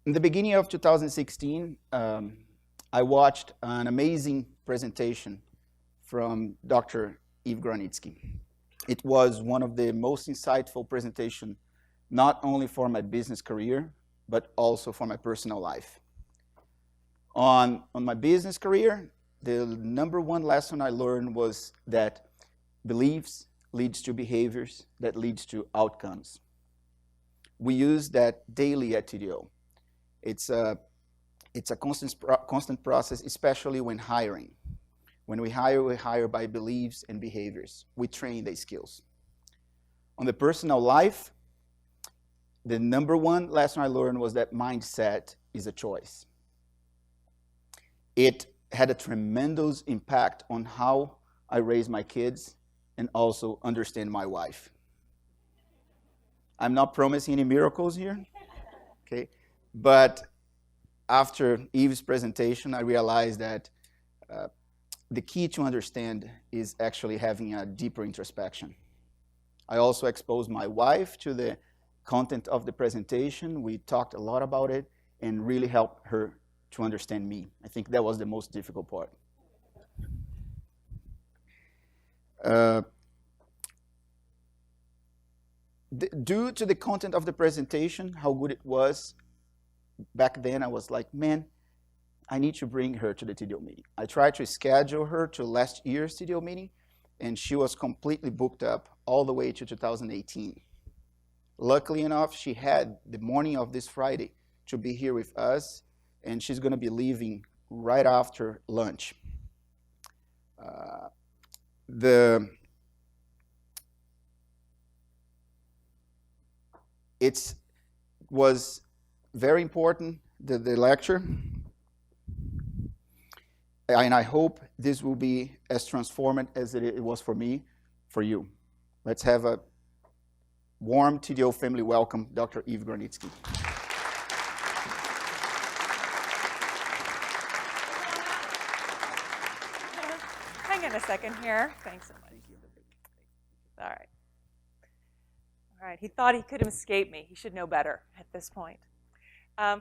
In the beginning of 2016, I watched an amazing presentation from Dr. Grodnitzky. It was one of the most insightful presentations, not only for my business career, but also for my personal life. On my business career, the number one lesson I learned was that beliefs leads to behaviors that leads to outcomes. We use that daily at TDO. It's a constant process, especially when hiring. When we hire by beliefs and behaviors. We train the skills. On the personal life, the number one lesson I learned was that mindset is a choice. It had a tremendous impact on how I raise my kids and also understand my wife. I'm not promising any miracles here, okay? But after Eve's presentation, I realized that the key to understand is actually having a deeper introspection. I also exposed my wife to the content of the presentation. We talked a lot about it and really helped her to understand me. I think that was the most difficult part. Due to the content of the presentation, how good it was, back then I was like, man, I need to bring her to the TDO meeting. I tried to schedule her to last year's TDO meeting, and she was completely booked up all the way to 2018. Luckily enough, she had the morning of this Friday to be here with us, and she's going to be leaving right after lunch. It was very important, the lecture, and I hope this will be as transformative as it was for me, for you. Let's have a warm TDO family welcome, Dr. Grodnitzky. Hang on a second here. Thanks so much. All right. All right, he thought he could escape me. He should know better at this point.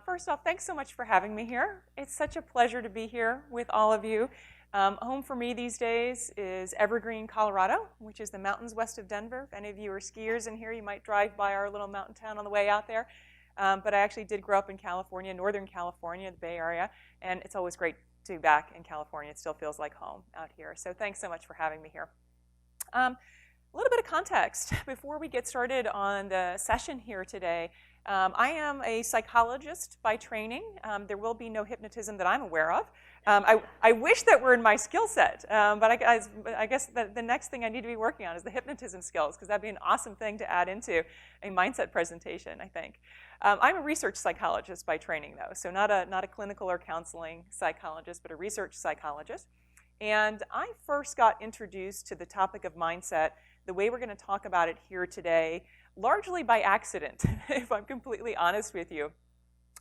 First off, thanks so much for having me here. It's such a pleasure to be here with all of you. Home for me these days is Evergreen, Colorado, which is the mountains west of Denver. If any of you are skiers in here, you might drive by our little mountain town on the way out there. But I actually did grow up in California, Northern California, the Bay Area, and it's always great to be back in California. It still feels like home out here. So thanks so much for having me here. A little bit of context before we get started on the session here today. I am a psychologist by training. There will be no hypnotism that I'm aware of. I wish that were in my skill set, but I guess the next thing I need to be working on is the hypnotism skills, because that'd be an awesome thing to add into a mindset presentation, I think. I'm a research psychologist by training, though, so not a clinical or counseling psychologist, but a research psychologist. And I first got introduced to the topic of mindset, the way we're going to talk about it here today, largely by accident, if I'm completely honest with you.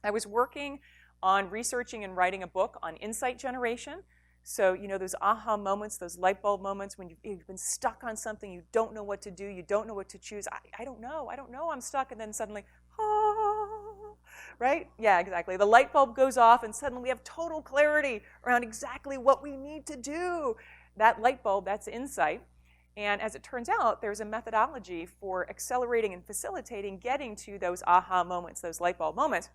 I was working on researching and writing a book on insight generation. So, you know, those aha moments, those light bulb moments when you've been stuck on something, you don't know what to do, you don't know what to choose. I don't know, I'm stuck, and then suddenly, right? Yeah, exactly. The light bulb goes off, and suddenly we have total clarity around exactly what we need to do. That light bulb, that's insight. And as it turns out, there's a methodology for accelerating and facilitating getting to those aha moments, those light bulb moments.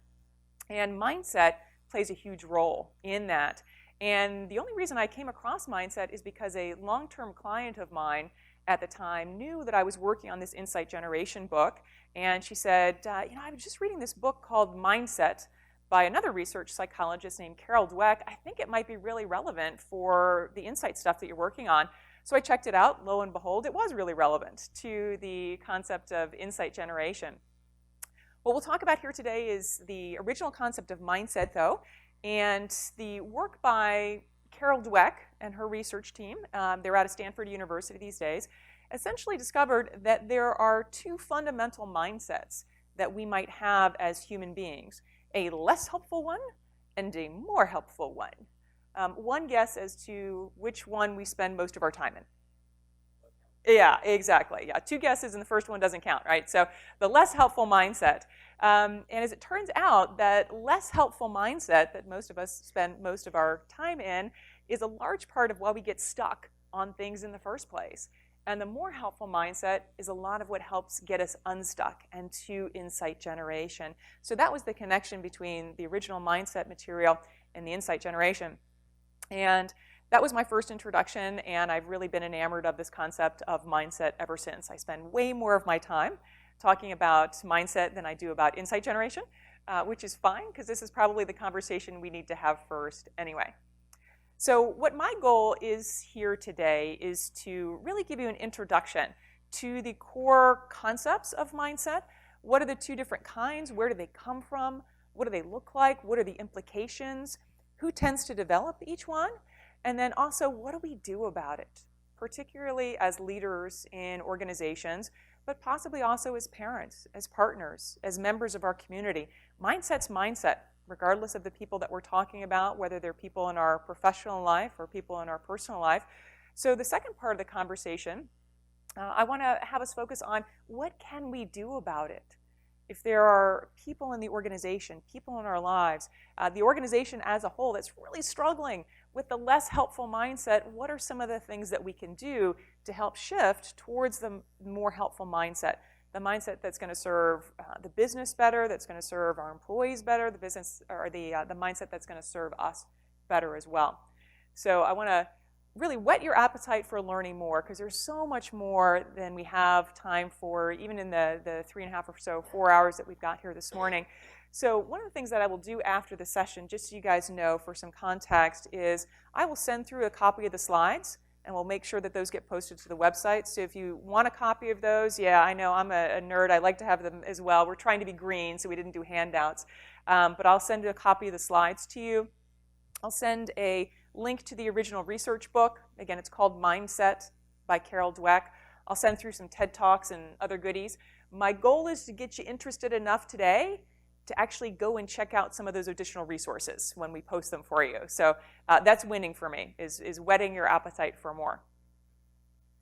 And mindset plays a huge role in that. And the only reason I came across mindset is because a long-term client of mine at the time knew that I was working on this insight generation book. And she said, you know, I was just reading this book called Mindset by another research psychologist named Carol Dweck. I think it might be really relevant for the insight stuff that you're working on. So I checked it out. Lo and behold, it was really relevant to the concept of insight generation. What we'll talk about here today is the original concept of mindset, though, and the work by Carol Dweck and her research team. They're out of Stanford University these days. Essentially discovered that there are two fundamental mindsets that we might have as human beings: a less helpful one and a more helpful one. One guess as to which one we spend most of our time in. Yeah, exactly. Yeah, two guesses and the first one doesn't count, right? So the less helpful mindset. And as it turns out, that less helpful mindset that most of us spend most of our time in is a large part of why we get stuck on things in the first place. And the more helpful mindset is a lot of what helps get us unstuck and to insight generation. So that was the connection between the original mindset material and the insight generation. And that was my first introduction, and I've really been enamored of this concept of mindset ever since. I spend way more of my time talking about mindset than I do about insight generation, which is fine, because this is probably the conversation we need to have first anyway. So what my goal is here today is to really give you an introduction to the core concepts of mindset. What are the two different kinds? Where do they come from? What do they look like? What are the implications? Who tends to develop each one? And then also, what do we do about it, particularly as leaders in organizations, but possibly also as parents, as partners, as members of our community. Mindset's mindset, regardless of the people that we're talking about, whether they're people in our professional life or people in our personal life. So the second part of the conversation, I want to have us focus on what can we do about it. If there are people in the organization, people in our lives, the organization as a whole that's really struggling with the less helpful mindset, what are some of the things that we can do to help shift towards the more helpful mindset? The mindset that's going to serve the business better, that's going to serve our employees better, the business or the mindset that's going to serve us better as well. So I want to really whet your appetite for learning more, because there's so much more than we have time for, even in the 3.5 or so, 4 hours that we've got here this morning. So one of the things that I will do after the session, just so you guys know for some context, is I will send through a copy of the slides, and we'll make sure that those get posted to the website. So if you want a copy of those, yeah, I know I'm a nerd. I like to have them as well. We're trying to be green, so we didn't do handouts. But I'll send a copy of the slides to you. I'll send a link to the original research book. Again, it's called Mindset by Carol Dweck. I'll send through some TED Talks and other goodies. My goal is to get you interested enough today to actually go and check out some of those additional resources when we post them for you. So that's winning for me, is whetting your appetite for more.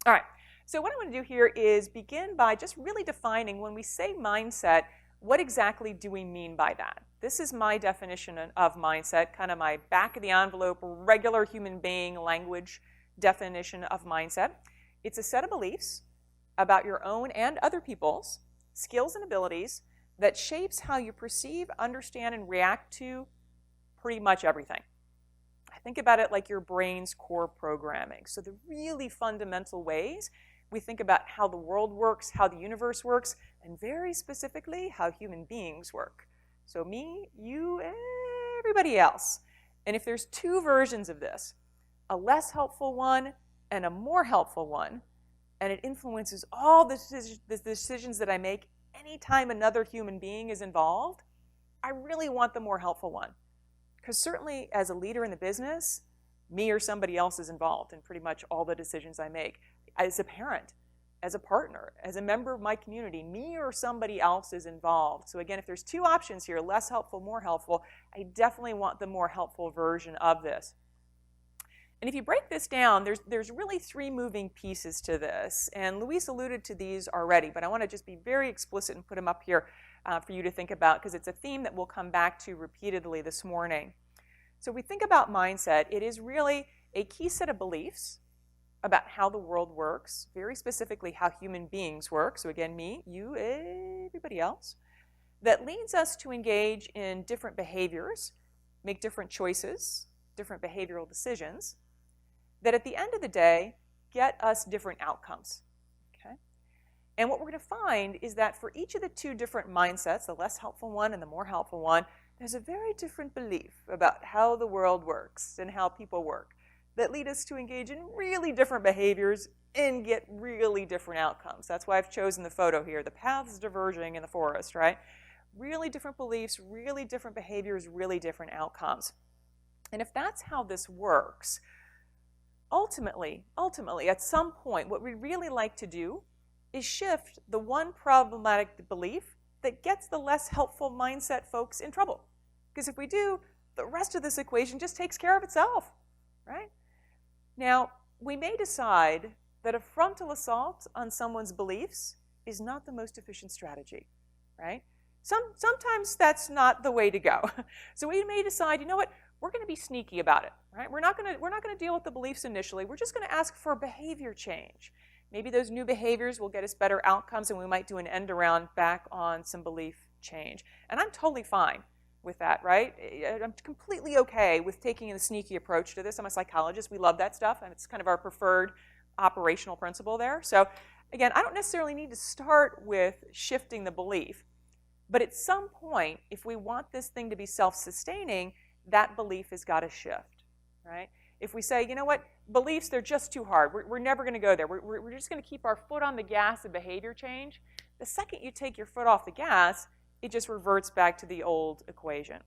All right, so what I want to do here is begin by just really defining, when we say mindset, what exactly do we mean by that? This is my definition of mindset, kind of my back-of-the-envelope, regular human being language definition of mindset. It's a set of beliefs about your own and other people's skills and abilities that shapes how you perceive, understand, and react to pretty much everything. I think about it like your brain's core programming. So the really fundamental ways we think about how the world works, how the universe works, and very specifically, how human beings work. So me, you, everybody else. And if there's two versions of this, a less helpful one and a more helpful one, and it influences all the decisions that I make anytime another human being is involved, I really want the more helpful one. Because certainly as a leader in the business, me or somebody else is involved in pretty much all the decisions I make. As a parent, as a partner, as a member of my community, me or somebody else is involved. So again, if there's two options here, less helpful, more helpful, I definitely want the more helpful version of this. And if you break this down, there's really three moving pieces to this. And Luis alluded to these already, but I want to just be very explicit and put them up here for you to think about, because it's a theme that we'll come back to repeatedly this morning. So if we think about mindset, it is really a key set of beliefs about how the world works, very specifically how human beings work. So again, me, you, everybody else, that leads us to engage in different behaviors, make different choices, different behavioral decisions, that at the end of the day get us different outcomes. Okay? And what we're going to find is that for each of the two different mindsets, the less helpful one and the more helpful one, there's a very different belief about how the world works and how people work that lead us to engage in really different behaviors and get really different outcomes. That's why I've chosen the photo here, the paths diverging in the forest, right? Really different beliefs, really different behaviors, really different outcomes. And if that's how this works, ultimately, at some point, what we really like to do is shift the one problematic belief that gets the less helpful mindset folks in trouble. Because if we do, the rest of this equation just takes care of itself, right? Now, we may decide that a frontal assault on someone's beliefs is not the most efficient strategy, right? Sometimes that's not the way to go. So we may decide, you know what, we're going to be sneaky about it, right? We're not going to deal with the beliefs initially. We're just going to ask for behavior change. Maybe those new behaviors will get us better outcomes, and we might do an end around back on some belief change. And I'm totally fine with that, right? I'm completely okay with taking a sneaky approach to this. I'm a psychologist. We love that stuff, and it's kind of our preferred operational principle there. So again, I don't necessarily need to start with shifting the belief, but at some point, if we want this thing to be self-sustaining, that belief has got to shift, right? If we say, you know what, beliefs, they're just too hard. We're never going to go there. We're just going to keep our foot on the gas of behavior change. The second you take your foot off the gas, it just reverts back to the old equation.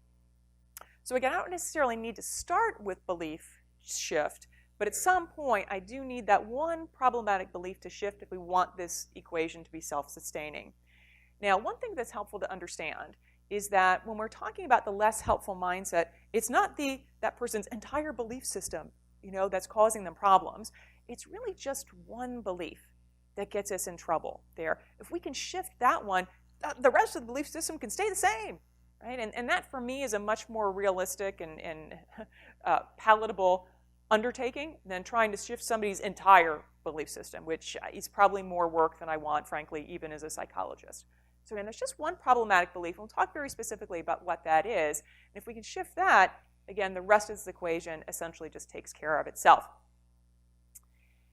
So again, I don't necessarily need to start with belief shift, but at some point, I do need that one problematic belief to shift if we want this equation to be self-sustaining. Now, one thing that's helpful to understand is that when we're talking about the less helpful mindset, it's not that person's entire belief system, that's causing them problems. It's really just one belief that gets us in trouble there. If we can shift that one, the rest of the belief system can stay the same, right? And that, for me, is a much more realistic and palatable undertaking than trying to shift somebody's entire belief system, which is probably more work than I want, frankly, even as a psychologist. So again, there's just one problematic belief. We'll talk very specifically about what that is. And if we can shift that, again, the rest of this equation essentially just takes care of itself.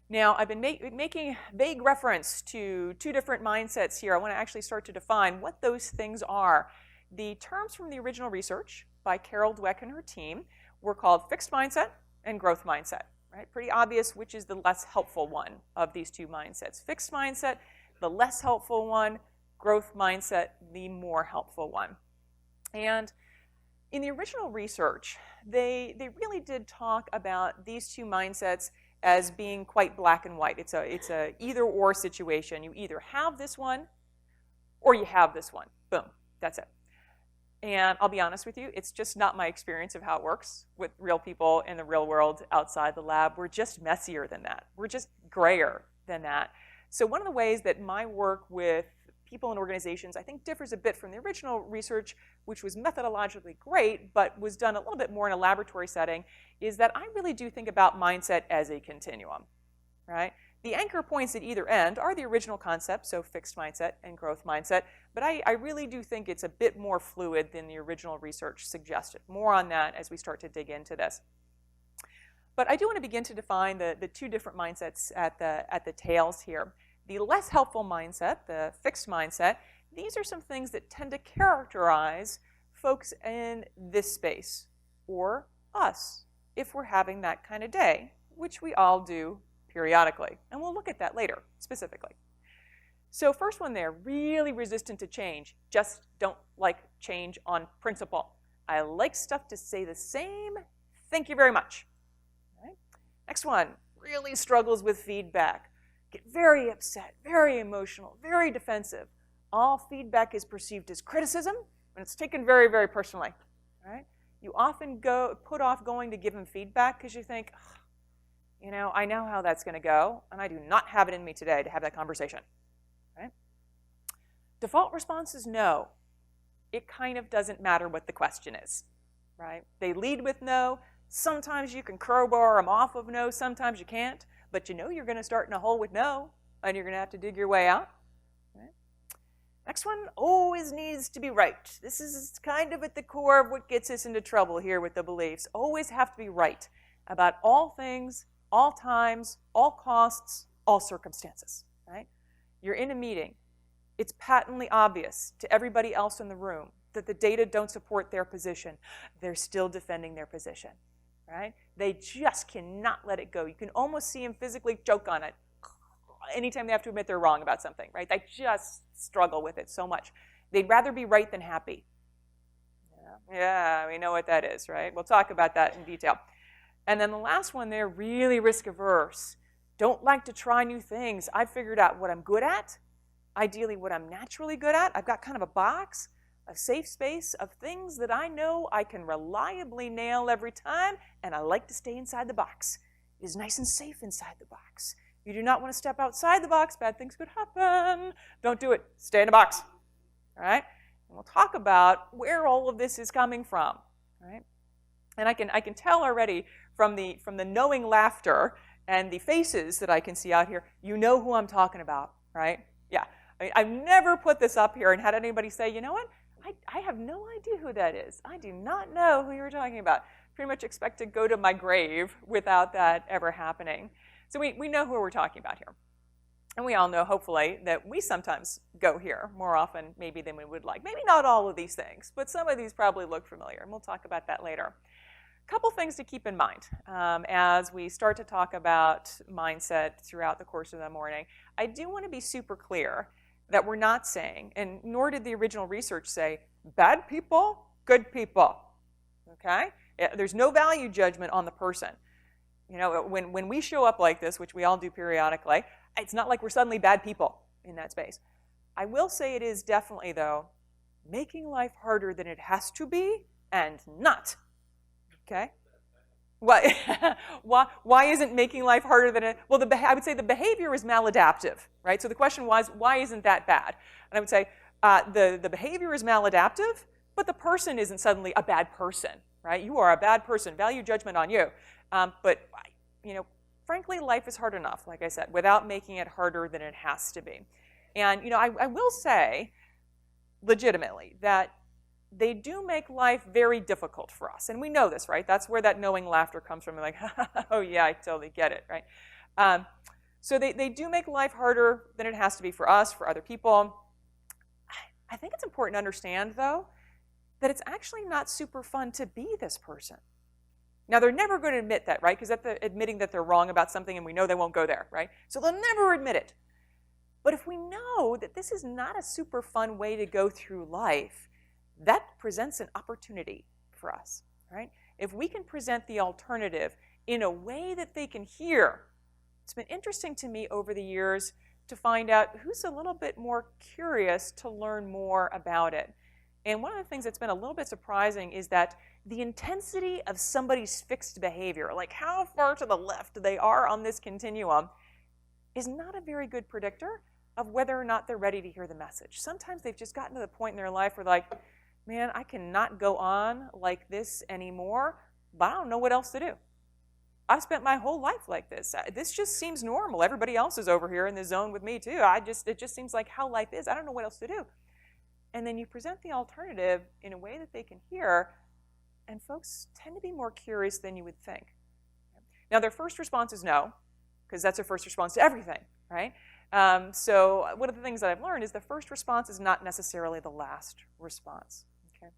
Now, I've been making vague reference to two different mindsets here. I want to actually start to define what those things are. The terms from the original research by Carol Dweck and her team were called fixed mindset and growth mindset, right? Pretty obvious which is the less helpful one of these two mindsets. Fixed mindset, the less helpful one. Growth mindset, the more helpful one. And in the original research, they really did talk about these two mindsets as being quite black and white. It's a either-or situation. You either have this one or you have this one. Boom, that's it. And I'll be honest with you, it's just not my experience of how it works with real people in the real world outside the lab. We're just messier than that. We're just grayer than that. So one of the ways that my work with people and organizations, I think, differs a bit from the original research, which was methodologically great, but was done a little bit more in a laboratory setting, is that I really do think about mindset as a continuum, right? The anchor points at either end are the original concept, so fixed mindset and growth mindset, but I really do think it's a bit more fluid than the original research suggested. More on that as we start to dig into this. But I do want to begin to define the two different mindsets at the tails here. The less helpful mindset, the fixed mindset, these are some things that tend to characterize folks in this space, or us, if we're having that kind of day, which we all do periodically. And we'll look at that later, specifically. So first one there, really resistant to change. Just don't like change on principle. I like stuff to stay the same. Thank you very much. All right. Next one, really struggles with feedback. Get very upset, very emotional, very defensive. All feedback is perceived as criticism, and it's taken very, very personally. Right? You often put off going to give them feedback because you think, I know how that's going to go, and I do not have it in me today to have that conversation. Right? Default response is no. It kind of doesn't matter what the question is. Right? They lead with no. Sometimes you can crowbar them off of no, sometimes you can't. But you're going to start in a hole with no, and you're going to have to dig your way out. Right? Next one, always needs to be right. This is kind of at the core of what gets us into trouble here with the beliefs. Always have to be right about all things, all times, all costs, all circumstances. Right? You're in a meeting. It's patently obvious to everybody else in the room that the data don't support their position. They're still defending their position. Right? They just cannot let it go. You can almost see them physically choke on it anytime they have to admit they're wrong about something, right? They just struggle with it so much. They'd rather be right than happy. Yeah, we know what that is, right? We'll talk about that in detail. And then the last one there, really risk averse. Don't like to try new things. I figured out what I'm good at, ideally what I'm naturally good at. I've got kind of a box, a safe space of things that I know I can reliably nail every time, and I like to stay inside the box. It is nice and safe inside the box. You do not want to step outside the box. Bad things could happen. Don't do it. Stay in the box. All right? And we'll talk about where all of this is coming from, right? And I can tell already from the knowing laughter and the faces that I can see out here, you know who I'm talking about, right? Yeah. I've never put this up here and had anybody say, you know what? I have no idea who that is. I do not know who you're talking about. Pretty much expect to go to my grave without that ever happening. So we know who we're talking about here. And we all know, hopefully, that we sometimes go here more often maybe than we would like. Maybe not all of these things, but some of these probably look familiar, and we'll talk about that later. A couple things to keep in mind as we start to talk about mindset throughout the course of the morning. I do want to be super clear that we're not saying, and nor did the original research say, bad people, good people, okay? There's no value judgment on the person. You know, when we show up like this, which we all do periodically, it's not like we're suddenly bad people in that space. I will say it is definitely, though, making life harder than it has to be and not, okay? Why isn't making life harder than it? Well, I would say the behavior is maladaptive, right? So the question was, why isn't that bad? And I would say the behavior is maladaptive, but the person isn't suddenly a bad person, right? You are a bad person. Value judgment on you. But, you know, frankly, life is hard enough, like I said, without making it harder than it has to be. And, you know, I will say, legitimately, that they do make life very difficult for us. And we know this, right? That's where that knowing laughter comes from. Like, oh, yeah, I totally get it, right? So they do make life harder than it has to be for us, for other people. I think it's important to understand, though, that it's actually not super fun to be this person. Now, they're never going to admit that, right? Because that's admitting that they're wrong about something, and we know they won't go there, right? So they'll never admit it. But if we know that this is not a super fun way to go through life, that presents an opportunity for us, right? If we can present the alternative in a way that they can hear, it's been interesting to me over the years to find out who's a little bit more curious to learn more about it. And one of the things that's been a little bit surprising is that the intensity of somebody's fixed behavior, like how far to the left they are on this continuum, is not a very good predictor of whether or not they're ready to hear the message. Sometimes they've just gotten to the point in their life where like, man, I cannot go on like this anymore, but I don't know what else to do. I've spent my whole life like this. This just seems normal. Everybody else is over here in the zone with me too. It just seems like how life is. I don't know what else to do. And then you present the alternative in a way that they can hear, and folks tend to be more curious than you would think. Now, their first response is no, because that's their first response to everything, right? So one of the things that I've learned is the first response is not necessarily the last response. Okay?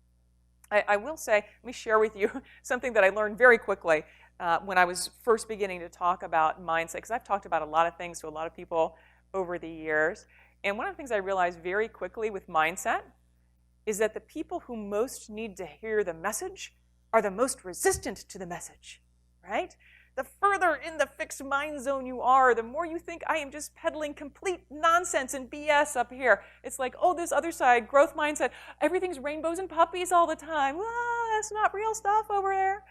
I will say, let me share with you something that I learned very quickly when I was first beginning to talk about mindset, because I've talked about a lot of things to a lot of people over the years. And one of the things I realized very quickly with mindset is that the people who most need to hear the message are the most resistant to the message, right? The further in the fixed mind zone you are, the more you think I am just peddling complete nonsense and BS up here. It's like, oh, this other side, growth mindset, everything's rainbows and puppies all the time. Ah, that's not real stuff over there.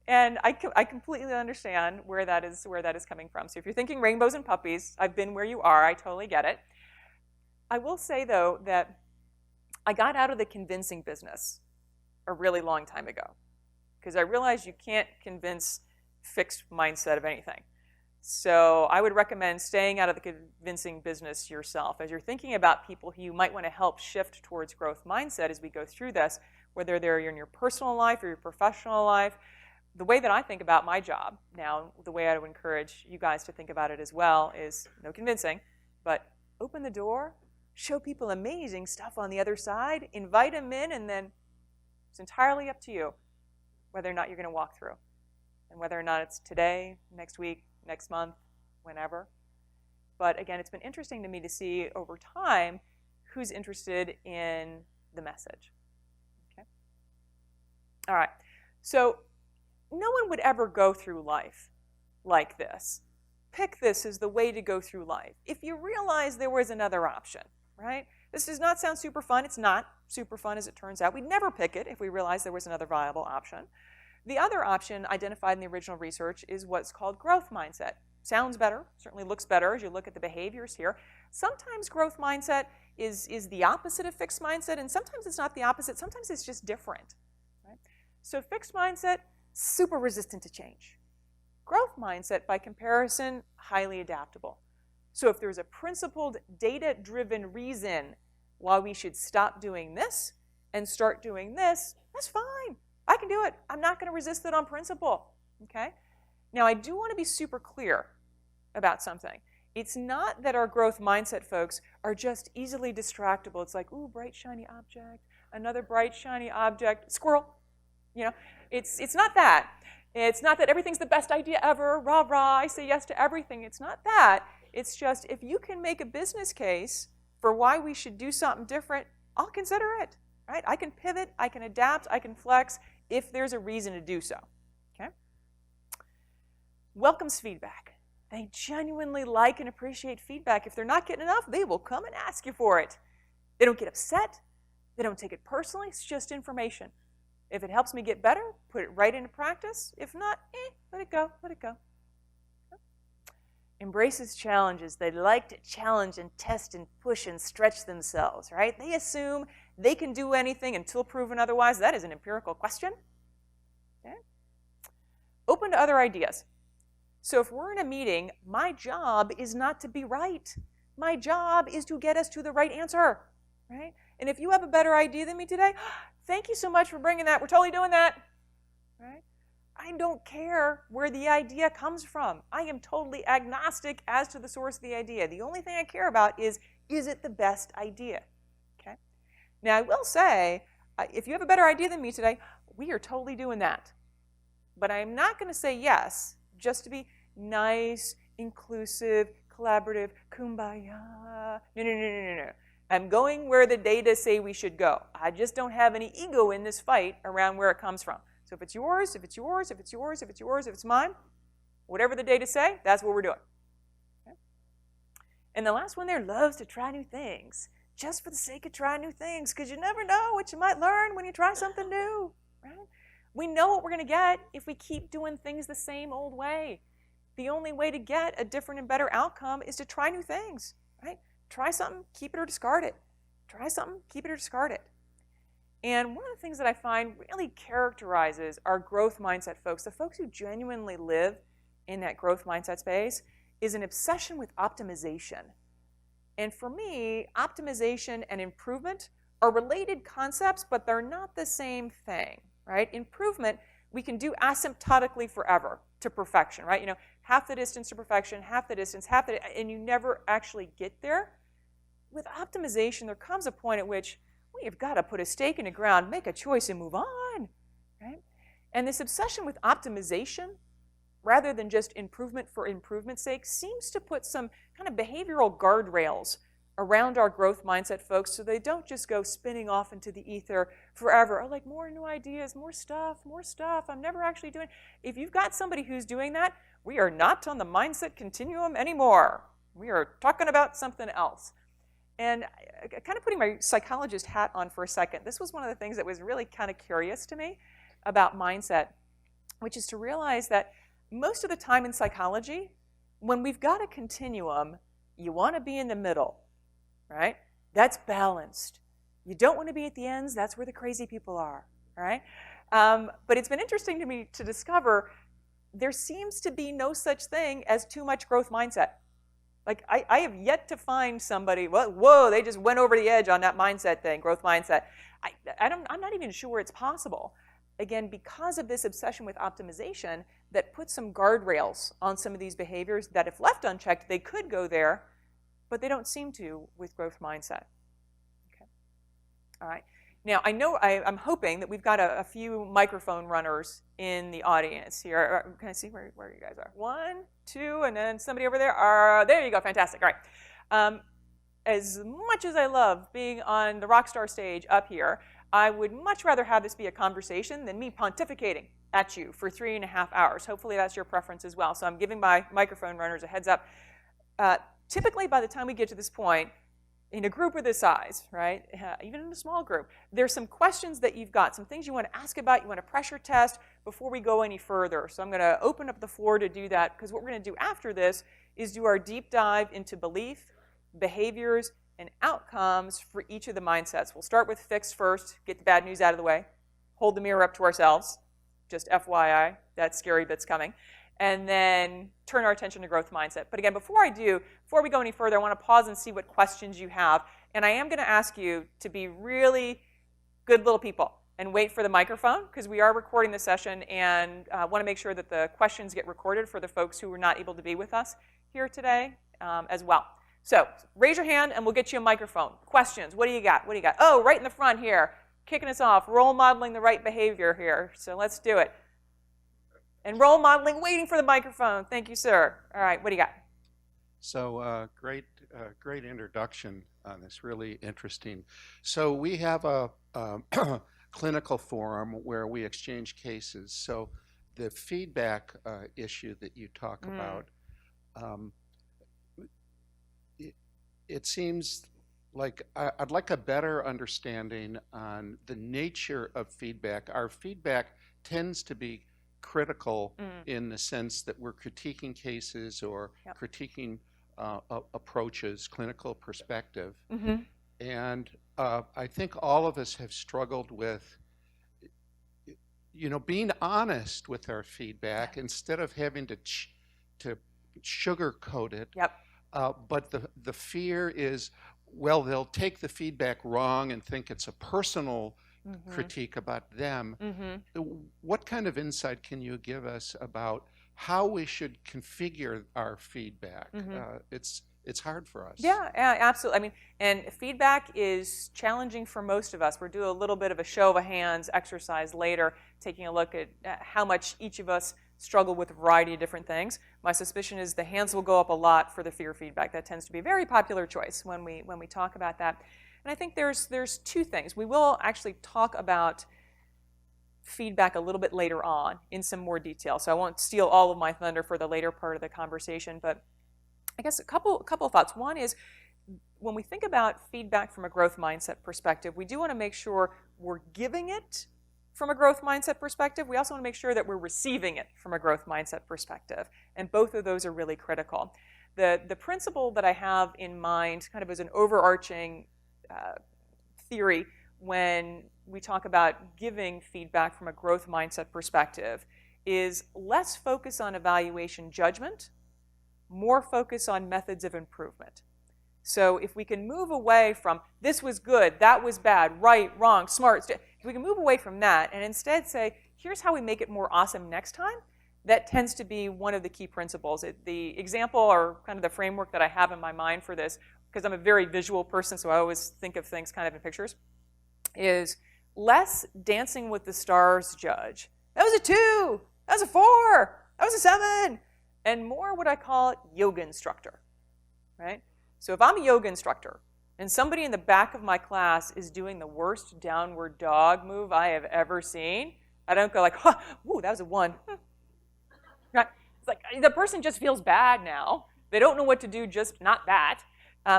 And I completely understand where that is coming from. So if you're thinking rainbows and puppies, I've been where you are. I totally get it. I will say, though, that I got out of the convincing business a really long time ago because I realized you can't convince fixed mindset of anything. So I would recommend staying out of the convincing business yourself. As you're thinking about people who you might want to help shift towards growth mindset as we go through this, whether they're in your personal life or your professional life, the way that I think about my job now, the way I would encourage you guys to think about it as well is no convincing, but open the door, show people amazing stuff on the other side, invite them in, and then it's entirely up to you whether or not you're going to walk through. And whether or not it's today, next week, next month, whenever. But again, it's been interesting to me to see over time who's interested in the message. Okay? All right. So no one would ever go through life like this. Pick this as the way to go through life. If you realize there was another option, right? This does not sound super fun. It's not super fun as it turns out. We'd never pick it if we realized there was another viable option. The other option identified in the original research is what's called growth mindset. Sounds better, certainly looks better as you look at the behaviors here. Sometimes growth mindset is the opposite of fixed mindset, and sometimes it's not the opposite, sometimes it's just different. Right? So fixed mindset, super resistant to change. Growth mindset, by comparison, highly adaptable. So if there's a principled, data-driven reason why we should stop doing this and start doing this, that's fine. I can do it. I'm not going to resist it on principle. Okay? Now, I do want to be super clear about something. It's not that our growth mindset folks are just easily distractible. It's like, ooh, bright, shiny object, another bright, shiny object, squirrel. You know, it's not that. It's not that everything's the best idea ever, rah, rah, I say yes to everything. It's not that. It's just if you can make a business case for why we should do something different, I'll consider it. Right? I can pivot, I can adapt, I can flex if there's a reason to do so. Okay? Welcomes feedback. They genuinely like and appreciate feedback. If they're not getting enough, they will come and ask you for it. They don't get upset. They don't take it personally. It's just information. If it helps me get better, put it right into practice. If not, let it go, let it go. Embraces challenges. They like to challenge and test and push and stretch themselves, right? They assume they can do anything until proven otherwise. That is an empirical question. Okay? Open to other ideas. So if we're in a meeting, my job is not to be right. My job is to get us to the right answer, right? And if you have a better idea than me today, thank you so much for bringing that. We're totally doing that, right? I don't care where the idea comes from. I am totally agnostic as to the source of the idea. The only thing I care about is it the best idea, okay? Now, I will say, if you have a better idea than me today, we are totally doing that. But I'm not going to say yes just to be nice, inclusive, collaborative, kumbaya. No. I'm going where the data say we should go. I just don't have any ego in this fight around where it comes from. So if it's yours, if it's yours, if it's yours, if it's yours, if it's mine, whatever the data say, that's what we're doing. Okay? And the last one there loves to try new things, just for the sake of trying new things, because you never know what you might learn when you try something new, right? We know what we're going to get if we keep doing things the same old way. The only way to get a different and better outcome is to try new things, right? Try something, keep it or discard it. Try something, keep it or discard it. And one of the things that I find really characterizes our growth mindset folks, the folks who genuinely live in that growth mindset space, is an obsession with optimization. And for me, optimization and improvement are related concepts, but they're not the same thing, right? Improvement, we can do asymptotically forever to perfection, right? You know, half the distance to perfection, half the distance, and you never actually get there. With optimization, there comes a point at which we have got to put a stake in the ground, make a choice, and move on, right? And this obsession with optimization, rather than just improvement for improvement's sake, seems to put some kind of behavioral guardrails around our growth mindset folks so they don't just go spinning off into the ether forever. Oh, like more new ideas, more stuff, I'm never actually doing. If you've got somebody who's doing that, we are not on the mindset continuum anymore. We are talking about something else. And kind of putting my psychologist hat on for a second, this was one of the things that was really kind of curious to me about mindset, which is to realize that most of the time in psychology, when we've got a continuum, you want to be in the middle, right? That's balanced. You don't want to be at the ends. That's where the crazy people are, right? But it's been interesting to me to discover there seems to be no such thing as too much growth mindset. Like, I have yet to find somebody, whoa, they just went over the edge on that mindset thing, growth mindset. I'm not even sure it's possible. Again, because of this obsession with optimization that puts some guardrails on some of these behaviors that if left unchecked, they could go there, but they don't seem to with growth mindset. Okay. All right. Now, I know I'm hoping that we've got a few microphone runners in the audience here. Can I see where you guys are? 1, 2, and then somebody over there. There you go. Fantastic. All right. As much as I love being on the Rockstar stage up here, I would much rather have this be a conversation than me pontificating at you for 3.5 hours. Hopefully that's your preference as well. So I'm giving my microphone runners a heads up. Typically, by the time we get to this point, in a group of this size, right, even in a small group, there's some questions that you've got, some things you want to ask about, you want to pressure test before we go any further. So I'm going to open up the floor to do that, because what we're going to do after this is do our deep dive into belief, behaviors, and outcomes for each of the mindsets. We'll start with fixed first, get the bad news out of the way, hold the mirror up to ourselves, just FYI, that scary bit's coming, and then turn our attention to growth mindset. But again, before we go any further, I want to pause and see what questions you have. And I am going to ask you to be really good little people and wait for the microphone, because we are recording the session and want to make sure that the questions get recorded for the folks who were not able to be with us here today as well. So raise your hand and we'll get you a microphone. Questions, what do you got? What do you got? Oh, right in the front here, kicking us off, role modeling the right behavior here. So let's do it. And role modeling, waiting for the microphone. Thank you, sir. All right, what do you got? So great introduction on this, really interesting. So we have a clinical forum where we exchange cases. So the feedback issue that you talk about, it seems like I'd like a better understanding on the nature of feedback. Our feedback tends to be critical in the sense that we're critiquing cases or critiquing approaches, clinical perspective. And I think all of us have struggled with, being honest with our feedback instead of having to sugarcoat it. But the fear is, well, they'll take the feedback wrong and think it's a personal critique about them. What kind of insight can you give us about how we should configure our feedback? It's hard for us. Yeah, absolutely. I mean, and feedback is challenging for most of us. We'll do a little bit of a show of hands exercise later, taking a look at how much each of us struggle with a variety of different things. My suspicion is the hands will go up a lot for the fear feedback. That tends to be a very popular choice when we talk about that. And I think there's two things. We will actually talk about feedback a little bit later on in some more detail. So I won't steal all of my thunder for the later part of the conversation, but I guess a couple of thoughts. One is, when we think about feedback from a growth mindset perspective, we do want to make sure we're giving it from a growth mindset perspective. We also want to make sure that we're receiving it from a growth mindset perspective. And both of those are really critical. The principle that I have in mind, kind of as an overarching theory when we talk about giving feedback from a growth mindset perspective, is less focus on evaluation judgment, more focus on methods of improvement. So if we can move away from this was good, that was bad, right, wrong, smart, if we can move away from that and instead say, here's how we make it more awesome next time, that tends to be one of the key principles. The example or kind of the framework that I have in my mind for this, because I'm a very visual person, so I always think of things kind of in pictures, is less dancing with the stars judge. That was a 2, that was a 4, that was a 7, and more what I call yoga instructor, right? So if I'm a yoga instructor and somebody in the back of my class is doing the worst downward dog move I have ever seen, I don't go like, huh, woo, that was a 1. Right? It's like the person just feels bad now. They don't know what to do, just not that.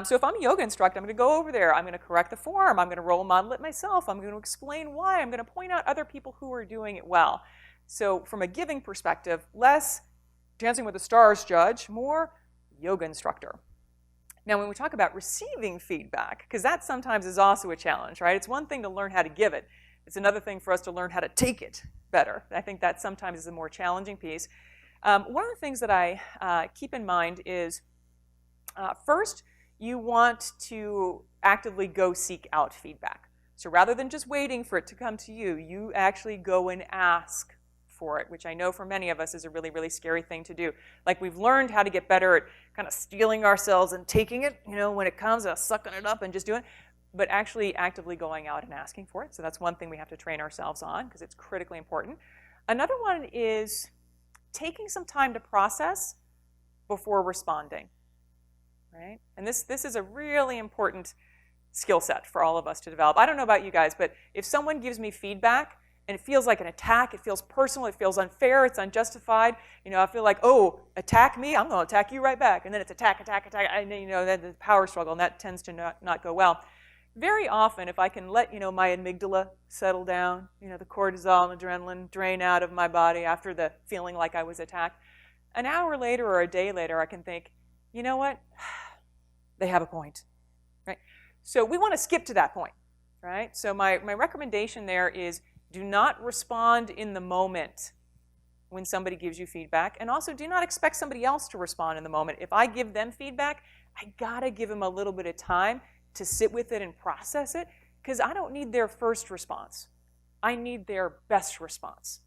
So if I'm a yoga instructor, I'm going to go over there. I'm going to correct the form. I'm going to role model it myself. I'm going to explain why. I'm going to point out other people who are doing it well. So from a giving perspective, less dancing with the stars judge, more yoga instructor. Now, when we talk about receiving feedback, because that sometimes is also a challenge, right? It's one thing to learn how to give it. It's another thing for us to learn how to take it better. I think that sometimes is a more challenging piece. One of the things that I keep in mind is, first, you want to actively go seek out feedback. So rather than just waiting for it to come to you, you actually go and ask for it, which I know for many of us is a really, really scary thing to do. Like, we've learned how to get better at kind of stealing ourselves and taking it, when it comes, sucking it up and just doing it, but actually actively going out and asking for it. So that's one thing we have to train ourselves on because it's critically important. Another one is taking some time to process before responding, right? And this is a really important skill set for all of us to develop. I don't know about you guys, but if someone gives me feedback and it feels like an attack, it feels personal, it feels unfair, it's unjustified, I feel like, oh, attack me, I'm going to attack you right back. And then it's attack, and then the power struggle, and that tends to not go well. Very often, if I can let, my amygdala settle down, the cortisol and adrenaline drain out of my body after the feeling like I was attacked, an hour later or a day later, I can think, you know what? They have a point. right? So we want to skip to that point, right? So my recommendation there is do not respond in the moment when somebody gives you feedback, and also do not expect somebody else to respond in the moment. If I give them feedback, I gotta give them a little bit of time to sit with it and process it, because I don't need their first response. I need their best response,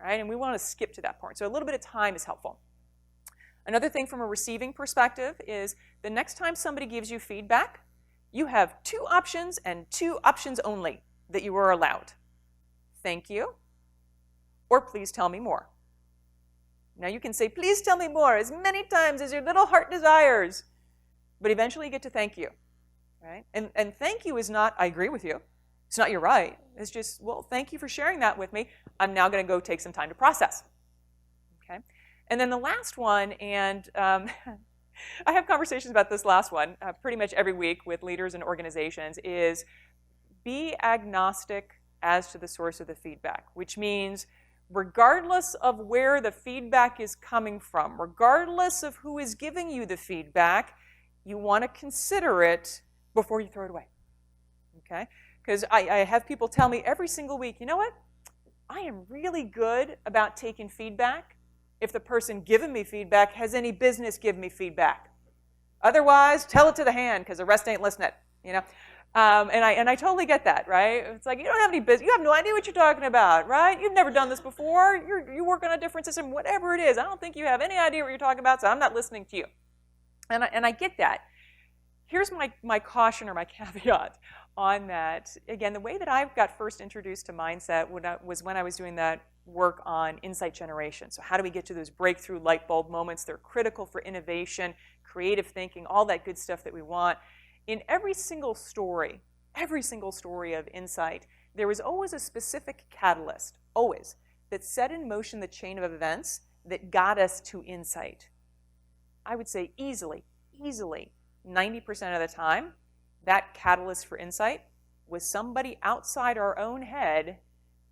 right? And we want to skip to that point. So a little bit of time is helpful. Another thing from a receiving perspective is the next time somebody gives you feedback, you have 2 options and 2 options only that you are allowed. Thank you, or please tell me more. Now you can say, please tell me more as many times as your little heart desires, but eventually you get to thank you, right? And thank you is not, I agree with you. It's not you're right. It's just, well, thank you for sharing that with me. I'm now going to go take some time to process, okay? And then the last one, and I have conversations about this last one pretty much every week with leaders and organizations, is be agnostic as to the source of the feedback, which means regardless of where the feedback is coming from, regardless of who is giving you the feedback, you want to consider it before you throw it away, okay? Because I have people tell me every single week, you know what? I am really good about taking feedback if the person giving me feedback has any business giving me feedback. Otherwise, tell it to the hand, because the rest ain't listening, you know? And I totally get that, right? It's like, you don't have any business, you have no idea what you're talking about, right? You've never done this before, you work on a different system, whatever it is. I don't think you have any idea what you're talking about, so I'm not listening to you. And I get that. Here's my caution or my caveat on that. Again, the way that I got first introduced to mindset was when I was doing that work on insight generation. So how do we get to those breakthrough light bulb moments? They're critical for innovation, creative thinking, all that good stuff that we want. In every single story of insight, there was always a specific catalyst, always, that set in motion the chain of events that got us to insight. I would say easily, 90% of the time, that catalyst for insight was somebody outside our own head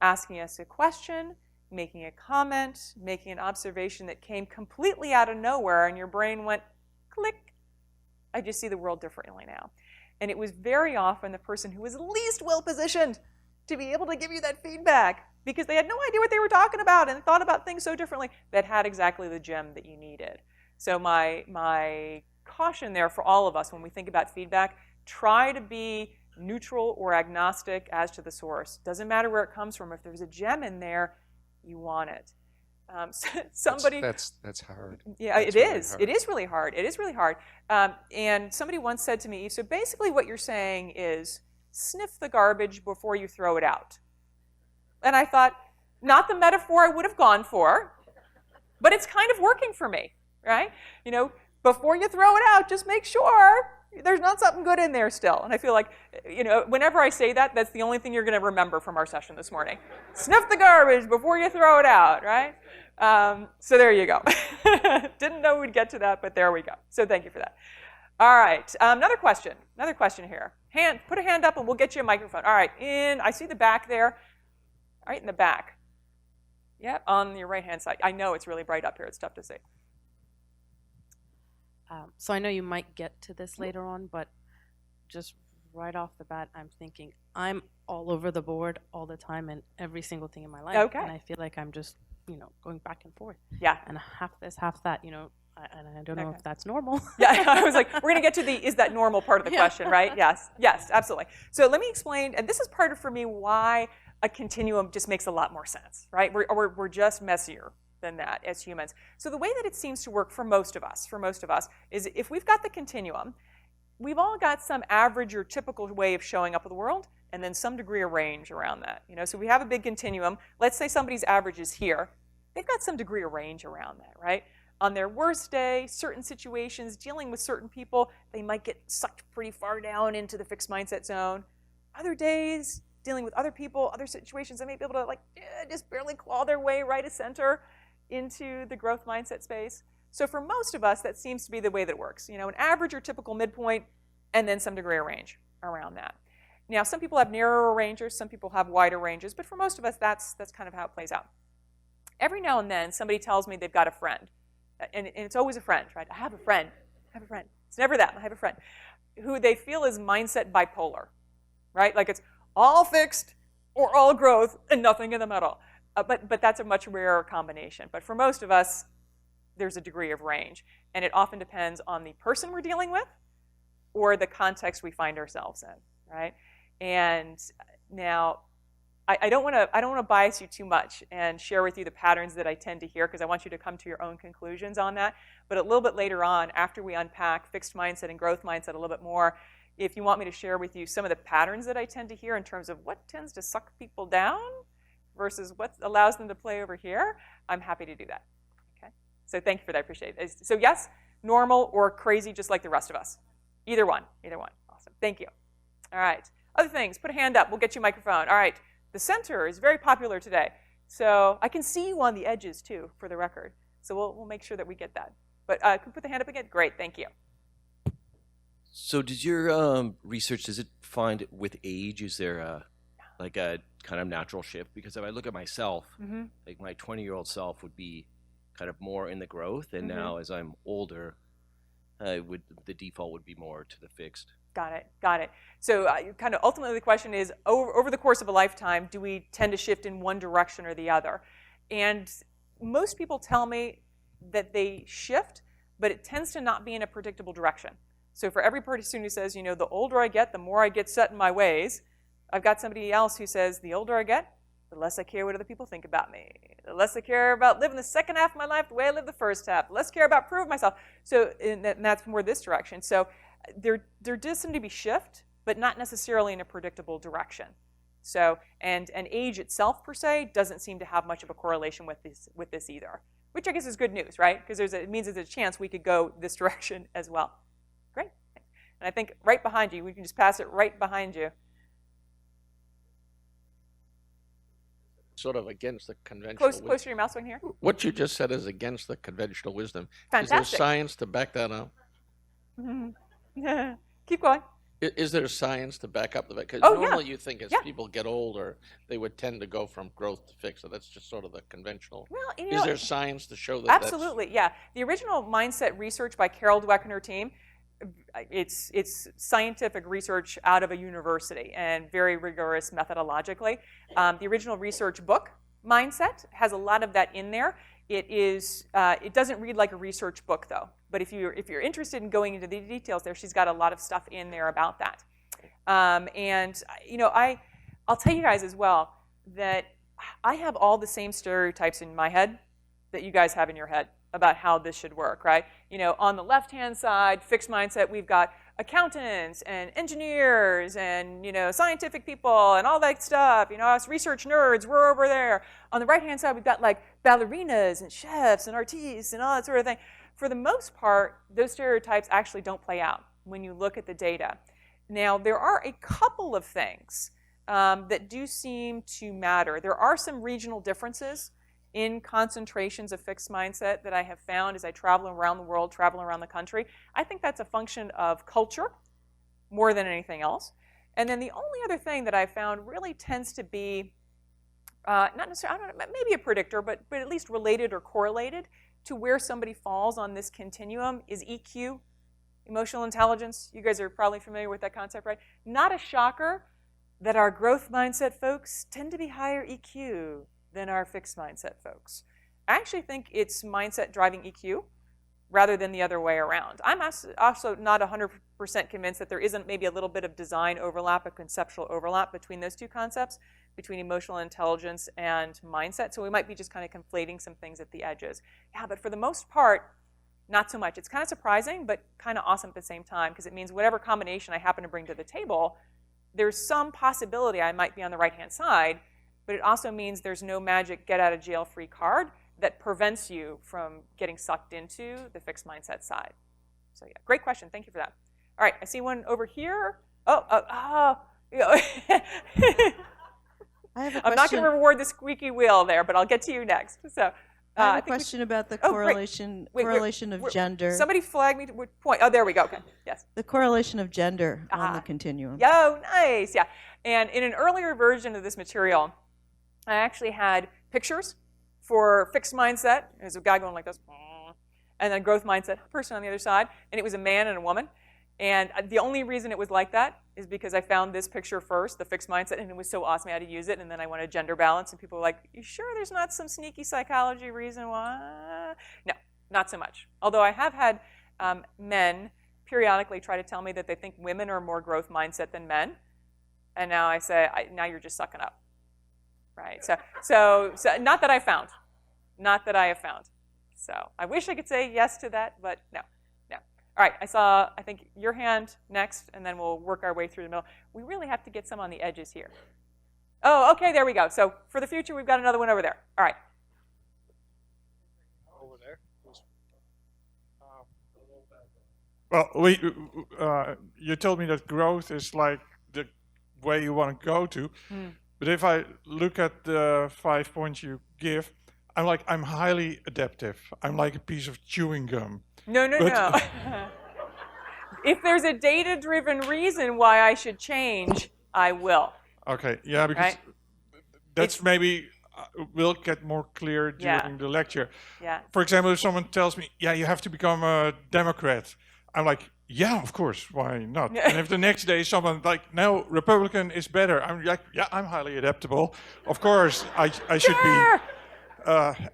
asking us a question, making a comment, making an observation that came completely out of nowhere, and your brain went, click. I just see the world differently now. And it was very often the person who was least well-positioned to be able to give you that feedback because they had no idea what they were talking about and thought about things so differently that had exactly the gem that you needed. So my caution there for all of us when we think about feedback, try to be neutral or agnostic as to the source. Doesn't matter where it comes from. If there's a gem in there, you want it. Somebody that's hard. Yeah, that's it really is. hard. It is really hard. It is really hard. And somebody once said to me, so basically what you're saying is sniff the garbage before you throw it out. And I thought, not the metaphor I would have gone for, but it's kind of working for me, right? You know, before you throw it out, just make sure there's not something good in there still. And I feel like, you know, whenever I say that, that's the only thing you're going to remember from our session this morning. Sniff the garbage before you throw it out, right? So there you go. Didn't know we'd get to that, but there we go. So thank you for that. All right, another question here. Put a hand up and we'll get you a microphone. All right, I see the back there. Right in the back. Yeah, on your right-hand side. I know it's really bright up here. It's tough to see. So I know you might get to this later on, but just right off the bat, I'm thinking I'm all over the board all the time in every single thing in my life. Okay. And I feel like I'm just, going back and forth. Yeah. And half this, half that, and I don't know Okay. if that's normal. Yeah, I was like, we're going to get to the is that normal part of the question, right? Yes, absolutely. So let me explain, and this is part of, for me, why a continuum just makes a lot more sense, right? We're just messier than that as humans. So the way that it seems to work for most of us, is if we've got the continuum, we've all got some average or typical way of showing up in the world, and then some degree of range around that. So we have a big continuum. Let's say somebody's average is here. They've got some degree of range around that, right? On their worst day, certain situations, dealing with certain people, they might get sucked pretty far down into the fixed mindset zone. Other days, dealing with other people, other situations, they may be able to just barely claw their way right of center into the growth mindset space. So for most of us, that seems to be the way that it works. An average or typical midpoint, and then some degree of range around that. Now, some people have narrower ranges, some people have wider ranges, but for most of us, that's kind of how it plays out. Every now and then, somebody tells me they've got a friend, and it's always a friend, right? I have a friend. It's never that. I have a friend who they feel is mindset bipolar, right? Like it's all fixed or all growth and nothing in the middle. But that's a much rarer combination. But for most of us, there's a degree of range. And it often depends on the person we're dealing with or the context we find ourselves in, right? And now, I don't want to bias you too much and share with you the patterns that I tend to hear, because I want you to come to your own conclusions on that. But a little bit later on, after we unpack fixed mindset and growth mindset a little bit more, if you want me to share with you some of the patterns that I tend to hear in terms of what tends to suck people down versus what allows them to play over here, I'm happy to do that. Okay? So thank you for that. I appreciate it. So yes, normal or crazy, just like the rest of us. Either one. Either one. Awesome. Thank you. All right. Other things. Put a hand up. We'll get you a microphone. All right. The center is very popular today. So I can see you on the edges, too, for the record. So we'll make sure that we get that. But can you put the hand up again? Great. Thank you. So does your research, does it find with age, is there a kind of natural shift? Because if I look at myself, like my 20-year-old self would be kind of more in the growth. And now as I'm older, the default would be more to the fixed. Got it. Got it. So kind of ultimately the question is, over the course of a lifetime, do we tend to shift in one direction or the other? And most people tell me that they shift, but it tends to not be in a predictable direction. So for every person who says, the older I get, the more I get set in my ways, I've got somebody else who says, the older I get, the less I care what other people think about me. The less I care about living the second half of my life the way I lived the first half. The less I care about proving myself. So and that's more this direction. So there does seem to be shift, but not necessarily in a predictable direction. So and age itself per se doesn't seem to have much of a correlation with this either, which I guess is good news, right? Because it means there's a chance we could go this direction as well. Great. And I think right behind you, we can just pass it right behind you. Sort of against the conventional wisdom. Close to your mouse one here. What you just said is against the conventional wisdom. Fantastic. Is there science to back that up? Keep going. Is there science to back up the fact? Because normally you think as people get older, they would tend to go from growth to fixed. So that's just sort of the conventional. Well, is there science to show that? Absolutely, yeah. The original mindset research by Carol Dweck and her team, it's scientific research out of a university and very rigorous methodologically. The original research book, Mindset, has a lot of that in there. It doesn't read like a research book though. But if you're interested in going into the details there, she's got a lot of stuff in there about that. And I'll tell you guys as well that I have all the same stereotypes in my head that you guys have in your head about how this should work, right? On the left-hand side, fixed mindset, we've got accountants and engineers and, scientific people and all that stuff. Us research nerds, we're over there. On the right-hand side, we've got like ballerinas and chefs and artistes and all that sort of thing. For the most part, those stereotypes actually don't play out when you look at the data. Now, there are a couple of things that do seem to matter. There are some regional differences in concentrations of fixed mindset that I have found as I travel around the world, travel around the country. I think that's a function of culture more than anything else. And then the only other thing that I found really tends to be, not necessarily, I don't know, maybe a predictor, but at least related or correlated to where somebody falls on this continuum is EQ, emotional intelligence. You guys are probably familiar with that concept, right? Not a shocker that our growth mindset folks tend to be higher EQ than our fixed mindset folks. I actually think it's mindset driving EQ rather than the other way around. I'm also not 100% convinced that there isn't maybe a little bit of design overlap, a conceptual overlap between those two concepts, between emotional intelligence and mindset. So we might be just kind of conflating some things at the edges. Yeah, but for the most part, not so much. It's kind of surprising, but kind of awesome at the same time, because it means whatever combination I happen to bring to the table, there's some possibility I might be on the right-hand side, but it also means there's no magic get-out-of-jail-free card that prevents you from getting sucked into the fixed mindset side. So yeah, great question. Thank you for that. All right, I see one over here. I have a I'm not going to reward the squeaky wheel there, but I'll get to you next. So I have a question about the correlation of gender. Somebody flag me to point. Oh, there we go. Okay, yes. The correlation of gender on the continuum. Oh, nice. Yeah. And in an earlier version of this material, I actually had pictures for fixed mindset. There's a guy going like this, and then growth mindset, a person on the other side, and it was a man and a woman. And the only reason it was like that is because I found this picture first, the fixed mindset, and it was so awesome I had to use it, and then I wanted gender balance, and people were like, you sure there's not some sneaky psychology reason why? No, not so much. Although I have had men periodically try to tell me that they think women are more growth mindset than men, and now I say, now you're just sucking up, right? So not that I found. Not that I have found. So I wish I could say yes to that, but no. All right, I think your hand next, and then we'll work our way through the middle. We really have to get some on the edges here. Oh, okay, there we go. So for the future, we've got another one over there. All right. Over there. Well, you told me that growth is like the way you want to go to. But if I look at the 5 points you give, I'm highly adaptive. I'm like a piece of chewing gum. No. If there's a data-driven reason why I should change, I will. Okay, yeah, because that's maybe will get more clear during the lecture. Yeah. For example, if someone tells me, yeah, you have to become a Democrat, I'm like, yeah, of course, why not? And if the next day someone like, no, Republican is better, I'm like, yeah, I'm highly adaptable. Of course, I should be.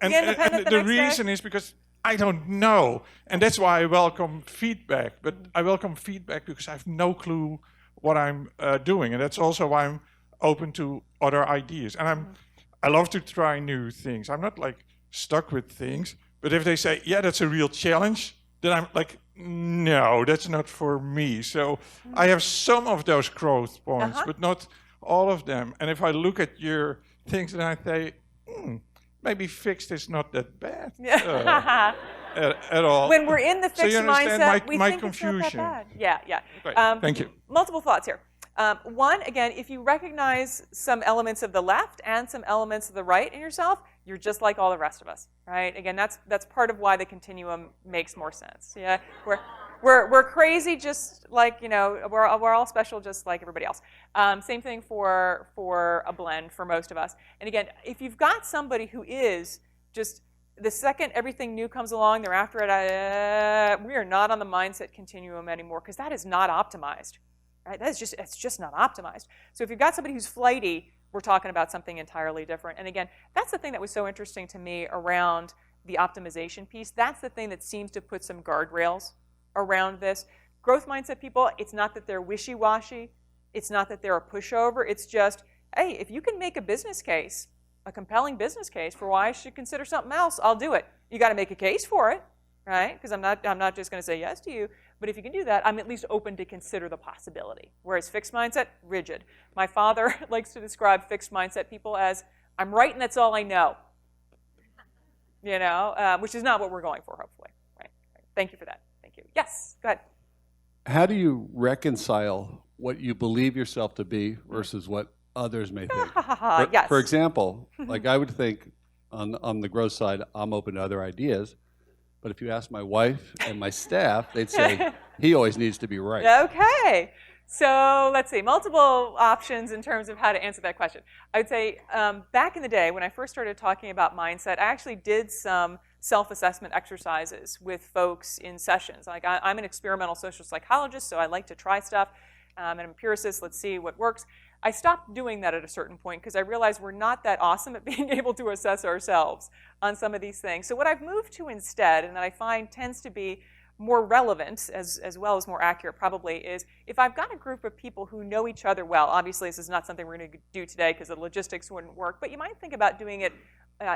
And the reason is because I don't know. And that's why I welcome feedback. But I welcome feedback because I have no clue what I'm doing. And that's also why I'm open to other ideas. And I love to try new things. I'm not like stuck with things. But if they say, yeah, that's a real challenge, then I'm like, no, that's not for me. So I have some of those growth points, but not all of them. And if I look at your things, then I say, maybe fixed is not that bad at all. When we're in the fixed so you understand mindset, we my think confusion. it's not that bad. Yeah. Right. Thank you. Multiple thoughts here. One, again, if you recognize some elements of the left and some elements of the right in yourself, you're just like all the rest of us, right? Again, that's part of why the continuum makes more sense. Yeah, we're crazy, just like we're all special, just like everybody else. Same thing for a blend for most of us. And again, if you've got somebody who is just the second everything new comes along, they're after it. We are not on the mindset continuum anymore because that is not optimized. Right? It's just not optimized. So if you've got somebody who's flighty, we're talking about something entirely different. And again, that's the thing that was so interesting to me around the optimization piece. That's the thing that seems to put some guardrails around this. Growth mindset people, it's not that they're wishy-washy. It's not that they're a pushover. It's just, hey, if you can make a business case, a compelling business case for why I should consider something else, I'll do it. You got to make a case for it, right? Because I'm not just going to say yes to you. But if you can do that, I'm at least open to consider the possibility. Whereas fixed mindset, rigid. My father likes to describe fixed mindset people as, I'm right and that's all I know. Which is not what we're going for, hopefully. Right. Thank you for that. Thank you. Yes, go ahead. How do you reconcile what you believe yourself to be versus what others may think? Yes. For example, like I would think on the growth side, I'm open to other ideas. But if you ask my wife and my staff, they'd say, he always needs to be right. Okay. So let's see, multiple options in terms of how to answer that question. I would say back in the day when I first started talking about mindset, I actually did some self-assessment exercises with folks in sessions. Like I'm an experimental social psychologist, so I like to try stuff. I'm an empiricist, let's see what works. I stopped doing that at a certain point because I realized we're not that awesome at being able to assess ourselves on some of these things. So what I've moved to instead, and that I find tends to be more relevant as well as more accurate probably, is if I've got a group of people who know each other well, obviously this is not something we're going to do today because the logistics wouldn't work, but you might think about doing it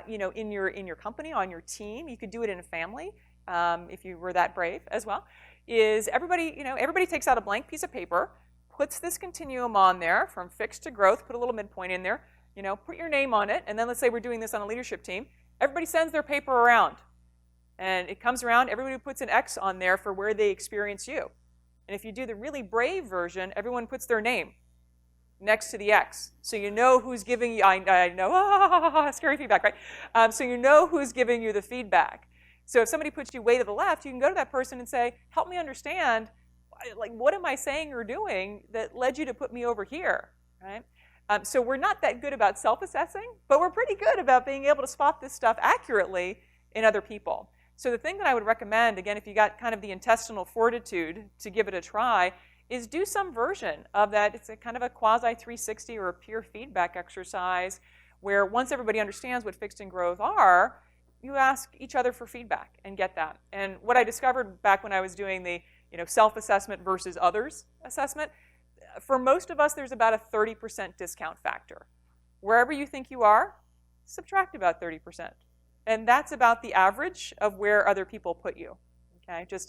in your company, on your team. You could do it in a family if you were that brave as well. Is everybody takes out a blank piece of paper, puts this continuum on there from fixed to growth, put a little midpoint in there, put your name on it, and then let's say we're doing this on a leadership team. Everybody sends their paper around. And it comes around, everybody puts an X on there for where they experience you. And if you do the really brave version, everyone puts their name next to the X. So you know who's giving you, I know, scary feedback, right? So you know who's giving you the feedback. So if somebody puts you way to the left, you can go to that person and say, help me understand, like, what am I saying or doing that led you to put me over here, right? So we're not that good about self-assessing, but we're pretty good about being able to spot this stuff accurately in other people. So the thing that I would recommend, again, if you got kind of the intestinal fortitude to give it a try, is do some version of that. It's a kind of a quasi 360 or a peer feedback exercise where once everybody understands what fixed and growth are, you ask each other for feedback and get that. And what I discovered back when I was doing the self-assessment versus others assessment, for most of us, there's about a 30% discount factor. Wherever you think you are, subtract about 30%. And that's about the average of where other people put you. Okay, just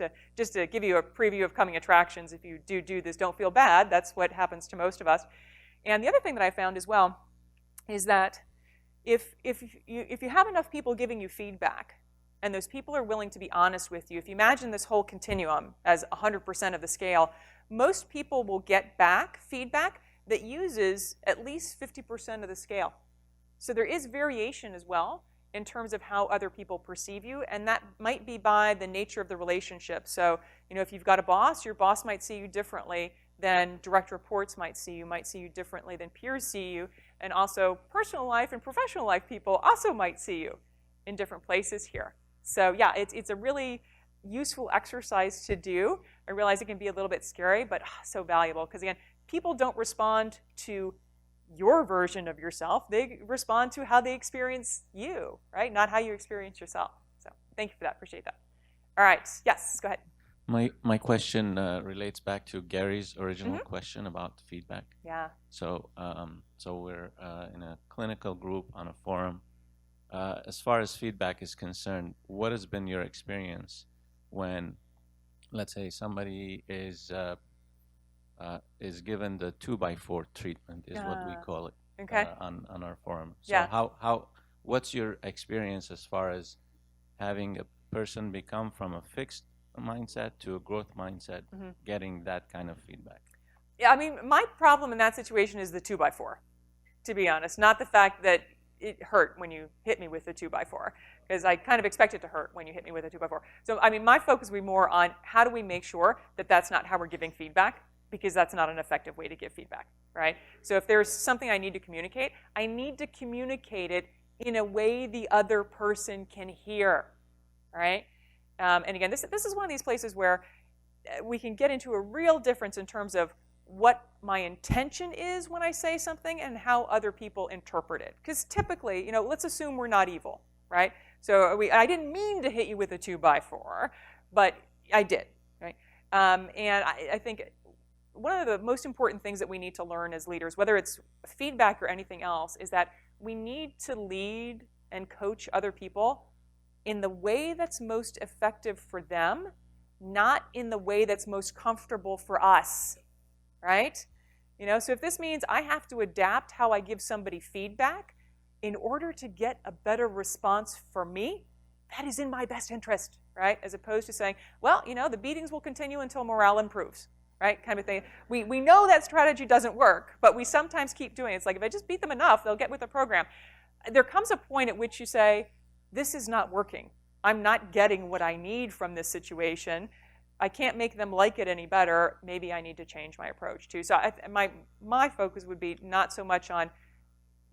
to give you a preview of coming attractions, if you do this, don't feel bad. That's what happens to most of us. And the other thing that I found as well is that if you have enough people giving you feedback, and those people are willing to be honest with you, if you imagine this whole continuum as 100% of the scale, most people will get back feedback that uses at least 50% of the scale. So there is variation as well in terms of how other people perceive you, and that might be by the nature of the relationship. So, if you've got a boss, your boss might see you differently than direct reports might see you differently than peers see you, and also personal life and professional life people also might see you in different places here. So yeah, it's a really useful exercise to do. I realize it can be a little bit scary, but so valuable, because again, people don't respond to your version of yourself. They respond to how they experience you, right? Not how you experience yourself. So thank you for that. Appreciate that. All right. Yes, go ahead. My question relates back to Gary's original question about feedback. Yeah. So we're in a clinical group on a forum. As far as feedback is concerned, what has been your experience when, let's say, somebody is given the 2x4 treatment, is what we call it, on our forum. So what's your experience as far as having a person become from a fixed mindset to a growth mindset, getting that kind of feedback? Yeah, I mean, my problem in that situation is the 2x4, to be honest, not the fact that it hurt when you hit me with the 2x4, because I kind of expect it to hurt when you hit me with a 2x4. So, I mean, my focus would be more on how do we make sure that that's not how we're giving feedback, because that's not an effective way to give feedback, right? So if there's something I need to communicate it in a way the other person can hear, right? And again, this is one of these places where we can get into a real difference in terms of what my intention is when I say something and how other people interpret it. Because typically, let's assume we're not evil, right? So I didn't mean to hit you with a 2x4, but I did, right? And I think one of the most important things that we need to learn as leaders, whether it's feedback or anything else, is that we need to lead and coach other people in the way that's most effective for them, not in the way that's most comfortable for us, right? So if this means I have to adapt how I give somebody feedback in order to get a better response for me, that is in my best interest, right? As opposed to saying, well, the beatings will continue until morale improves, right? Kind of thing. We know that strategy doesn't work, but we sometimes keep doing it. It's like, if I just beat them enough, they'll get with the program. There comes a point at which you say, this is not working. I'm not getting what I need from this situation. I can't make them like it any better. Maybe I need to change my approach too. So my focus would be not so much on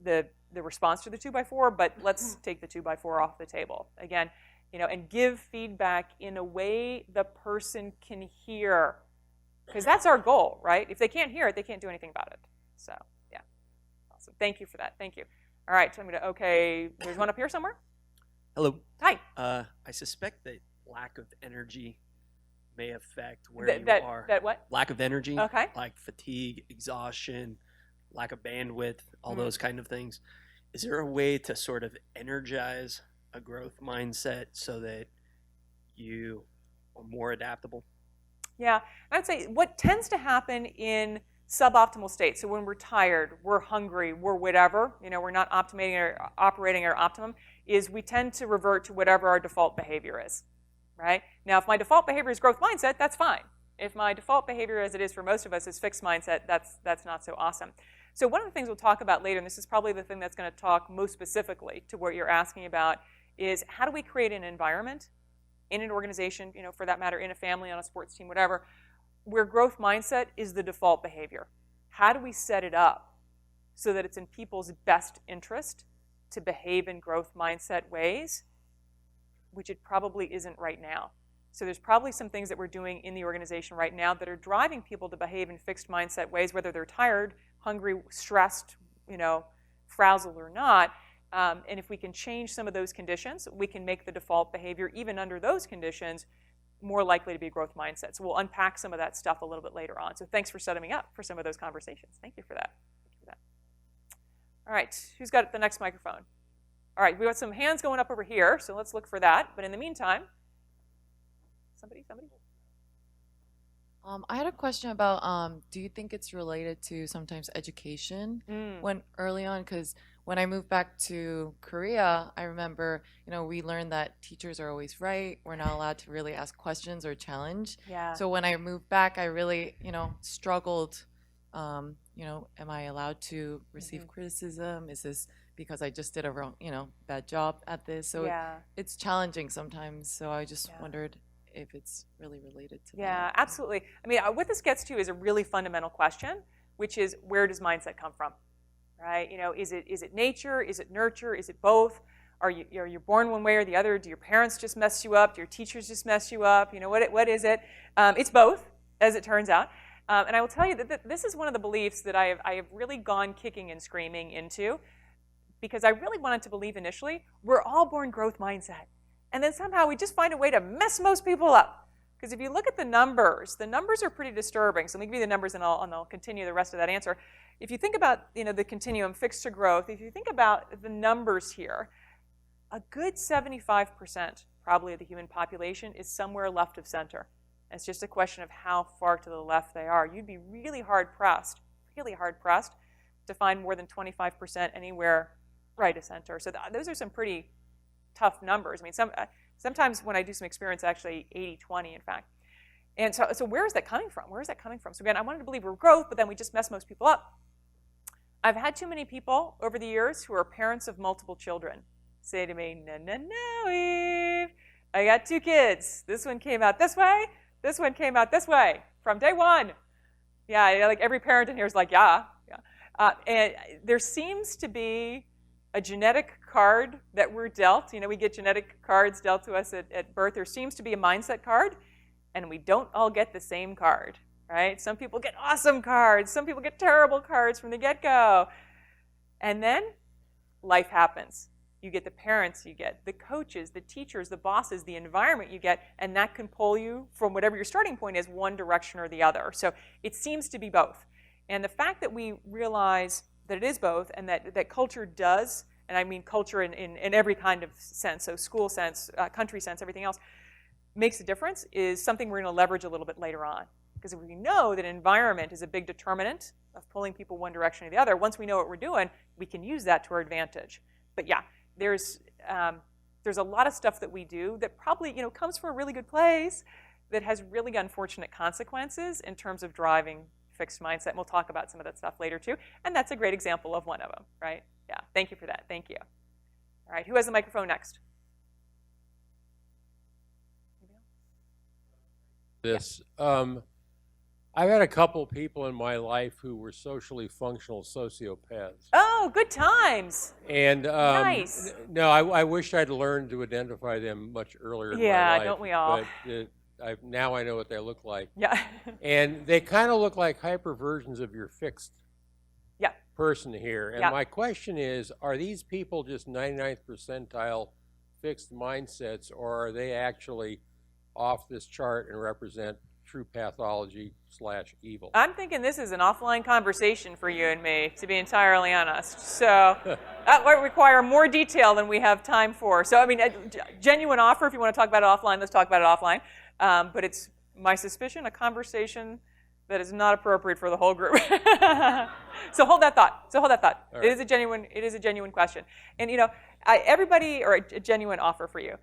the response to the 2x4, but let's take the 2x4 off the table. Again, and give feedback in a way the person can hear. Because that's our goal, right? If they can't hear it, they can't do anything about it. So, yeah. Awesome. Thank you for that. Thank you. All right. So there's one up here somewhere. Hello. Hi. I suspect that lack of energy may affect where you are. That what? Lack of energy. Okay. Like fatigue, exhaustion, lack of bandwidth, all those kind of things. Is there a way to sort of energize a growth mindset so that you are more adaptable? Yeah. I would say what tends to happen in suboptimal states, so when we're tired, we're hungry, we're whatever, we're not operating at our optimum, is we tend to revert to whatever our default behavior is, right? Now, if my default behavior is growth mindset, that's fine. If my default behavior, as it is for most of us, is fixed mindset, that's not so awesome. So one of the things we'll talk about later, and this is probably the thing that's going to talk most specifically to what you're asking about, is how do we create an environment in an organization, for that matter, in a family, on a sports team, whatever, where growth mindset is the default behavior. How do we set it up so that it's in people's best interest to behave in growth mindset ways? which it probably isn't right now. So there's probably some things that we're doing in the organization right now that are driving people to behave in fixed mindset ways, whether they're tired, hungry, stressed, frazzled or not. And if we can change some of those conditions, we can make the default behavior, even under those conditions, more likely to be a growth mindset. So we'll unpack some of that stuff a little bit later on. So thanks for setting me up for some of those conversations. Thank you for that. All right, who's got the next microphone? All right, we got some hands going up over here, so let's look for that. But in the meantime, somebody? I had a question about, do you think it's related to sometimes education when early on? Because when I moved back to Korea, I remember, we learned that teachers are always right. We're not allowed to really ask questions or challenge. Yeah. So when I moved back, I really, struggled. Am I allowed to receive criticism? Is this because I just did a wrong, bad job at this? So it's challenging sometimes. So I just wondered if it's really related to that. Yeah, absolutely. I mean, what this gets to is a really fundamental question, which is, where does mindset come from, right? Is it nature? Is it nurture? Is it both? Are you born one way or the other? Do your parents just mess you up? Do your teachers just mess you up? What is it? It's both, as it turns out. And I will tell you that this is one of the beliefs that I have really gone kicking and screaming into, because I really wanted to believe initially we're all born growth mindset. And then somehow we just find a way to mess most people up. Because if you look at the numbers are pretty disturbing. So let me give you the numbers and I'll continue the rest of that answer. If you think about the continuum, fixed to growth, if you think about the numbers here, a good 75% probably of the human population is somewhere left of center. And it's just a question of how far to the left they are. You'd be really hard-pressed to find more than 25% anywhere right of center. So those are some pretty tough numbers. I mean, sometimes when I do some experience, actually 80-20, in fact. And so where is that coming from? Where is that coming from? So again, I wanted to believe we're growth, but then we just mess most people up. I've had too many people over the years who are parents of multiple children say to me, no, Eve, I got 2 kids. This one came out this way. This one came out this way from day one. Yeah, like every parent in here is like, yeah. And there seems to be a genetic card that we're dealt. We get genetic cards dealt to us at birth. There seems to be a mindset card, and we don't all get the same card, right? Some people get awesome cards. Some people get terrible cards from the get-go. And then life happens. You get the parents, you get the coaches, the teachers, the bosses, the environment you get, and that can pull you from whatever your starting point is, one direction or the other. So it seems to be both. And the fact that we realize that it is both, and that culture does, and I mean culture in every kind of sense, so school sense, country sense, everything else, makes a difference, is something we're going to leverage a little bit later on. Because if we know that environment is a big determinant of pulling people one direction or the other, once we know what we're doing, we can use that to our advantage. But yeah, there's a lot of stuff that we do that probably comes from a really good place that has really unfortunate consequences in terms of driving fixed mindset. And we'll talk about some of that stuff later too. And that's a great example of one of them, right? Yeah, thank you for that. Thank you. All right, who has the microphone next? I've had a couple people in my life who were socially functional sociopaths. Oh, good times. And nice. No, I wish I'd learned to identify them much earlier in my life. Yeah, don't we all? But now I know what they look like. Yeah. And they kind of look like hyper versions of your fixed person here. And my question is, are these people just 99th percentile fixed mindsets, or are they actually off this chart and represent true pathology / evil? I'm thinking this is an offline conversation for you and me, to be entirely honest. So that might require more detail than we have time for. So, I mean, a genuine offer, if you want to talk about it offline, let's talk about it offline. But it's my suspicion, a conversation that is not appropriate for the whole group. So hold that thought. Right. It is a genuine question. And, everybody, or a genuine offer for you.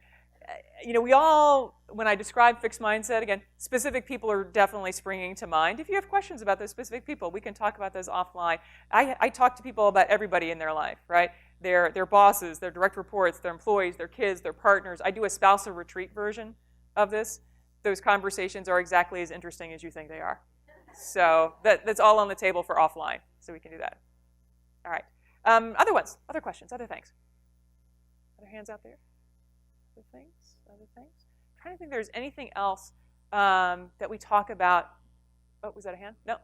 We all, when I describe fixed mindset, again, specific people are definitely springing to mind. If you have questions about those specific people, we can talk about those offline. I talk to people about everybody in their life, right? Their bosses, their direct reports, their employees, their kids, their partners. I do a spousal retreat version of this. Those conversations are exactly as interesting as you think they are. So that's all on the table for offline, so we can do that. All right. Other ones, other questions, other things. Other hands out there? Other things? Other things? I'm trying to think if there's anything else that we talk about. Oh, was that a hand? No.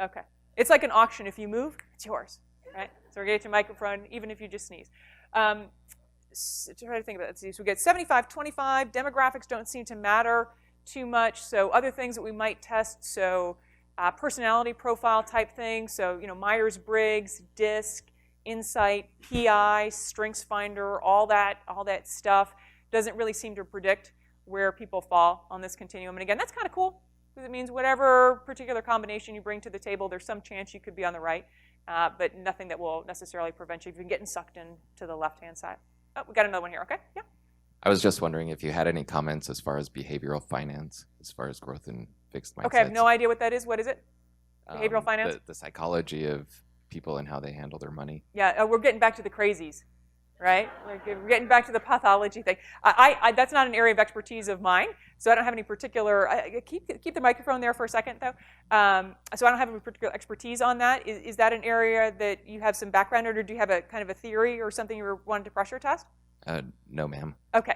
Okay. It's like an auction. If you move, it's yours, right? So we're going to get your microphone, even if you just sneeze. Try to think about it. So we get 75, 25. Demographics don't seem to matter too much. So other things that we might test. So personality profile type things. So Myers-Briggs, DISC, Insight, PI, StrengthsFinder, all that stuff doesn't really seem to predict where people fall on this continuum. And again, that's kind of cool because it means whatever particular combination you bring to the table, there's some chance you could be on the right, but nothing that will necessarily prevent you from getting sucked into the left-hand side. Oh, we got another one here. Okay, yeah. I was just wondering if you had any comments as far as behavioral finance, as far as growth in fixed mindsets. Okay, I have no idea what that is. What is it? Behavioral finance? The psychology of people and how they handle their money. Yeah, we're getting back to the crazies, right? We're getting back to the pathology thing. I that's not an area of expertise of mine, so I don't have any particular. Keep the microphone there for a second, though. So I don't have any particular expertise on that. Is that an area that you have some background, or do you have a kind of a theory or something you wanted to pressure test? No, ma'am. Okay.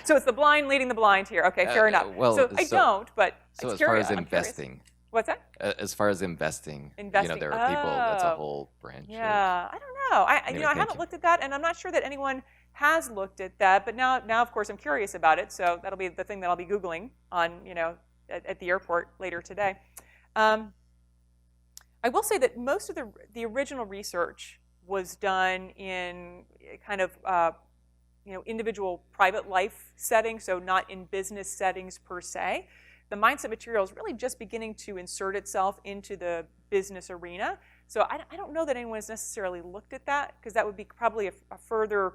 So it's the blind leading the blind here. Okay, fair enough. Well, so I don't, but so it's as curious. far as investing. What's that? As far as investing, investing. There are people. That's a whole branch. Yeah, I don't know. I haven't looked at that, and I'm not sure that anyone has looked at that. But now of course, I'm curious about it. So that'll be the thing that I'll be Googling on, at the airport later today. I will say that most of the original research was done in kind of individual private life settings, so not in business settings per se. The mindset material is really just beginning to insert itself into the business arena. So I don't know that anyone has necessarily looked at that, because that would be probably a further,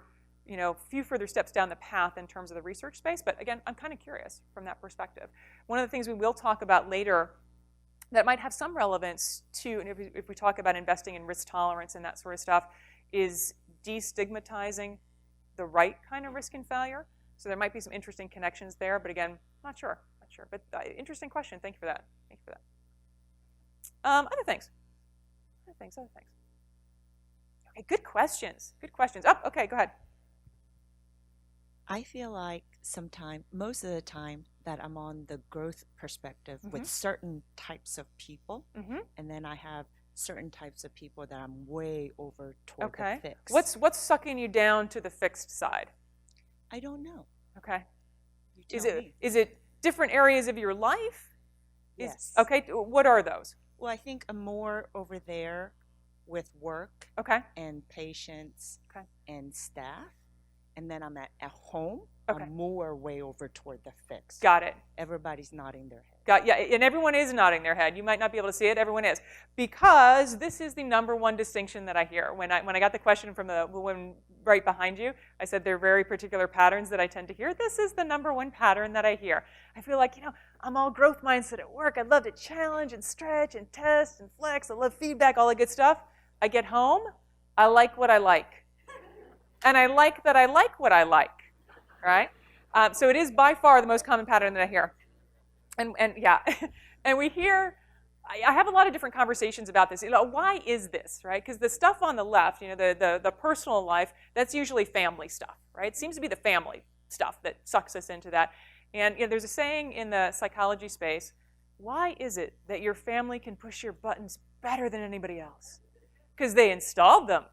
few further steps down the path in terms of the research space. But again, I'm kind of curious from that perspective. One of the things we will talk about later that might have some relevance to, and if we talk about investing in risk tolerance and that sort of stuff, is destigmatizing the right kind of risk and failure. So there might be some interesting connections there, but again, not sure. But interesting question. Thank you for that. Other things. Okay, good questions. Oh, okay, go ahead. I feel like most of the time, that I'm on the growth perspective with certain types of people, and then I have certain types of people that I'm way over toward the fixed. What's sucking you down to the fixed side? I don't know. Okay. You tell me. Is it different areas of your life? Yes. Okay. What are those? Well, I think I'm more over there with work. Okay. And patients. Okay. And staff, and then I'm at home. Okay. I'm more way over toward the fixed. Got it. Everybody's nodding their head. Yeah, and everyone is nodding their head. You might not be able to see it. Everyone is, because this is the number one distinction that I hear. When I got the question from the woman right behind you, I said there are very particular patterns that I tend to hear. This is the number one pattern that I hear. I feel like, I'm all growth mindset at work. I love to challenge and stretch and test and flex. I love feedback, all that good stuff. I get home, I like what I like. And I like that I like what I like, right? So it is by far the most common pattern that I hear. And yeah, and we hear, I have a lot of different conversations about this. Why is this, right? Because the stuff on the left, the personal life, that's usually family stuff, right? It seems to be the family stuff that sucks us into that. And there's a saying in the psychology space, why is it that your family can push your buttons better than anybody else? Because they installed them.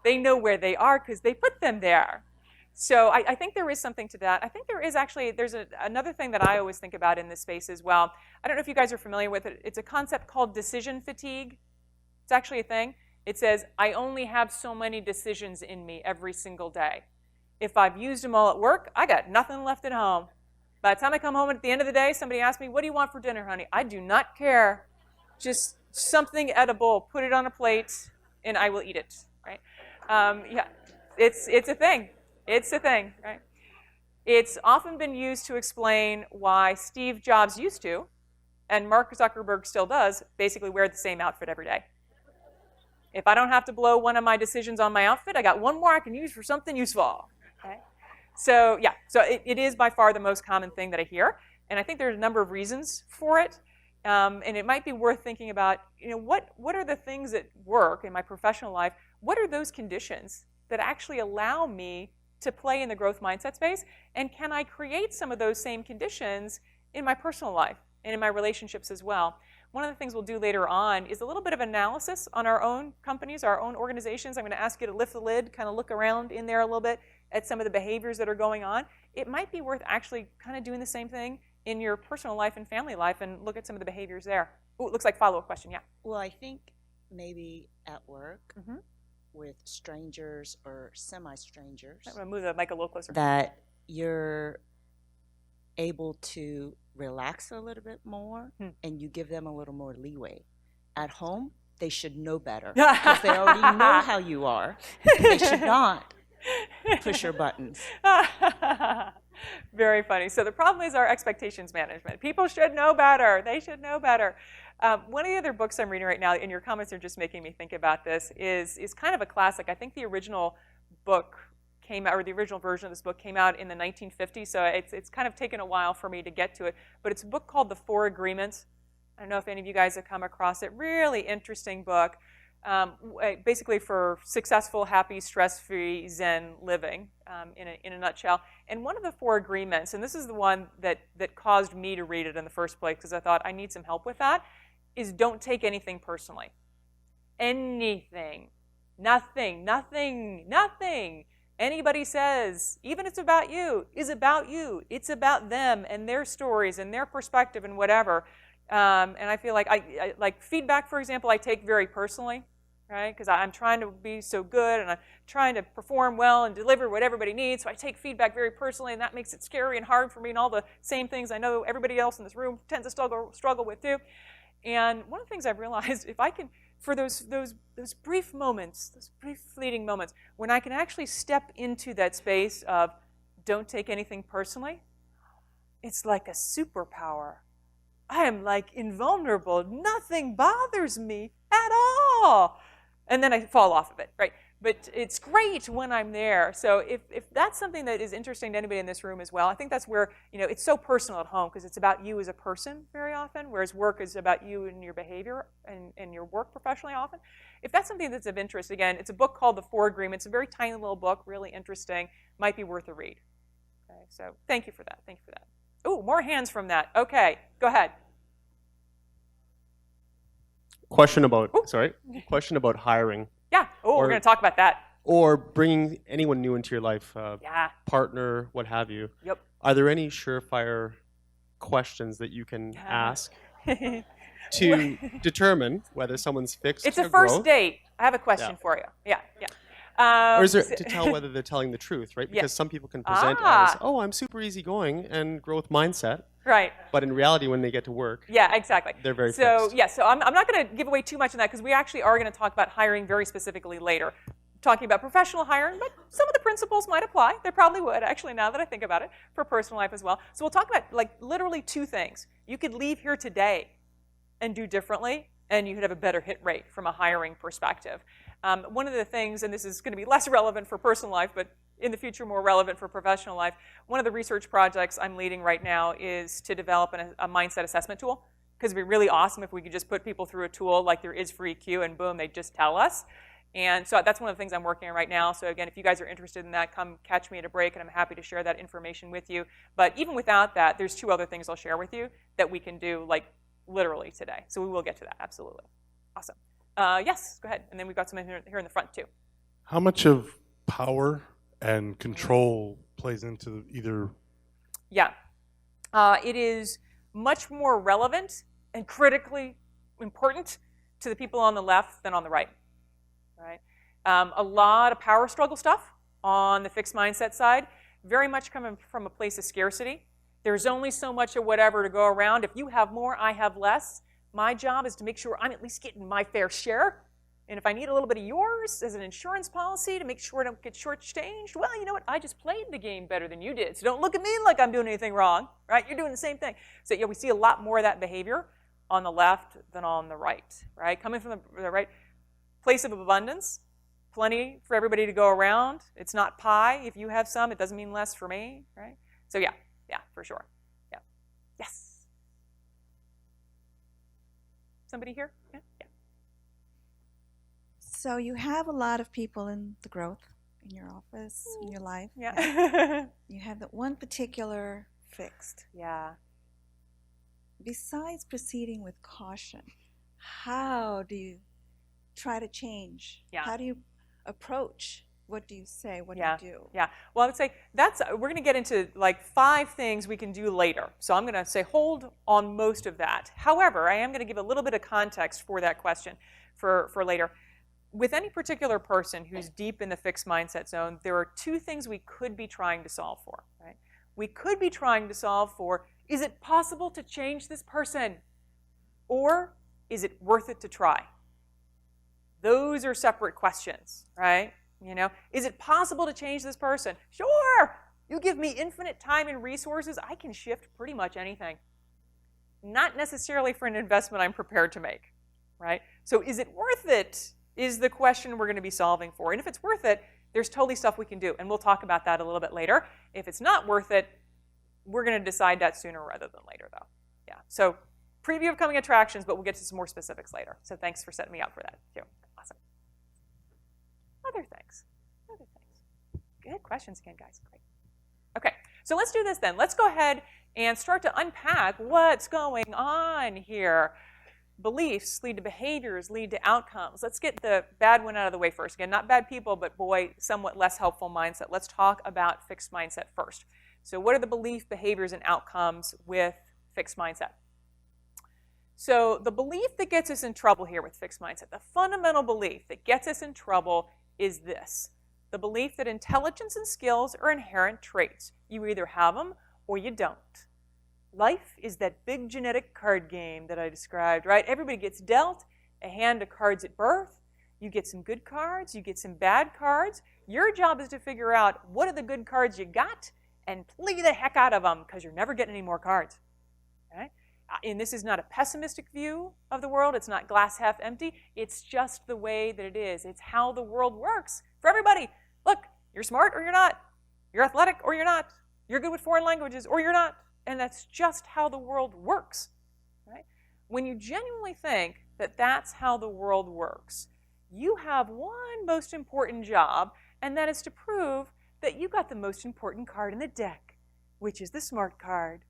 They know where they are because they put them there. So I think there is something to that. I think there's another thing that I always think about in this space as well. I don't know if you guys are familiar with it. It's a concept called decision fatigue. It's actually a thing. It says, I only have so many decisions in me every single day. If I've used them all at work, I got nothing left at home. By the time I come home at the end of the day, somebody asks me, what do you want for dinner, honey? I do not care. Just something edible, put it on a plate, and I will eat it, right? Yeah, it's a thing. It's a thing, right? It's often been used to explain why Steve Jobs used to, and Mark Zuckerberg still does, basically wear the same outfit every day. If I don't have to blow one of my decisions on my outfit, I got one more I can use for something useful. Okay? So yeah, so it is by far the most common thing that I hear, and I think there's a number of reasons for it. And it might be worth thinking about, what are the things at work in my professional life? What are those conditions that actually allow me to play in the growth mindset space? And can I create some of those same conditions in my personal life and in my relationships as well? One of the things we'll do later on is a little bit of analysis on our own companies, our own organizations. I'm going to ask you to lift the lid, kind of look around in there a little bit at some of the behaviors that are going on. It might be worth actually kind of doing the same thing in your personal life and family life and look at some of the behaviors there. Oh, it looks like follow-up question, yeah. Well, I think maybe at work with strangers or semi-strangers. I'm going to move the mic a little closer. That you're able to relax a little bit more and you give them a little more leeway. At home, they should know better because they already know how you are. They should not push your buttons. Very funny. So the problem is our expectations management. People should know better. They should know better. One of the other books I'm reading right now, and your comments are just making me think about this, is kind of a classic. I think the original book came out, or the original version of this book came out in the 1950s, so it's kind of taken a while for me to get to it. But it's a book called The Four Agreements. I don't know if any of you guys have come across it. Really interesting book, basically for successful, happy, stress-free Zen living in a nutshell. And one of the four agreements, and this is the one that caused me to read it in the first place because I thought I need some help with that, is don't take anything personally. Anything. Nothing. Nothing. Nothing. Anybody says, even if it's about you, is about you. It's about them and their stories and their perspective and whatever. And I feel like I like feedback, for example, I take very personally, right? Because I'm trying to be so good and I'm trying to perform well and deliver what everybody needs. So I take feedback very personally, and that makes it scary and hard for me, and all the same things I know everybody else in this room tends to struggle with too. And one of the things I've realized, if I can, for those brief moments, those brief fleeting moments, when I can actually step into that space of don't take anything personally, it's like a superpower. I am like invulnerable. Nothing bothers me at all. And then I fall off of it, right? But it's great when I'm there. So if that's something that is interesting to anybody in this room as well, I think that's where, it's so personal at home because it's about you as a person very often, whereas work is about you and your behavior and your work professionally often. If that's something that's of interest, again, it's a book called The Four Agreements, a very tiny little book, really interesting, might be worth a read. Okay, so thank you for that. Thank you for that. Oh, more hands from that. Okay, go ahead. Question about hiring. Yeah. Oh, we're going to talk about that. Or bringing anyone new into your life, yeah. Partner, what have you. Yep. Are there any surefire questions that you can ask to determine whether someone's fixed? It's a first date. I have a question for you. Yeah, yeah. Or is there to tell whether they're telling the truth, right? Because some people can present as, oh, I'm super easygoing and growth mindset. Right. But in reality, when they get to work, yeah, exactly. They're very so fixed. Yeah, so I'm not going to give away too much on that because we actually are going to talk about hiring very specifically later. Talking about professional hiring, but some of the principles might apply. They probably would, actually, now that I think about it, for personal life as well. So we'll talk about like literally two things. You could leave here today and do differently, and you could have a better hit rate from a hiring perspective. One of the things, and this is going to be less relevant for personal life, but in the future more relevant for professional life, one of the research projects I'm leading right now is to develop a mindset assessment tool, because it'd be really awesome if we could just put people through a tool like there is for EQ and boom, they just tell us. And so that's one of the things I'm working on right now. So again, if you guys are interested in that, come catch me at a break, and I'm happy to share that information with you. But even without that, there's two other things I'll share with you that we can do like literally today. So we will get to that, absolutely. Awesome. Yes, go ahead. And then we've got some here in the front too. How much of power and control plays into either? Yeah. It is much more relevant and critically important to the people on the left than on the right. Right? A lot of power struggle stuff on the fixed mindset side, very much coming from a place of scarcity. There's only so much of whatever to go around. If you have more, I have less. My job is to make sure I'm at least getting my fair share. And if I need a little bit of yours as an insurance policy to make sure I don't get shortchanged, well, you know what? I just played the game better than you did. So don't look at me like I'm doing anything wrong, right? You're doing the same thing. So yeah, we see a lot more of that behavior on the left than on the right, right? Coming from the right place of abundance, plenty for everybody to go around. It's not pie. If you have some, it doesn't mean less for me, right? So yeah, for sure. Yeah. Yes. Somebody here? Yeah. So you have a lot of people in the growth in your office, in your life. Yeah. You have that one particular fixed. Yeah. Besides proceeding with caution, how do you try to change? Yeah. How do you approach? What do you say? What Yeah. do you do? Yeah. Well, I would say we're going to get into like 5 things we can do later. So I'm going to say hold on most of that. However, I am going to give a little bit of context for that question for later. With any particular person who's deep in the fixed mindset zone, there are 2 things we could be trying to solve for, right? We could be trying to solve for, is it possible to change this person? Or is it worth it to try? Those are separate questions, right? You know, is it possible to change this person? Sure. You give me infinite time and resources, I can shift pretty much anything. Not necessarily for an investment I'm prepared to make, right? So is it worth it is the question we're going to be solving for. And if it's worth it, there's totally stuff we can do. And we'll talk about that a little bit later. If it's not worth it, we're going to decide that sooner rather than later, though. Yeah. So preview of coming attractions, but we'll get to some more specifics later. So thanks for setting me up for that, too. Awesome. Other things. Good questions again, guys. Great. Okay, so let's do this then. Let's go ahead and start to unpack what's going on here. Beliefs lead to behaviors, lead to outcomes. Let's get the bad one out of the way first. Again, not bad people, but boy, somewhat less helpful mindset. Let's talk about fixed mindset first. So what are the belief, behaviors, and outcomes with fixed mindset? So the belief that gets us in trouble here with fixed mindset, the fundamental belief that gets us in trouble is this. The belief that intelligence and skills are inherent traits. You either have them or you don't. Life is that big genetic card game that I described, right? Everybody gets dealt a hand of cards at birth. You get some good cards, you get some bad cards. Your job is to figure out what are the good cards you got and play the heck out of them because you're never getting any more cards. Okay? And this is not a pessimistic view of the world. It's not glass half empty. It's just the way that it is. It's how the world works for everybody. Look, you're smart or you're not. You're athletic or you're not. You're good with foreign languages or you're not. And that's just how the world works. Right? When you genuinely think that that's how the world works, you have one most important job, and that is to prove that you got the most important card in the deck, which is the smart card.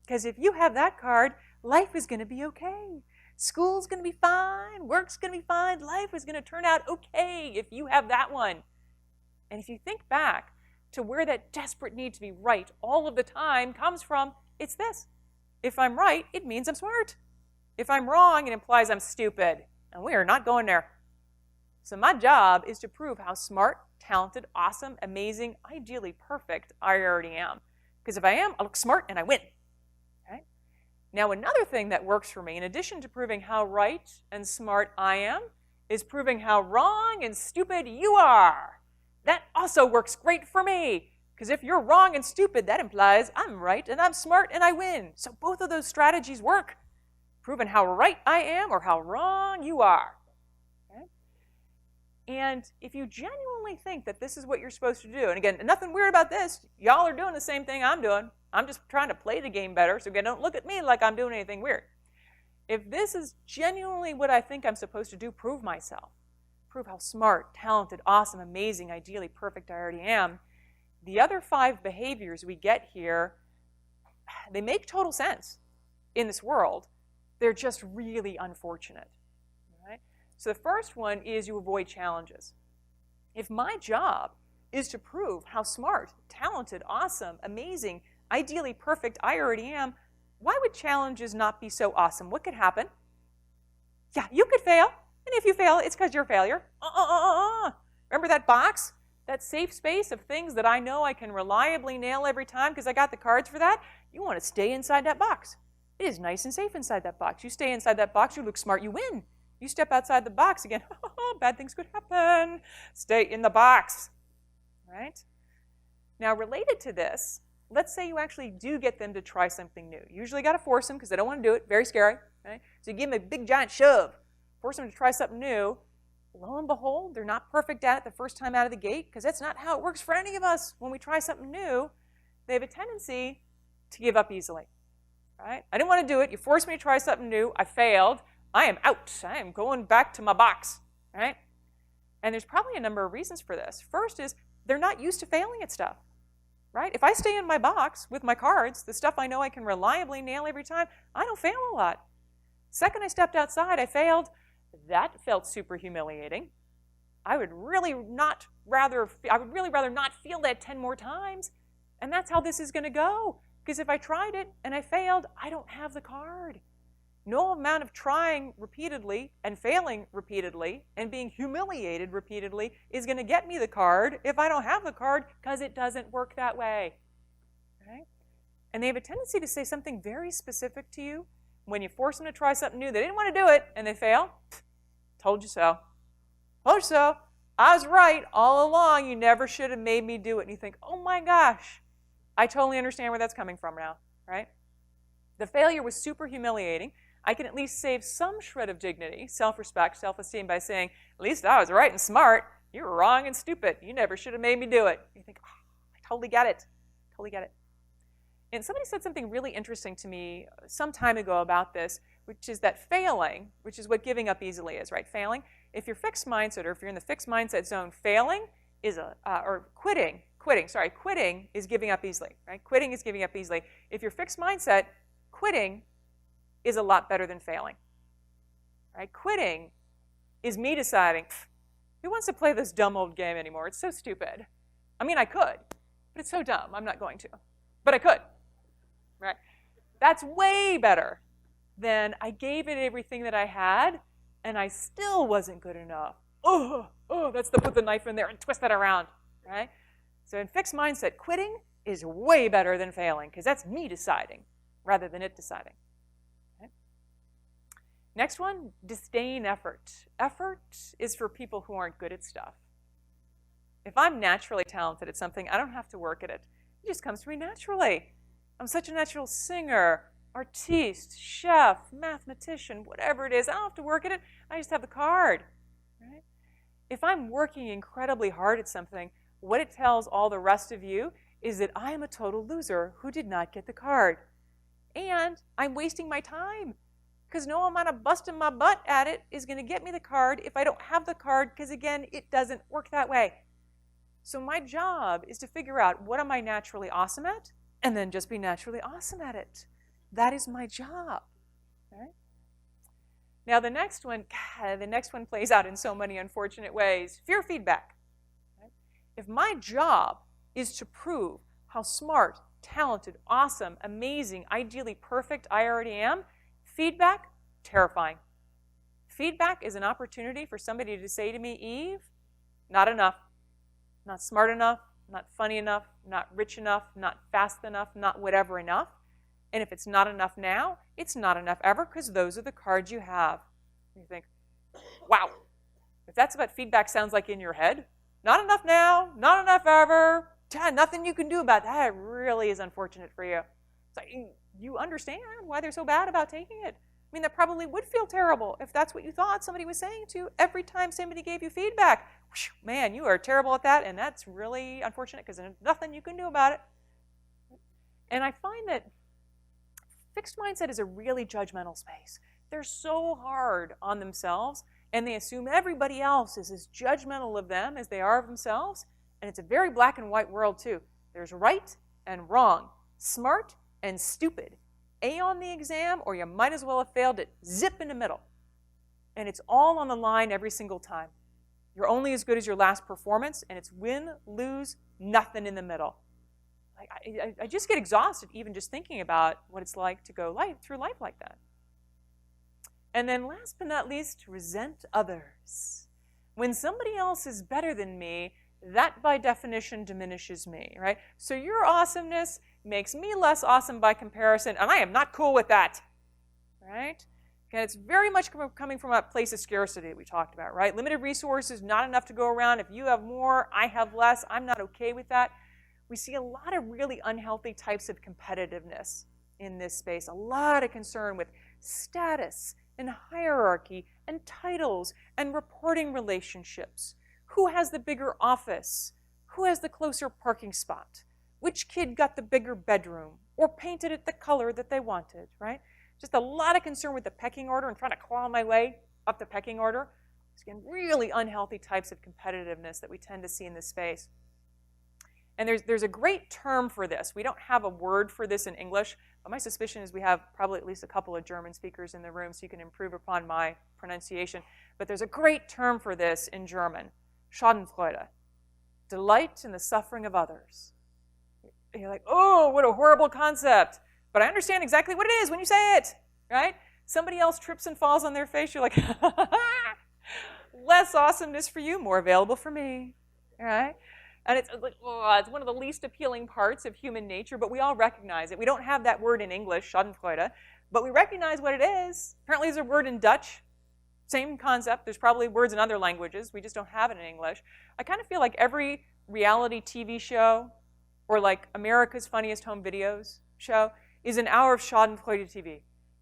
Because if you have that card, life is going to be okay. School's going to be fine. Work's going to be fine. Life is going to turn out okay if you have that one. And if you think back to where that desperate need to be right all of the time comes from, it's this. If I'm right, it means I'm smart. If I'm wrong, it implies I'm stupid. And we are not going there. So my job is to prove how smart, talented, awesome, amazing, ideally perfect I already am. Because if I am, I look smart and I win. Okay? Now another thing that works for me, in addition to proving how right and smart I am, is proving how wrong and stupid you are. That also works great for me, because if you're wrong and stupid, that implies I'm right and I'm smart and I win. So both of those strategies work, proving how right I am or how wrong you are. Okay? And if you genuinely think that this is what you're supposed to do, and again, nothing weird about this, y'all are doing the same thing I'm doing. I'm just trying to play the game better, so again, don't look at me like I'm doing anything weird. If this is genuinely what I think I'm supposed to do, prove myself. Prove how smart, talented, awesome, amazing, ideally perfect I already am. The other 5 behaviors we get here, they make total sense in this world. They're just really unfortunate. Right? So the first one is you avoid challenges. If my job is to prove how smart, talented, awesome, amazing, ideally perfect I already am, why would challenges not be so awesome? What could happen? Yeah, you could fail. And if you fail, it's because you're a failure. Remember that box? That safe space of things that I know I can reliably nail every time because I got the cards for that? You want to stay inside that box. It is nice and safe inside that box. You stay inside that box, you look smart, you win. You step outside the box again, bad things could happen. Stay in the box. Right? Now, related to this, let's say you actually do get them to try something new. You usually got to force them because they don't want to do it. Very scary. Right? So you give them a big giant shove. Force them to try something new. Lo and behold, they're not perfect at it the first time out of the gate because that's not how it works for any of us. When we try something new, they have a tendency to give up easily. Right? I didn't want to do it. You forced me to try something new. I failed. I am out. I am going back to my box. Right? And there's probably a number of reasons for this. First is they're not used to failing at stuff, right? If I stay in my box with my cards, the stuff I know I can reliably nail every time, I don't fail a lot. Second I stepped outside, I failed. That felt super humiliating. I would really rather not feel that 10 more times. And that's how this is going to go. Because if I tried it and I failed, I don't have the card. No amount of trying repeatedly and failing repeatedly and being humiliated repeatedly is going to get me the card if I don't have the card, because it doesn't work that way. Okay? And they have a tendency to say something very specific to you when you force them to try something new. They didn't want to do it and they fail. Told you so. Told you so. I was right all along. You never should have made me do it. And you think, oh my gosh, I totally understand where that's coming from now, right? The failure was super humiliating. I can at least save some shred of dignity, self-respect, self-esteem by saying, at least I was right and smart. You were wrong and stupid. You never should have made me do it. You think, oh, I totally get it. Totally get it. And somebody said something really interesting to me some time ago about this, which is that failing, which is what giving up easily is, right? Failing. If you're fixed mindset, or if you're in the fixed mindset zone, failing is quitting is giving up easily, right? Quitting is giving up easily. If you're fixed mindset, quitting is a lot better than failing, right? Quitting is me deciding, who wants to play this dumb old game anymore? It's so stupid. I mean, I could, but it's so dumb. I'm not going to, but I could, right? That's way better than I gave it everything that I had and I still wasn't good enough. Oh, that's the put the knife in there and twist that around, right? So in fixed mindset, quitting is way better than failing, because that's me deciding rather than it deciding. Okay? Next one, disdain effort. Effort is for people who aren't good at stuff. If I'm naturally talented at something, I don't have to work at it. It just comes to me naturally. I'm such a natural singer, artiste, chef, mathematician, whatever it is. I don't have to work at it. I just have the card. Right? If I'm working incredibly hard at something, what it tells all the rest of you is that I am a total loser who did not get the card. And I'm wasting my time, because no amount of busting my butt at it is going to get me the card if I don't have the card, because again, it doesn't work that way. So my job is to figure out what am I naturally awesome at, and then just be naturally awesome at it. That is my job. Right? Now the next one plays out in so many unfortunate ways. Fear feedback. Right? If my job is to prove how smart, talented, awesome, amazing, ideally perfect I already am, feedback, terrifying. Feedback is an opportunity for somebody to say to me, Eve, not enough, not smart enough, not funny enough, not rich enough, not fast enough, not whatever enough. And if it's not enough now, it's not enough ever, because those are the cards you have. You think, wow, if that's what feedback sounds like in your head, not enough now, not enough ever, nothing you can do about that, it really is unfortunate for you. So you understand why they're so bad about taking it. I mean, that probably would feel terrible if that's what you thought somebody was saying to you every time somebody gave you feedback. Man, you are terrible at that, and that's really unfortunate because there's nothing you can do about it. And I find that fixed mindset is a really judgmental space. They're so hard on themselves, and they assume everybody else is as judgmental of them as they are of themselves. And it's a very black and white world, too. There's right and wrong, smart and stupid. A on the exam, or you might as well have failed it. Zip in the middle. And it's all on the line every single time. You're only as good as your last performance, and it's win, lose, nothing in the middle. I just get exhausted even just thinking about what it's like to go through life like that. And then last but not least, resent others. When somebody else is better than me, that by definition diminishes me, right? So your awesomeness makes me less awesome by comparison, and I am not cool with that, right? And it's very much coming from a place of scarcity we talked about, right? Limited resources, not enough to go around. If you have more, I have less. I'm not okay with that. We see a lot of really unhealthy types of competitiveness in this space, a lot of concern with status and hierarchy and titles and reporting relationships. Who has the bigger office? Who has the closer parking spot? Which kid got the bigger bedroom or painted it the color that they wanted, right? Just a lot of concern with the pecking order and trying to claw my way up the pecking order. It's again really unhealthy types of competitiveness that we tend to see in this space. And there's a great term for this. We don't have a word for this in English, but my suspicion is we have probably at least a couple of German speakers in the room, so you can improve upon my pronunciation. But there's a great term for this in German, Schadenfreude, delight in the suffering of others. And you're like, oh, what a horrible concept. But I understand exactly what it is when you say it, right? Somebody else trips and falls on their face, you're like, less awesomeness for you, more available for me, all right? And it's like, oh, it's one of the least appealing parts of human nature, but we all recognize it. We don't have that word in English, Schadenfreude, but we recognize what it is. Apparently there's a word in Dutch, same concept. There's probably words in other languages. We just don't have it in English. I kind of feel like every reality TV show or like America's Funniest Home Videos show is an hour of Schadenfreude TV.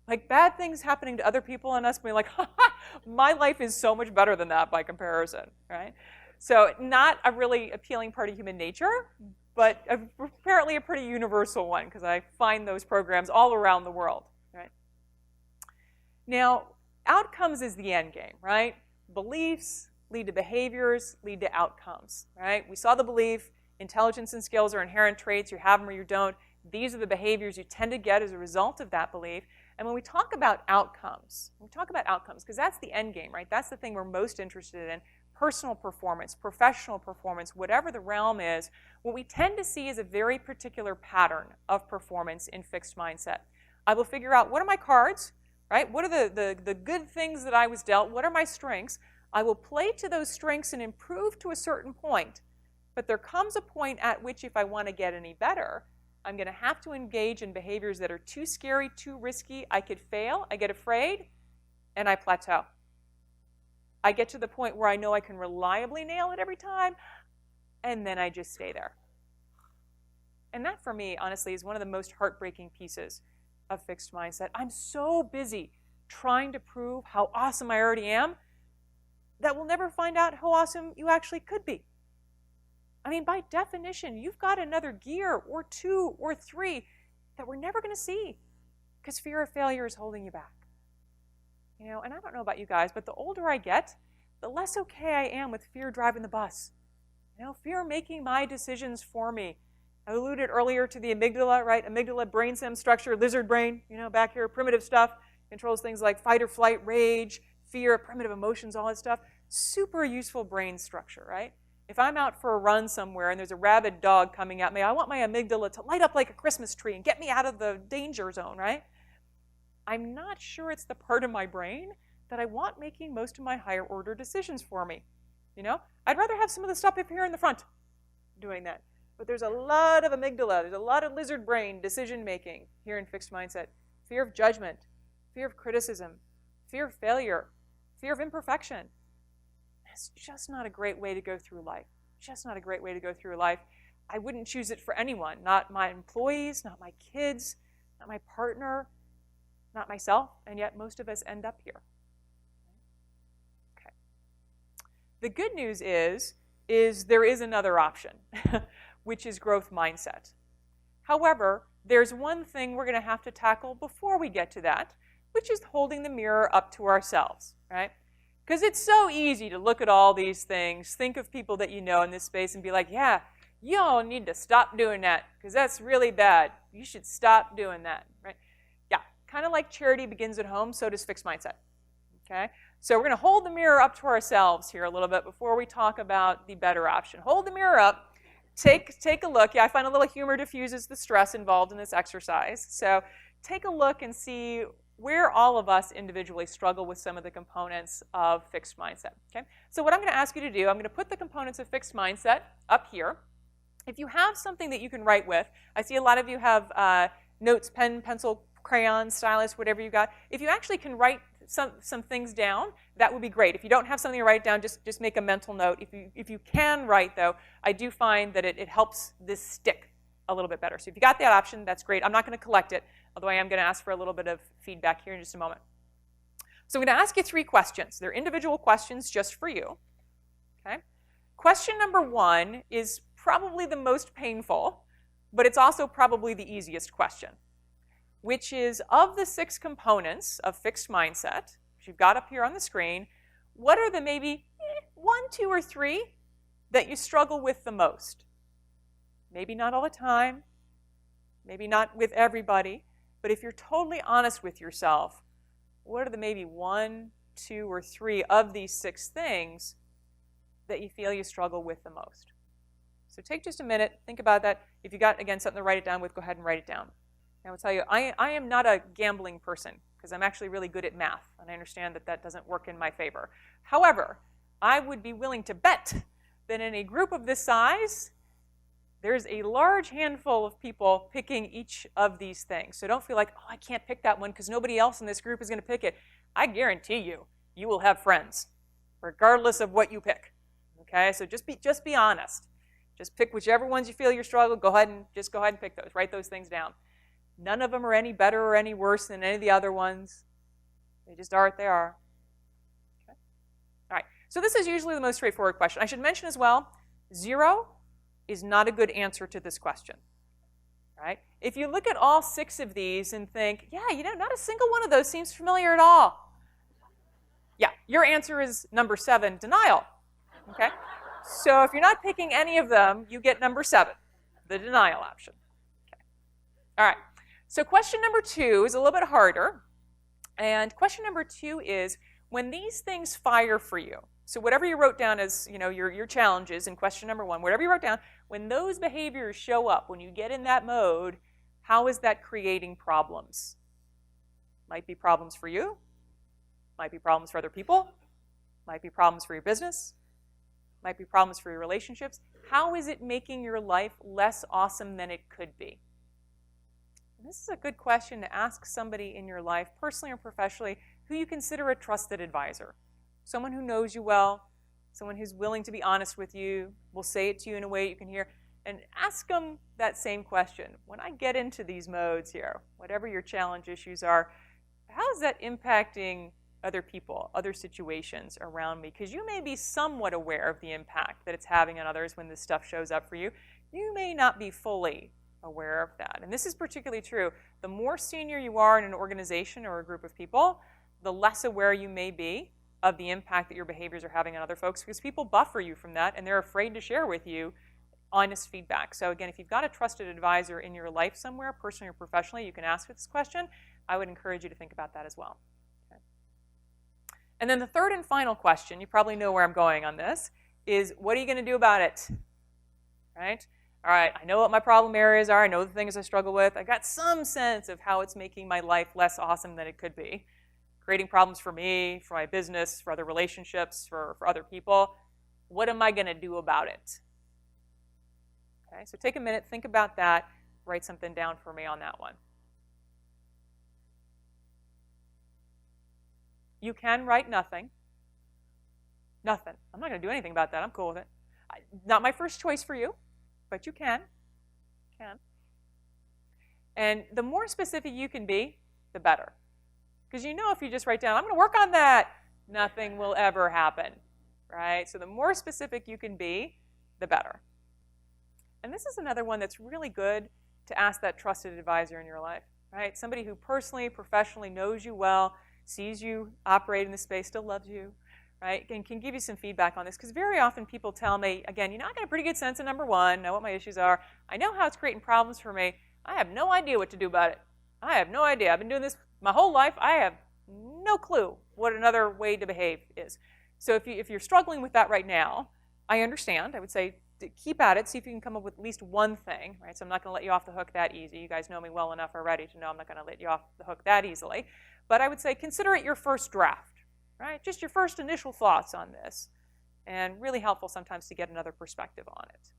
Like bad things happening to other people and us being like, ha ha, my life is so much better than that by comparison, right? So not a really appealing part of human nature, but apparently a pretty universal one because I find those programs all around the world, right? Now, outcomes is the end game, right? Beliefs lead to behaviors, lead to outcomes, right? We saw the belief, intelligence and skills are inherent traits, you have them or you don't. These are the behaviors you tend to get as a result of that belief. And when we talk about outcomes, because that's the end game, right? That's the thing we're most interested in. Personal performance, professional performance, whatever the realm is, what we tend to see is a very particular pattern of performance in fixed mindset. I will figure out what are my cards, right? What are the good things that I was dealt? What are my strengths? I will play to those strengths and improve to a certain point. But there comes a point at which if I want to get any better, I'm going to have to engage in behaviors that are too scary, too risky. I could fail, I get afraid, and I plateau. I get to the point where I know I can reliably nail it every time, and then I just stay there. And that, for me, honestly, is one of the most heartbreaking pieces of fixed mindset. I'm so busy trying to prove how awesome I already am that we'll never find out how awesome you actually could be. I mean, by definition, you've got another gear or two or three that we're never going to see because fear of failure is holding you back. You know, and I don't know about you guys, but the older I get, the less okay I am with fear driving the bus. You know, fear making my decisions for me. I alluded earlier to the amygdala, right? Amygdala, brainstem structure, lizard brain, you know, back here, primitive stuff, controls things like fight or flight, rage, fear, primitive emotions, all that stuff. Super useful brain structure, right? If I'm out for a run somewhere and there's a rabid dog coming at me, I want my amygdala to light up like a Christmas tree and get me out of the danger zone, right? I'm not sure it's the part of my brain that I want making most of my higher order decisions for me. You know, I'd rather have some of the stuff up here in the front doing that. But there's a lot of amygdala, there's a lot of lizard brain decision making here in fixed mindset. Fear of judgment, fear of criticism, fear of failure, fear of imperfection. It's just not a great way to go through life. Just not a great way to go through life. I wouldn't choose it for anyone, not my employees, not my kids, not my partner, not myself, and yet most of us end up here. Okay. The good news is there is another option, which is growth mindset. However, there's one thing we're going to have to tackle before we get to that, which is holding the mirror up to ourselves, right? Because it's so easy to look at all these things, think of people that you know in this space and be like, yeah, you all need to stop doing that because that's really bad. You should stop doing that, right? Kind of like charity begins at home, so does fixed mindset, okay? So we're going to hold the mirror up to ourselves here a little bit before we talk about the better option. Hold the mirror up, take a look. Yeah, I find a little humor diffuses the stress involved in this exercise. So take a look and see where all of us individually struggle with some of the components of fixed mindset, okay? So what I'm going to ask you to do, I'm going to put the components of fixed mindset up here. If you have something that you can write with, I see a lot of you have notes, pen, pencil, crayon, stylus, whatever you got. If you actually can write some things down, that would be great. If you don't have something to write down, just make a mental note. If you can write, though, I do find that it helps this stick a little bit better. So if you got that option, that's great. I'm not going to collect it, although I am going to ask for a little bit of feedback here in just a moment. So I'm going to ask you 3 questions. They're individual questions just for you. Okay? Question number 1 is probably the most painful, but it's also probably the easiest question, which is, of the 6 components of fixed mindset, which you've got up here on the screen, what are the maybe 1, 2, or 3 that you struggle with the most? Maybe not all the time, maybe not with everybody, but if you're totally honest with yourself, what are the maybe 1, 2, or 3 of these 6 things that you feel you struggle with the most? So take just a minute, think about that. If you got, again, something to write it down with, go ahead and write it down. I will tell you, I am not a gambling person because I'm actually really good at math, and I understand that that doesn't work in my favor. However, I would be willing to bet that in a group of this size, there's a large handful of people picking each of these things. So don't feel like, oh, I can't pick that one because nobody else in this group is going to pick it. I guarantee you, you will have friends, regardless of what you pick. Okay, so just be honest. Just pick whichever ones you feel you struggle. Go ahead and pick those. Write those things down. None of them are any better or any worse than any of the other ones. They just are what they are. Okay. All right. So this is usually the most straightforward question. I should mention as well, 0 is not a good answer to this question. Right? If you look at all 6 of these and think, yeah, not a single one of those seems familiar at all. Yeah, your answer is number 7, denial. Okay? So if you're not picking any of them, you get number 7, the denial option. Okay. All right. So question number 2 is a little bit harder. And question number 2 is, when these things fire for you, so whatever you wrote down as your challenges in question number 1, whatever you wrote down, when those behaviors show up, when you get in that mode, how is that creating problems? Might be problems for you, might be problems for other people, might be problems for your business, might be problems for your relationships. How is it making your life less awesome than it could be? And this is a good question to ask somebody in your life, personally or professionally, who you consider a trusted advisor. Someone who knows you well, someone who's willing to be honest with you, will say it to you in a way you can hear, and ask them that same question. When I get into these modes here, whatever your challenge issues are, how is that impacting other people, other situations around me? Because you may be somewhat aware of the impact that it's having on others when this stuff shows up for you. You may not be fully aware of that. And this is particularly true. The more senior you are in an organization or a group of people, the less aware you may be of the impact that your behaviors are having on other folks, because people buffer you from that and they're afraid to share with you honest feedback. So again, if you've got a trusted advisor in your life somewhere, personally or professionally, you can ask this question. I would encourage you to think about that as well. Okay. And then the third and final question, you probably know where I'm going on this, is what are you going to do about it? Right? All right, I know what my problem areas are. I know the things I struggle with. I got some sense of how it's making my life less awesome than it could be. Creating problems for me, for my business, for other relationships, for other people. What am I going to do about it? Okay, so take a minute, think about that, write something down for me on that one. You can write nothing. Nothing. I'm not going to do anything about that. I'm cool with it. Not my first choice for you, but you can. And the more specific you can be, the better. Because if you just write down, I'm going to work on that, nothing will ever happen, right? So the more specific you can be, the better. And this is another one that's really good to ask that trusted advisor in your life, right? Somebody who personally, professionally knows you well, sees you operate in this space, still loves you, right? And can give you some feedback on this. Because very often people tell me, again, I got a pretty good sense of number 1, know what my issues are. I know how it's creating problems for me. I have no idea what to do about it. I have no idea. I've been doing this my whole life. I have no clue what another way to behave is. So if you're struggling with that right now, I understand. I would say keep at it. See if you can come up with at least one thing, right? So I'm not going to let you off the hook that easy. You guys know me well enough already to know I'm not going to let you off the hook that easily. But I would say consider it your first draft, right? Just your first initial thoughts on this. And really helpful sometimes to get another perspective on it.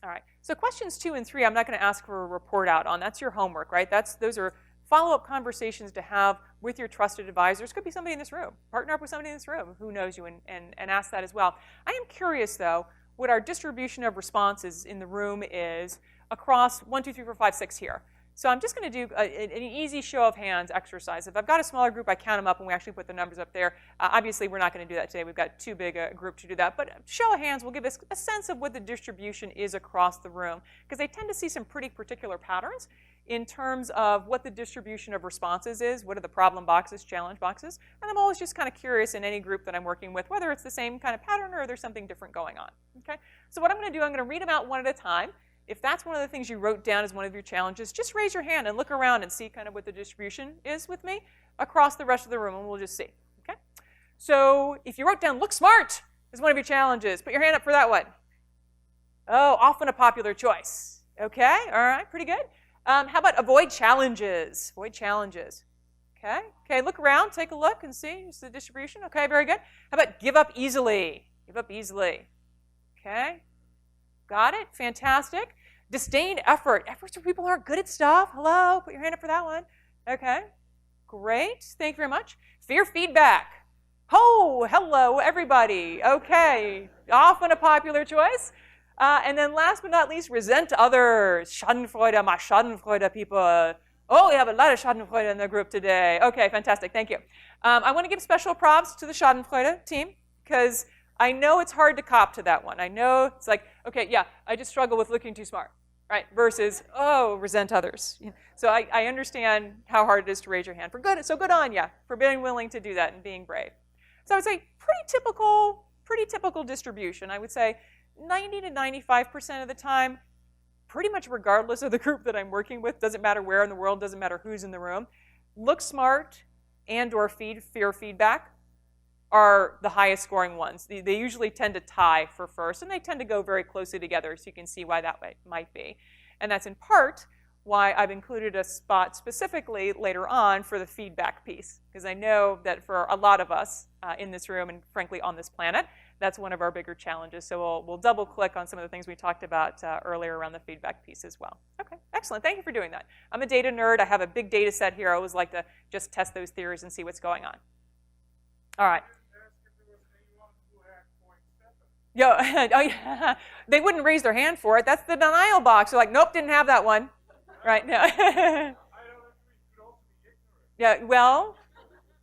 All right. So questions 2 and 3, I'm not going to ask for a report out on. That's your homework, right? Those are follow-up conversations to have with your trusted advisors. Could be somebody in this room. Partner up with somebody in this room who knows you and ask that as well. I am curious, though, what our distribution of responses in the room is across 1, 2, 3, 4, 5, 6 here. So I'm just going to do an easy show of hands exercise. If I've got a smaller group, I count them up and we actually put the numbers up there. Obviously, we're not going to do that today. We've got too big a group to do that. But show of hands will give us a sense of what the distribution is across the room, because I tend to see some pretty particular patterns in terms of what the distribution of responses is. What are the problem boxes, challenge boxes? And I'm always just kind of curious in any group that I'm working with, whether it's the same kind of pattern or there's something different going on. Okay? So what I'm going to do, I'm going to read them out one at a time. if that's one of the things you wrote down as one of your challenges, just raise your hand and look around and see kind of what the distribution is with me across the rest of the room, and we'll just see, okay? So if you wrote down look smart as one of your challenges, put your hand up for that one. Oh, often a popular choice. Okay, all right, pretty good. How about avoid challenges? Avoid challenges. Okay, okay, look around, take a look and see the distribution. Okay, very good. How about give up easily? Give up easily. Okay, got it, fantastic. Disdain effort. Efforts where people aren't good at stuff. Hello, put your hand up for that one. Okay, great, thank you very much. Fear feedback. Oh, hello, everybody. Okay, often a popular choice. And then last but not least, resent others. Schadenfreude, my Schadenfreude people. Oh, we have a lot of Schadenfreude in the group today. Okay, fantastic, thank you. I want to give special props to the Schadenfreude team because I know it's hard to cop to that one. I know it's like, okay, yeah, I just struggle with looking too smart, right? Versus, oh, resent others. So I understand how hard it is to raise your hand. So good on you for being willing to do that and being brave. So I would say pretty typical distribution. I would say 90 to 95% of the time, pretty much regardless of the group that I'm working with, doesn't matter where in the world, doesn't matter who's in the room, look smart and or fear feedback are the highest scoring ones. They usually tend to tie for first, and they tend to go very closely together, so you can see why that might be. And that's in part why I've included a spot specifically later on for the feedback piece, because I know that for a lot of us in this room and frankly on this planet, that's one of our bigger challenges. So we'll double click on some of the things we talked about earlier around the feedback piece as well. Okay, excellent, thank you for doing that. I'm a data nerd, I have a big data set here. I always like to just test those theories and see what's going on. All right. Yeah, oh yeah, they wouldn't raise their hand for it. That's the denial box. They're like, nope, didn't have that one. Right, no. Yeah, well,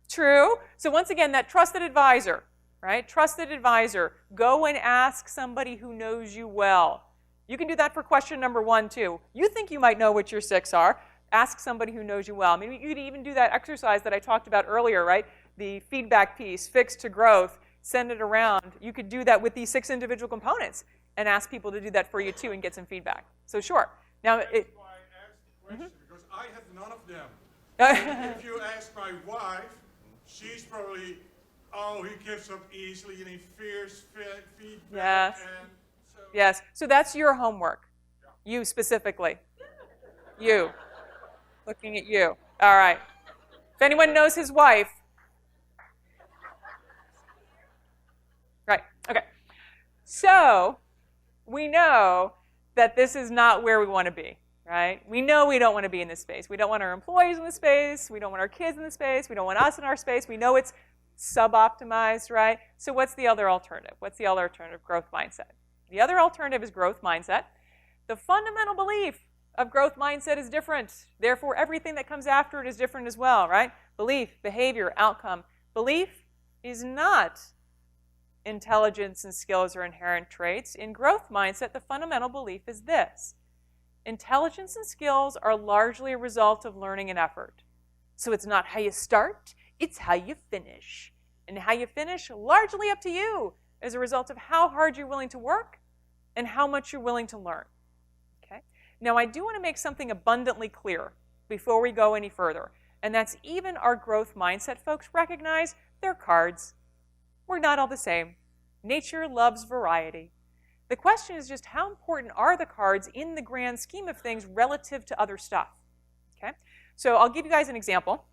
true. So once again, that trusted advisor, right? Trusted advisor. Go and ask somebody who knows you well. You can do that for question number 1, too. You think you might know what your 6 are. Ask somebody who knows you well. Maybe you could even do that exercise that I talked about earlier, right? The feedback piece, fixed to growth, send it around. You could do that with these 6 individual components and ask people to do that for you, too, and get some feedback. So sure. Now, because I have none of them. If you ask my wife, she's probably, oh, he gives up easily and he fears feedback. Yes. And so. Yes. So that's your homework. Yeah. You specifically. You. Looking at you. All right. If anyone knows his wife. Right. Okay. So we know that this is not where we want to be. Right? We know we don't want to be in this space. We don't want our employees in this space. We don't want our kids in this space. We don't want us in our space. We know it's sub-optimized, right? So what's the other alternative? What's the other alternative? Growth mindset. The other alternative is growth mindset. The fundamental belief of growth mindset is different. Therefore, everything that comes after it is different as well, right? Belief, behavior, outcome. Belief is not intelligence and skills or inherent traits. In growth mindset, the fundamental belief is this. Intelligence and skills are largely a result of learning and effort. So it's not how you start, it's how you finish. And how you finish, largely up to you, as a result of how hard you're willing to work and how much you're willing to learn. Okay? Now, I do want to make something abundantly clear before we go any further, and that's even our growth mindset folks recognize they're cards. We're not all the same. Nature loves variety. The question is just how important are the cards in the grand scheme of things relative to other stuff? Okay? So I'll give you guys an example.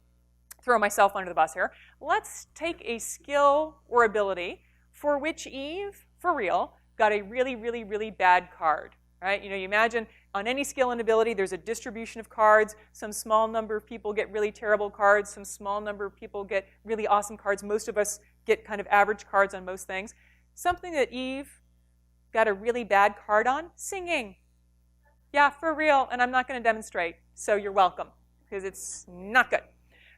Throw myself under the bus here. Let's take a skill or ability for which Eve, for real, got a really, really, really bad card. Right? You imagine on any skill and ability, there's a distribution of cards. Some small number of people get really terrible cards. Some small number of people get really awesome cards. Most of us get kind of average cards on most things. Something that Eve got a really bad card on, singing. Yeah, for real, and I'm not going to demonstrate, so you're welcome, because it's not good.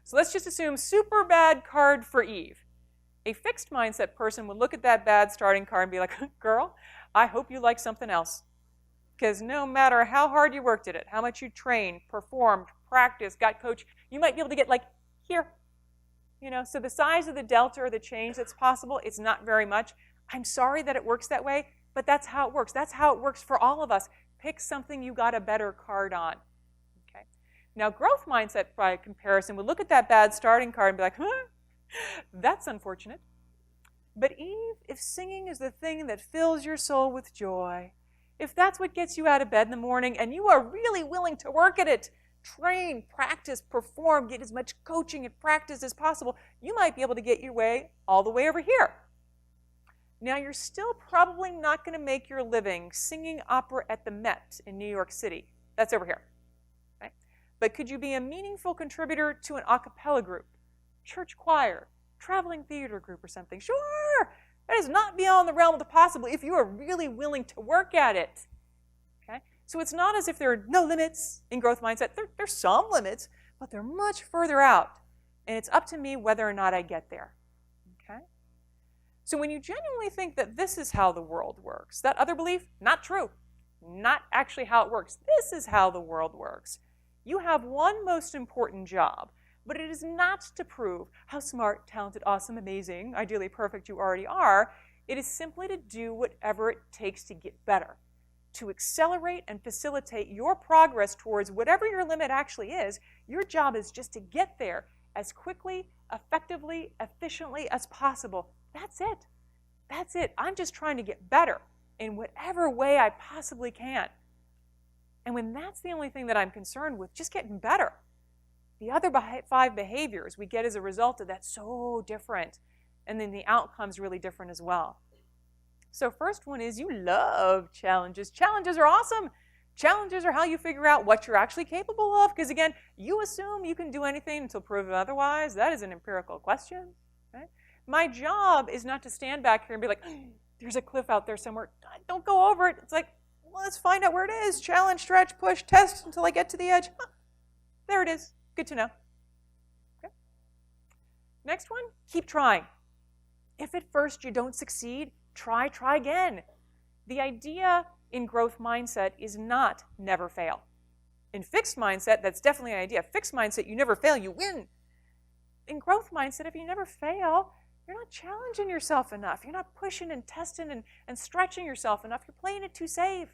So let's just assume super bad card for Eve. A fixed mindset person would look at that bad starting card and be like, girl, I hope you like something else. Because no matter how hard you worked at it, how much you trained, performed, practiced, got coached, you might be able to get like here. So the size of the delta or the change that's possible, it's not very much. I'm sorry that it works that way. But that's how it works. That's how it works for all of us. Pick something you got a better card on. Okay. Now, growth mindset, by comparison, would look at that bad starting card and be like, huh, that's unfortunate. But Eve, if singing is the thing that fills your soul with joy, if that's what gets you out of bed in the morning and you are really willing to work at it, train, practice, perform, get as much coaching and practice as possible, you might be able to get your way all the way over here. Now, you're still probably not going to make your living singing opera at the Met in New York City. That's over here. Okay? But could you be a meaningful contributor to an a cappella group, church choir, traveling theater group or something? Sure! That is not beyond the realm of the possible if you are really willing to work at it. Okay? So it's not as if there are no limits in growth mindset. There's some limits, but they're much further out. And it's up to me whether or not I get there. Okay? So when you genuinely think that this is how the world works, that other belief, not true. Not actually how it works. This is how the world works. You have one most important job, but it is not to prove how smart, talented, awesome, amazing, ideally perfect you already are. It is simply to do whatever it takes to get better, to accelerate and facilitate your progress towards whatever your limit actually is. Your job is just to get there as quickly, effectively, efficiently as possible. That's it. That's it. I'm just trying to get better in whatever way I possibly can. And when that's the only thing that I'm concerned with, just getting better. The other 5 behaviors we get as a result of that so different. And then the outcome's really different as well. So first one is you love challenges. Challenges are awesome. Challenges are how you figure out what you're actually capable of. Because again, you assume you can do anything until proven otherwise. That is an empirical question. Right? My job is not to stand back here and be like, there's a cliff out there somewhere. Don't go over it. It's like, well, let's find out where it is. Challenge, stretch, push, test until I get to the edge. Huh. There it is. Good to know. Okay. Next one, keep trying. If at first you don't succeed, try again. The idea in growth mindset is not never fail. In fixed mindset, that's definitely an idea. Fixed mindset, you never fail, you win. In growth mindset, if you never fail, you're not challenging yourself enough. You're not pushing and testing and stretching yourself enough. You're playing it too safe.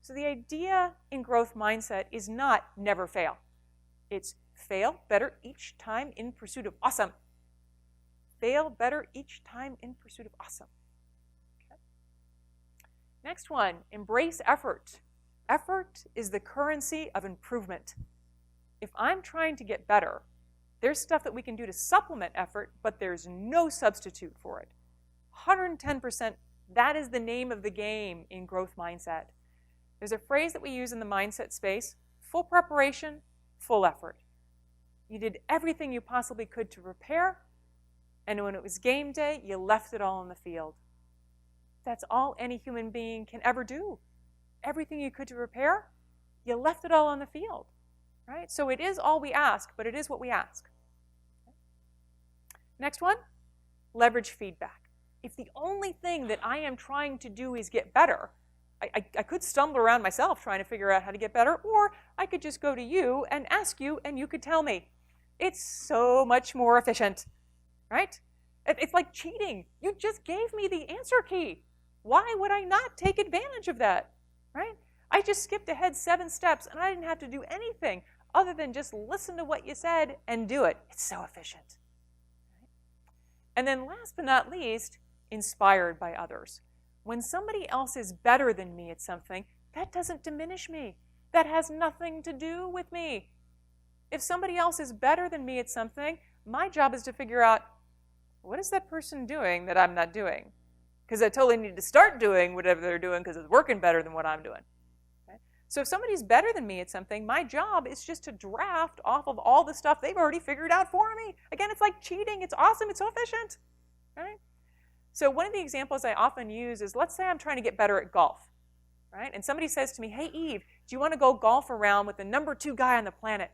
So the idea in growth mindset is not never fail. It's fail better each time in pursuit of awesome. Fail better each time in pursuit of awesome. Okay. Next one, embrace effort. Effort is the currency of improvement. If I'm trying to get better, there's stuff that we can do to supplement effort, but there's no substitute for it. 110%, that is the name of the game in growth mindset. There's a phrase that we use in the mindset space, full preparation, full effort. You did everything you possibly could to prepare, and when it was game day, you left it all on the field. That's all any human being can ever do. Everything you could to prepare, you left it all on the field. Right? So it is all we ask, but it is what we ask. Next one, leverage feedback. If the only thing that I am trying to do is get better, I could stumble around myself trying to figure out how to get better, or I could just go to you and ask you, and you could tell me. It's so much more efficient, right? It's like cheating. You just gave me the answer key. Why would I not take advantage of that, right? I just skipped ahead 7 steps, and I didn't have to do anything other than just listen to what you said and do it. It's so efficient. And then last but not least, inspired by others. When somebody else is better than me at something, that doesn't diminish me. That has nothing to do with me. If somebody else is better than me at something, my job is to figure out, what is that person doing that I'm not doing? Because I totally need to start doing whatever they're doing because it's working better than what I'm doing. So if somebody's better than me at something, my job is just to draft off of all the stuff they've already figured out for me. Again, it's like cheating. It's awesome. It's so efficient. Right? So one of the examples I often use is, let's say I'm trying to get better at golf. Right? And somebody says to me, hey, Eve, do you want to go golf around with the number 2 guy on the planet?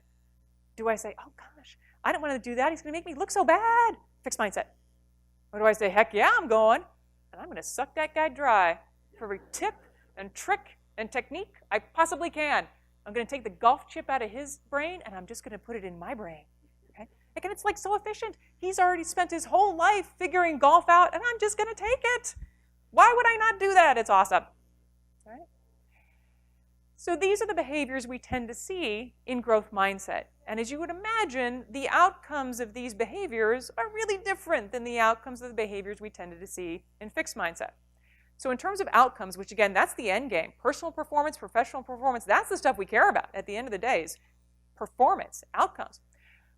Do I say, oh, gosh, I don't want to do that. He's going to make me look so bad. Fixed mindset. Or do I say, heck yeah, I'm going. And I'm going to suck that guy dry for every tip and trick and technique I possibly can. I'm going to take the golf chip out of his brain, and I'm just going to put it in my brain. Okay? Again, it's like so efficient. He's already spent his whole life figuring golf out, and I'm just going to take it. Why would I not do that? It's awesome. Right? So these are the behaviors we tend to see in growth mindset. And as you would imagine, the outcomes of these behaviors are really different than the outcomes of the behaviors we tended to see in fixed mindset. So in terms of outcomes, which again, that's the end game, personal performance, professional performance, that's the stuff we care about at the end of the day is performance, outcomes.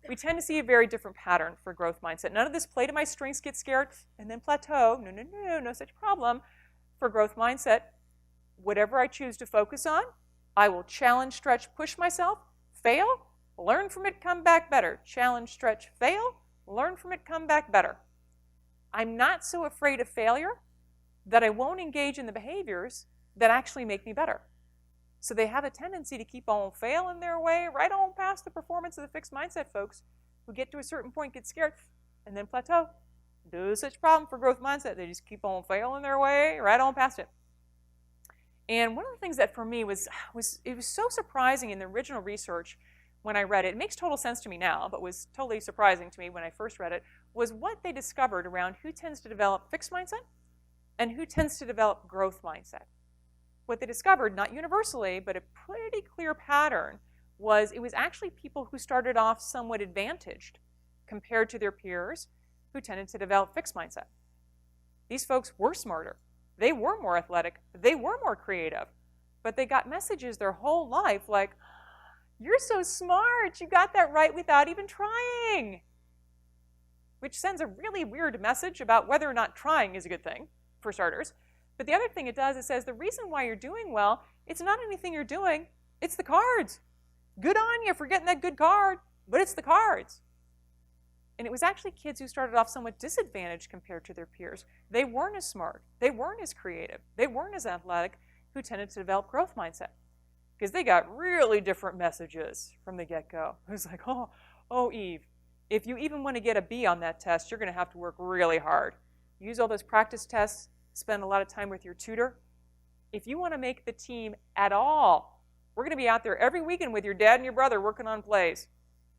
We tend to see a very different pattern for growth mindset. None of this play to my strengths, get scared, and then plateau. No, no, no, no such problem. For growth mindset, whatever I choose to focus on, I will challenge, stretch, push myself, fail, learn from it, come back better. Challenge, stretch, fail, learn from it, come back better. I'm not so afraid of failure that I won't engage in the behaviors that actually make me better. So they have a tendency to keep on failing their way right on past the performance of the fixed mindset folks who get to a certain point, get scared, and then plateau. No such problem for growth mindset. They just keep on failing their way right on past it. And one of the things that for me was so surprising in the original research when I read it, it makes total sense to me now, but was totally surprising to me when I first read it, was what they discovered around who tends to develop fixed mindset and who tends to develop growth mindset. What they discovered, not universally, but a pretty clear pattern, was it was actually people who started off somewhat advantaged compared to their peers who tended to develop fixed mindset. These folks were smarter. They were more athletic. They were more creative. But they got messages their whole life like, you're so smart. You got that right without even trying. Which sends a really weird message about whether or not trying is a good thing, for starters. But the other thing it does, it says the reason why you're doing well, it's not anything you're doing, it's the cards. Good on you for getting that good card, but it's the cards. And it was actually kids who started off somewhat disadvantaged compared to their peers. They weren't as smart, they weren't as creative, they weren't as athletic, who tended to develop growth mindset. Because they got really different messages from the get-go. It was like, oh, Eve, if you even want to get a B on that test, you're going to have to work really hard. Use all those practice tests, spend a lot of time with your tutor. If you want to make the team at all, we're going to be out there every weekend with your dad and your brother working on plays.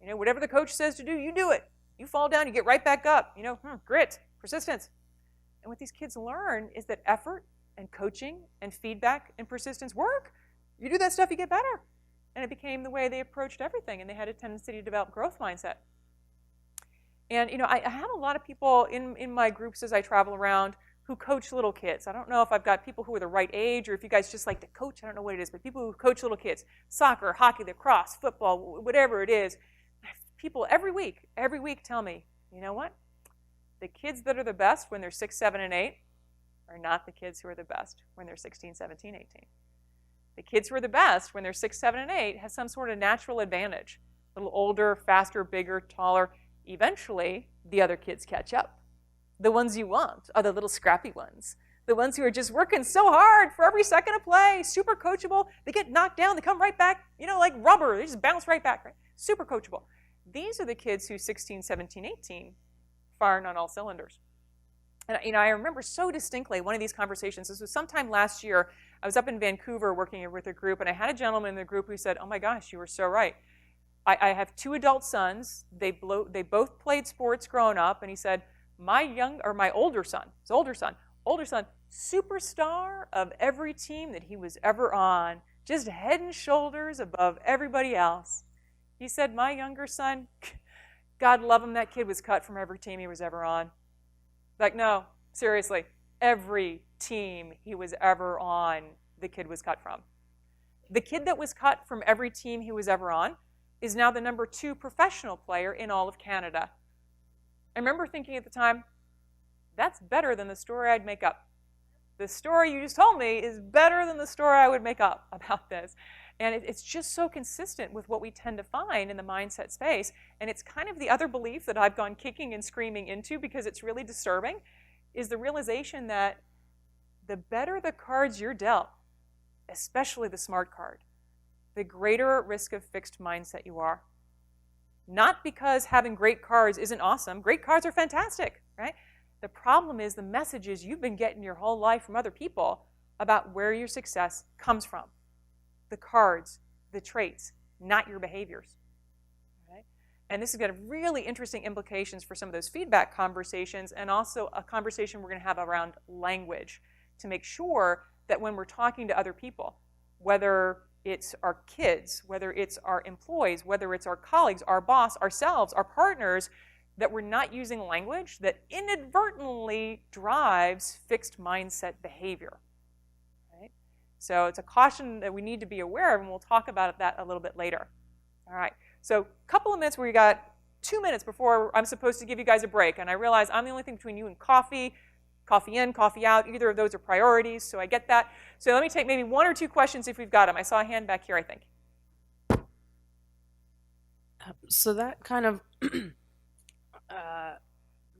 You know, whatever the coach says to do, you do it. You fall down, you get right back up. You know, grit, persistence. And what these kids learn is that effort and coaching and feedback and persistence work. You do that stuff, you get better. And it became the way they approached everything, and they had a tendency to develop growth mindset. And, you know, I have a lot of people in my groups as I travel around who coach little kids. I don't know if I've got people who are the right age or if you guys just like to coach. I don't know what it is, but people who coach little kids, soccer, hockey, lacrosse, football, whatever it is. People every week tell me, you know what? The kids that are the best when they're 6, 7, and 8 are not the kids who are the best when they're 16, 17, 18. The kids who are the best when they're 6, 7, and 8 have some sort of natural advantage. A little older, faster, bigger, taller. Eventually, the other kids catch up. The ones you want are the little scrappy ones. The ones who are just working so hard for every second of play, super coachable. They get knocked down, they come right back, you know, like rubber. They just bounce right back, right? Super coachable. These are the kids who 16, 17, 18 firing on all cylinders. And, you know, I remember so distinctly one of these conversations. This was sometime last year. I was up in Vancouver working with a group, and I had a gentleman in the group who said, oh my gosh, you were so right. I have 2 adult sons. They both played sports growing up, and he said, my older son, superstar of every team that he was ever on, just head and shoulders above everybody else. He said, my younger son, God love him, that kid was cut from every team he was ever on. Like, no, seriously, every team he was ever on, the kid was cut from. The kid that was cut from every team he was ever on is now the number 2 professional player in all of Canada. I remember thinking at the time, that's better than the story I'd make up. The story you just told me is better than the story I would make up about this. And it's just so consistent with what we tend to find in the mindset space. And it's kind of the other belief that I've gone kicking and screaming into because it's really disturbing, is the realization that the better the cards you're dealt, especially the smart card, the greater risk of fixed mindset you are. Not because having great cards isn't awesome. Great cards are fantastic, right? The problem is the messages you've been getting your whole life from other people about where your success comes from. The cards, the traits, not your behaviors. Right? And this has got really interesting implications for some of those feedback conversations and also a conversation we're going to have around language. to make sure that when we're talking to other people, whether it's our kids, whether it's our employees, whether it's our colleagues, our boss, ourselves, our partners, that we're not using language that inadvertently drives fixed mindset behavior. Right? So it's a caution that we need to be aware of, and we'll talk about that a little bit later. All right, so a couple of minutes where we got 2 minutes before I'm supposed to give you guys a break, and I realize I'm the only thing between you and coffee. Coffee in, coffee out, either of those are priorities, so I get that. So let me take maybe 1 or 2 questions if we've got them. I saw a hand back here, I think. So that kind of,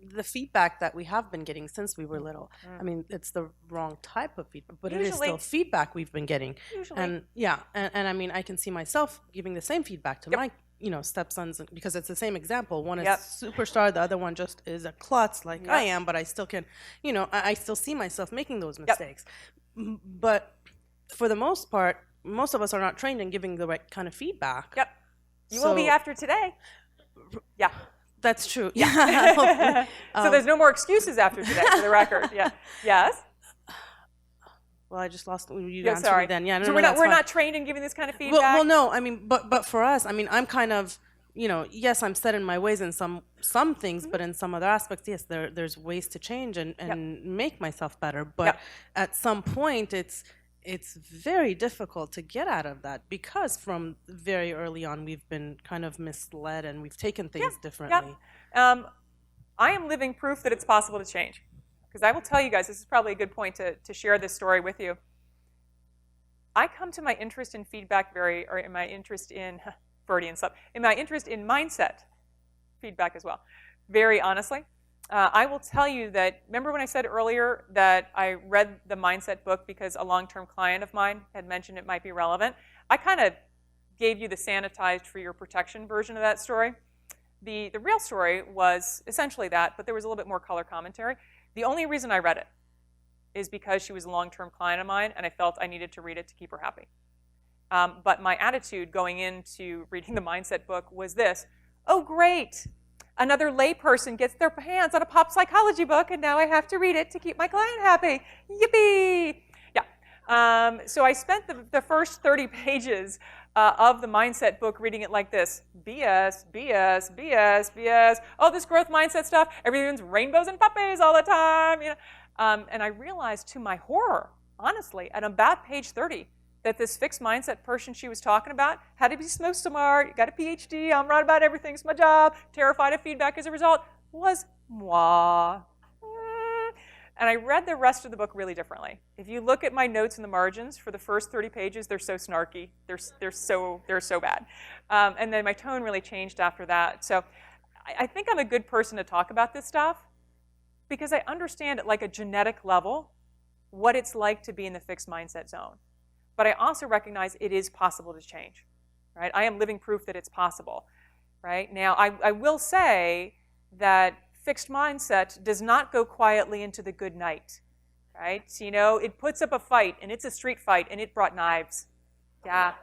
the feedback that we have been getting since we were little, I mean, it's the wrong type of feedback, but it is still feedback we've been getting. Usually. And yeah, and I mean, I can see myself giving the same feedback to my stepsons, because it's the same example. One is superstar, the other one just is a klutz like I am, but I still can, I still see myself making those mistakes. But for the most part, most of us are not trained in giving the right kind of feedback. Yep. You will be after today. Yeah. That's true. Yeah. So there's no more excuses after today, for the record. Yeah. Yes? Well, I just lost you answered me then. Yeah, so we're not trained in giving this kind of feedback? Well, no. I mean, but for us, I mean, I'm kind of, yes, I'm set in my ways in some things, but in some other aspects, yes, there's ways to change and make myself better. But at some point, it's very difficult to get out of that, because from very early on, we've been kind of misled and we've taken things differently. I am living proof that it's possible to change. Because I will tell you guys, this is probably a good point to share this story with you. I come to my interest in feedback in my interest in Freudian stuff, in my interest in mindset feedback as well, very honestly. I will tell you that, remember when I said earlier that I read the mindset book because a long-term client of mine had mentioned it might be relevant? I kind of gave you the sanitized for your protection version of that story. The real story was essentially that, but there was a little bit more color commentary. The only reason I read it is because she was a long-term client of mine, and I felt I needed to read it to keep her happy. But my attitude going into reading the mindset book was this: oh, great. Another layperson gets their hands on a pop psychology book, and now I have to read it to keep my client happy. Yippee! Yeah. So I spent the first 30 pages of the mindset book reading it like this: BS, BS, BS, BS. Oh, this growth mindset stuff, everyone's rainbows and puppies all the time. And I realized, to my horror, honestly, at about page 30, that this fixed mindset person she was talking about had to be so smart, got a PhD, I'm right about everything, it's my job, terrified of feedback as a result, was moi. And I read the rest of the book really differently. If you look at my notes in the margins for the first 30 pages, they're so snarky, they're so bad. And then my tone really changed after that. So I think I'm a good person to talk about this stuff, because I understand at like a genetic level what it's like to be in the fixed mindset zone. But I also recognize it is possible to change, right? I am living proof that it's possible, right? Now, I will say that fixed mindset does not go quietly into the good night, right? It puts up a fight, and it's a street fight, and it brought knives. Yeah.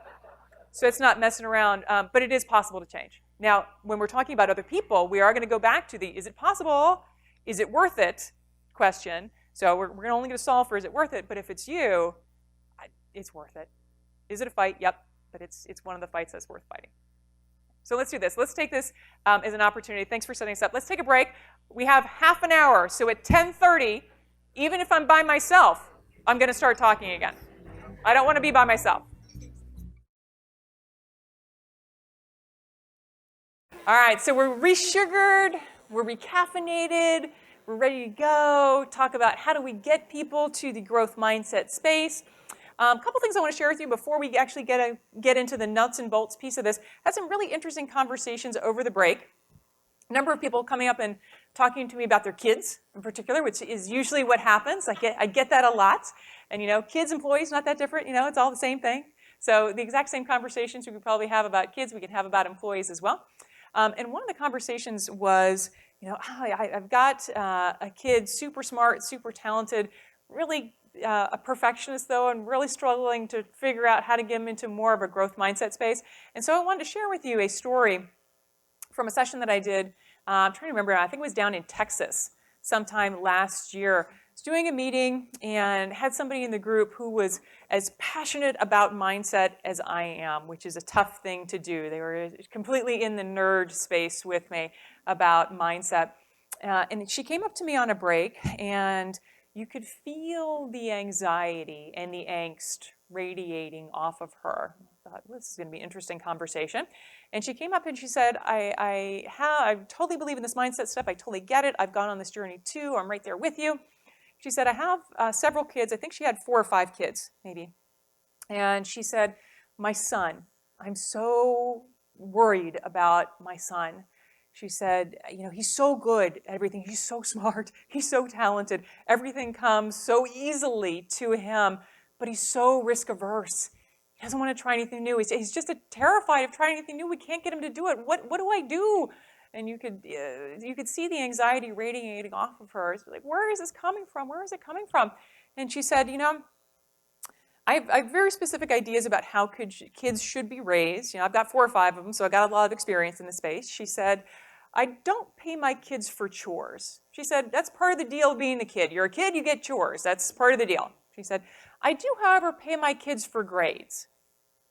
So it's not messing around, but it is possible to change. Now, when we're talking about other people, we are going to go back to the is it possible, is it worth it question. So we're only going to solve for is it worth it, but if it's you, it's worth it. Is it a fight? Yep, but it's one of the fights that's worth fighting. So let's do this. Let's take this as an opportunity. Thanks for setting us up. Let's take a break. We have half an hour, so at 10:30, even if I'm by myself, I'm going to start talking again. I don't want to be by myself. All right, so we're resugared, we're recaffeinated, we're ready to go, talk about how do we get people to the growth mindset space. A couple things I want to share with you before we actually get into the nuts and bolts piece of this. Had some really interesting conversations over the break. A number of people coming up and talking to me about their kids in particular, which is usually what happens. I get that a lot. And kids, employees, not that different. It's all the same thing. So the exact same conversations we could probably have about kids, we could have about employees as well. And one of the conversations was, I've got a kid, super smart, super talented, really a perfectionist though, and really struggling to figure out how to get him into more of a growth mindset space. And so I wanted to share with you a story from a session that I did. I'm trying to remember, I think it was down in Texas sometime last year. was doing a meeting and had somebody in the group who was as passionate about mindset as I am, which is a tough thing to do. They were completely in the nerd space with me about mindset. And she came up to me on a break, and you could feel the anxiety and the angst radiating off of her. I thought, well, this is going to be an interesting conversation. And she came up and she said, I totally believe in this mindset stuff. I totally get it. I've gone on this journey too. I'm right there with you. She said, I have several kids. I think she had 4 or 5 kids, maybe. And she said, my son, I'm so worried about my son. She said, he's so good at everything. He's so smart. He's so talented. Everything comes so easily to him, but he's so risk averse. He doesn't want to try anything new. He's just terrified of trying anything new. We can't get him to do it. What do I do? And you could see the anxiety radiating off of her. It's like, where is this coming from? Where is it coming from? And she said, I have very specific ideas about how kids should be raised. I've got 4 or 5 of them, so I've got a lot of experience in the space. She said, I don't pay my kids for chores. She said, that's part of the deal of being a kid. You're a kid, you get chores. That's part of the deal. She said, I do, however, pay my kids for grades,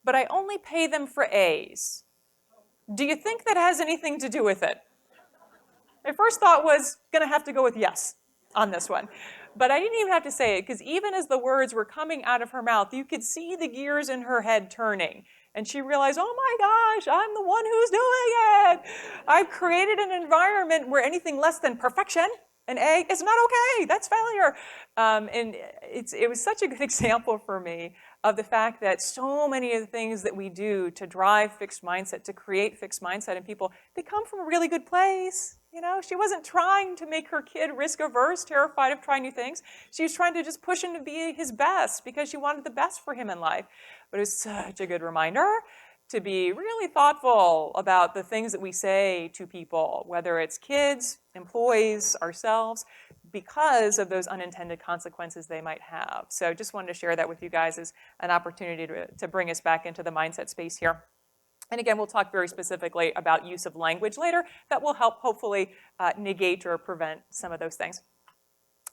but I only pay them for A's. Do you think that has anything to do with it? My first thought was going to have to go with yes on this one. But I didn't even have to say it, because even as the words were coming out of her mouth, you could see the gears in her head turning. And she realized, oh my gosh, I'm the one who's doing it. I've created an environment where anything less than perfection, an A, is not okay. That's failure. And it was such a good example for me of the fact that so many of the things that we do to drive fixed mindset, to create fixed mindset in people, they come from a really good place. She wasn't trying to make her kid risk averse, terrified of trying new things. She was trying to just push him to be his best because she wanted the best for him in life. But it was such a good reminder to be really thoughtful about the things that we say to people, whether it's kids, employees, ourselves, because of those unintended consequences they might have. So just wanted to share that with you guys as an opportunity to bring us back into the mindset space here. And again, we'll talk very specifically about use of language later that will help hopefully negate or prevent some of those things.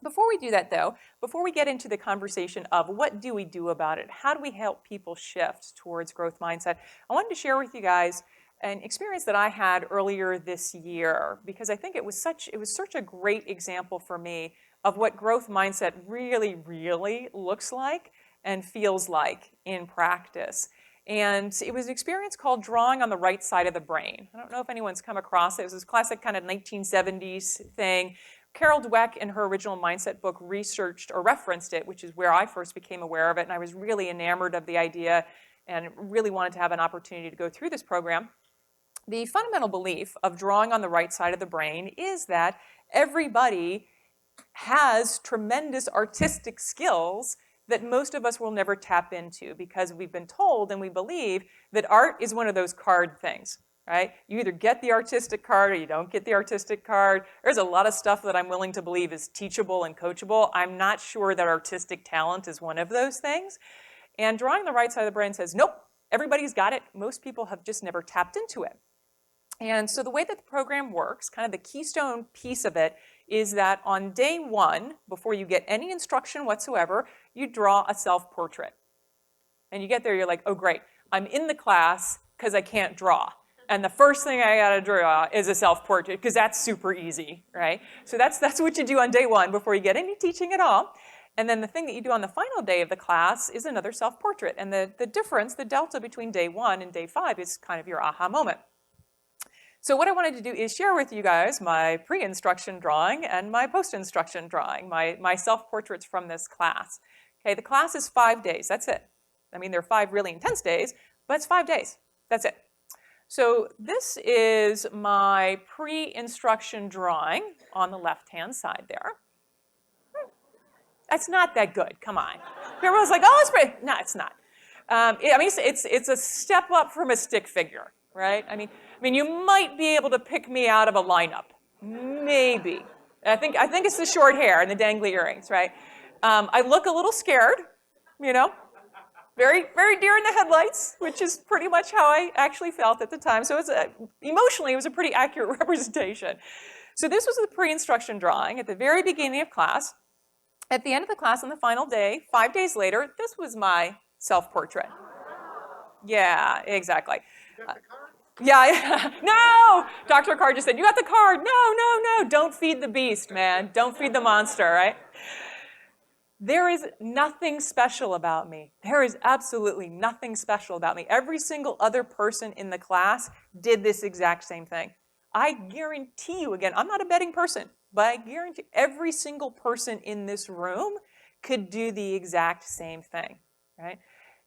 Before we do that, though, before we get into the conversation of what do we do about it, how do we help people shift towards growth mindset, I wanted to share with you guys an experience that I had earlier this year, because I think it was such a great example for me of what growth mindset really, really looks like and feels like in practice. And it was an experience called drawing on the right side of the brain. I don't know if anyone's come across it. It was this classic kind of 1970s thing. Carol Dweck, in her original mindset book, researched or referenced it, which is where I first became aware of it. And I was really enamored of the idea and really wanted to have an opportunity to go through this program. The fundamental belief of drawing on the right side of the brain is that everybody has tremendous artistic skills that most of us will never tap into, because we've been told and we believe that art is one of those card things, right? You either get the artistic card or you don't get the artistic card. There's a lot of stuff that I'm willing to believe is teachable and coachable. I'm not sure that artistic talent is one of those things. And drawing the right side of the brain says, nope, everybody's got it. Most people have just never tapped into it. And so the way that the program works, kind of the keystone piece of it, is that on day 1, before you get any instruction whatsoever, you draw a self-portrait. And you get there, you're like, oh great, I'm in the class because I can't draw. And the first thing I gotta draw is a self-portrait, because that's super easy, right? So that's what you do on day 1 before you get any teaching at all. And then the thing that you do on the final day of the class is another self-portrait. And the difference, the delta between day 1 and day 5 is kind of your aha moment. So what I wanted to do is share with you guys my pre-instruction drawing and my post-instruction drawing, my self-portraits from this class. Okay, the class is 5 days, that's it. I mean, there are 5 really intense days, but it's 5 days, that's it. So this is my pre-instruction drawing on the left-hand side there. That's not that good, come on. Everyone's like, oh, it's pretty. No, it's not. I mean, it's a step up from a stick figure, right? I mean, you might be able to pick me out of a lineup, maybe. I think it's the short hair and the dangly earrings, right? I look a little scared, very, very deer in the headlights, which is pretty much how I actually felt at the time. So emotionally, it was a pretty accurate representation. So this was the pre-instruction drawing at the very beginning of class. At the end of the class on the final day, 5 days later, this was my self-portrait. Yeah, exactly. Yeah, no! Dr. Carr just said, you got the card. No. Don't feed the beast, man. Don't feed the monster, right? There is nothing special about me. There is absolutely nothing special about me. Every single other person in the class did this exact same thing. I guarantee you, again, I'm not a betting person, but I guarantee every single person in this room could do the exact same thing, right?